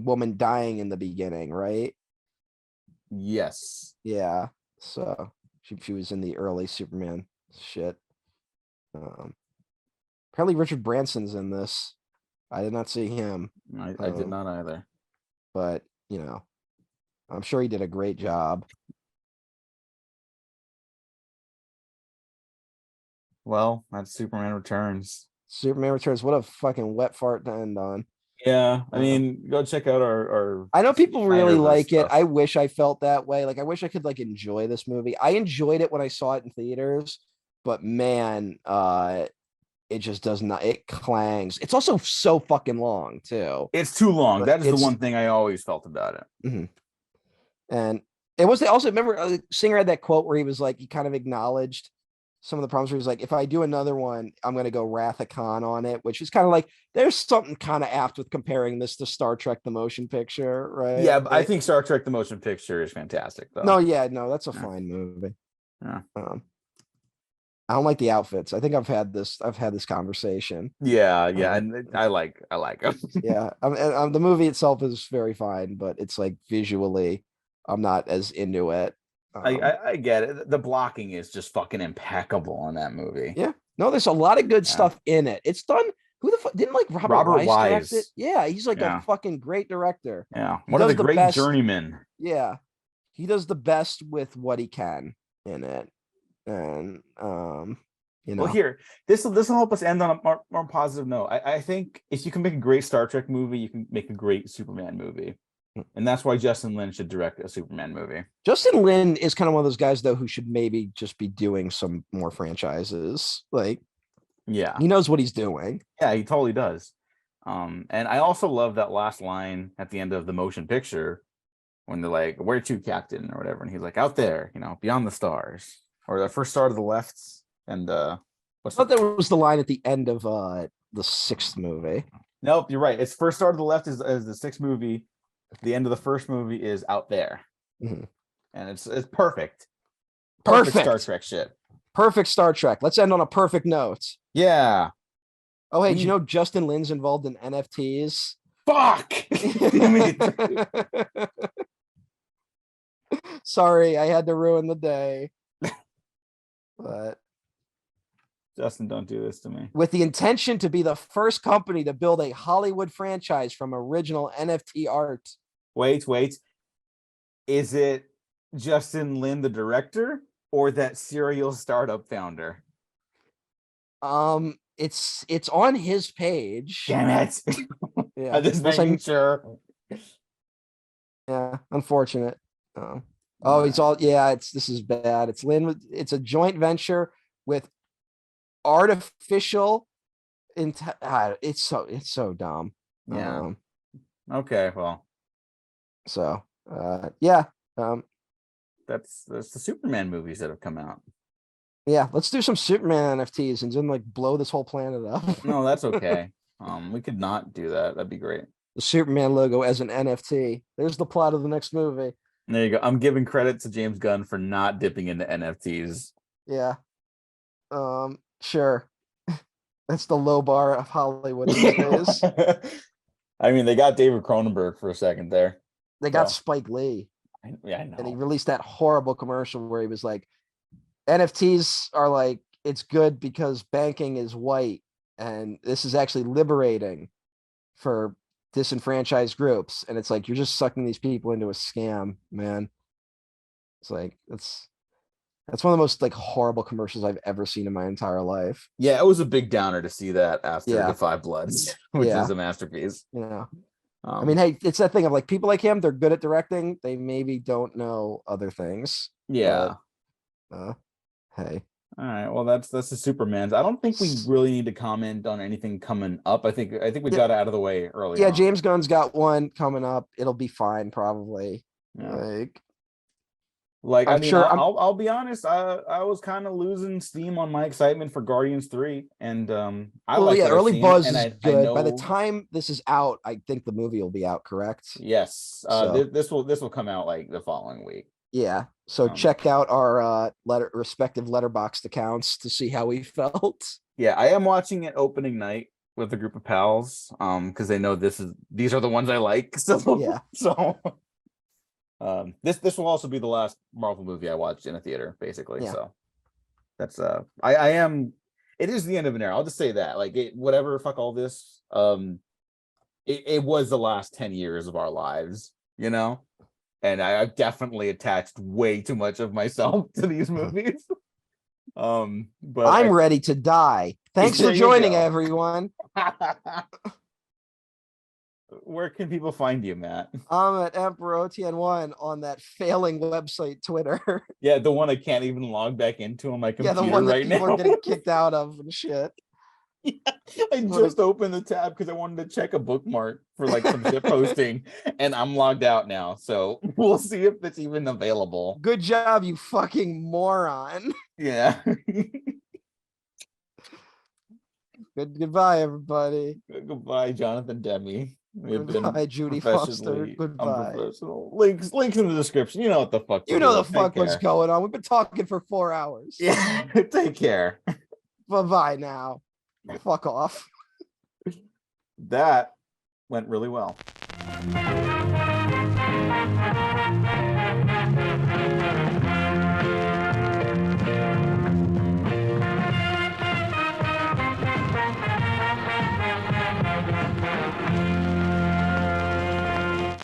woman dying in the beginning, right? Yes. Yeah. So she was in the early Superman shit. Apparently Richard Branson's in this. I did not see him. I did not either. But I'm sure he did a great job. Well, that's Superman Returns. Superman Returns. What a fucking wet fart to end on. Yeah, I mean, go check out our I know people really Snyderverse like it. stuff. I wish I felt that way. Like I wish I could like enjoy this movie. I enjoyed it when I saw it in theaters, but man, it just does not. It clangs. It's also so fucking long too. It's too long. Like, That is the one thing I always felt about it. And it was also, remember Singer had that quote where he was like, he kind of acknowledged some of the problems where he's like, if I do another one, I'm going to go Wrath of Khan on it, which is kind of like, there's something kind of apt with comparing this to Star Trek, the motion picture, right? Yeah, but I think Star Trek, the motion picture is fantastic, though. No, that's a fine movie. Yeah. I don't like the outfits. I think I've had this conversation. Yeah, and I like them. Yeah, the movie itself is very fine, but it's like visually, I'm not as into it. I get it. The blocking is just fucking impeccable on that movie. Yeah, no, there's a lot of good stuff in it. It's done. Who the fuck didn't like Robert Wise direct it? Yeah, he's like a fucking great director. Yeah, one of the great journeymen. Yeah, he does the best with what he can in it, and Well, here, this will help us end on a more positive note. I think if you can make a great Star Trek movie, you can make a great Superman movie. And that's why Justin Lin should direct a Superman movie. Justin Lin is kind of one of those guys, though, who should maybe just be doing some more franchises. Like, yeah, he knows what he's doing. Yeah, he totally does. And I also love that last line at the end of the motion picture when they're like, "Where to, Captain?" or whatever, and he's like, "Out there, beyond the stars, or the first star to the left." And I thought that was the line at the end of the sixth movie. Nope, you're right. It's first star to the left is the sixth movie. The end of the first movie is out there, Mhm. and it's perfect. Perfect Star Trek shit. Perfect Star Trek. Let's end on a perfect note. Yeah. Oh, hey, do you know Justin Lin's involved in NFTs? Fuck. Sorry, I had to ruin the day. But Justin, don't do this to me. with the intention to be the first company to build a Hollywood franchise from original NFT art. Wait. Is it Justin Lin, the director, or that serial startup founder? It's on his page. Damn it. Yeah. I'm just making sure. Yeah, unfortunate. It's all this is bad. It's Lin. It's a joint venture with artificial. It's so dumb. Yeah. Okay. Well. So yeah. That's the Superman movies that have come out. Yeah, let's do some Superman NFTs and then like blow this whole planet up. No, that's okay. We could not do that. That'd be great. The Superman logo as an NFT. There's the plot of the next movie. There you go. I'm giving credit to James Gunn for not dipping into NFTs. Yeah. Sure. That's the low bar of Hollywood these days. I mean, they got David Cronenberg for a second there. They got Spike Lee. I know. And he released that horrible commercial where he was like, NFTs are like, it's good because banking is white. And this is actually liberating for disenfranchised groups. And it's like, you're just sucking these people into a scam, man. It's like, that's one of the most like horrible commercials I've ever seen in my entire life. Yeah, it was a big downer to see that after The Five Bloods, which is a masterpiece. Yeah. I mean, hey, it's that thing of like people like him, they're good at directing. They maybe don't know other things. Yeah. But, hey. All right. Well, that's the Superman's. I don't think we really need to comment on anything coming up. I think we got it out of the way early. Yeah, James Gunn's got one coming up. It'll be fine, probably. Yeah. Like I mean, sure I'll be honest. I was kind of losing steam on my excitement for Guardians 3, and early buzz is good. By the time this is out, I think the movie will be out. Correct? Yes. This will come out like the following week. Yeah. So check out our respective Letterboxd accounts to see how we felt. Yeah, I am watching it opening night with a group of pals, because they know these are the ones I like. So yeah. So. This will also be the last Marvel movie I watched in a theater, basically. Yeah. So that's I am. It is the end of an era. I'll just say that. Like whatever. Fuck all this. It was the last 10 years of our lives, you know, and I've definitely attached way too much of myself to these movies. But I'm ready to die. Thanks for joining, everyone. Where can people find you, Matt? I'm at EmperorOTN1 on that failing website, Twitter. Yeah, the one I can't even log back into on my computer right now. Yeah, the one that people are getting kicked out of and shit. Yeah, I just opened the tab because I wanted to check a bookmark for like some shit posting, and I'm logged out now. So we'll see if it's even available. Good job, you fucking moron. Yeah. Goodbye, everybody. Goodbye, Jonathan Demme. Goodbye, Judy Foster. Goodbye. Unprofessional. Links in the description. You know what the fuck. You know the fuck what's going on. We've been talking for 4 hours. Yeah. Take care. Bye now. Fuck off. That went really well.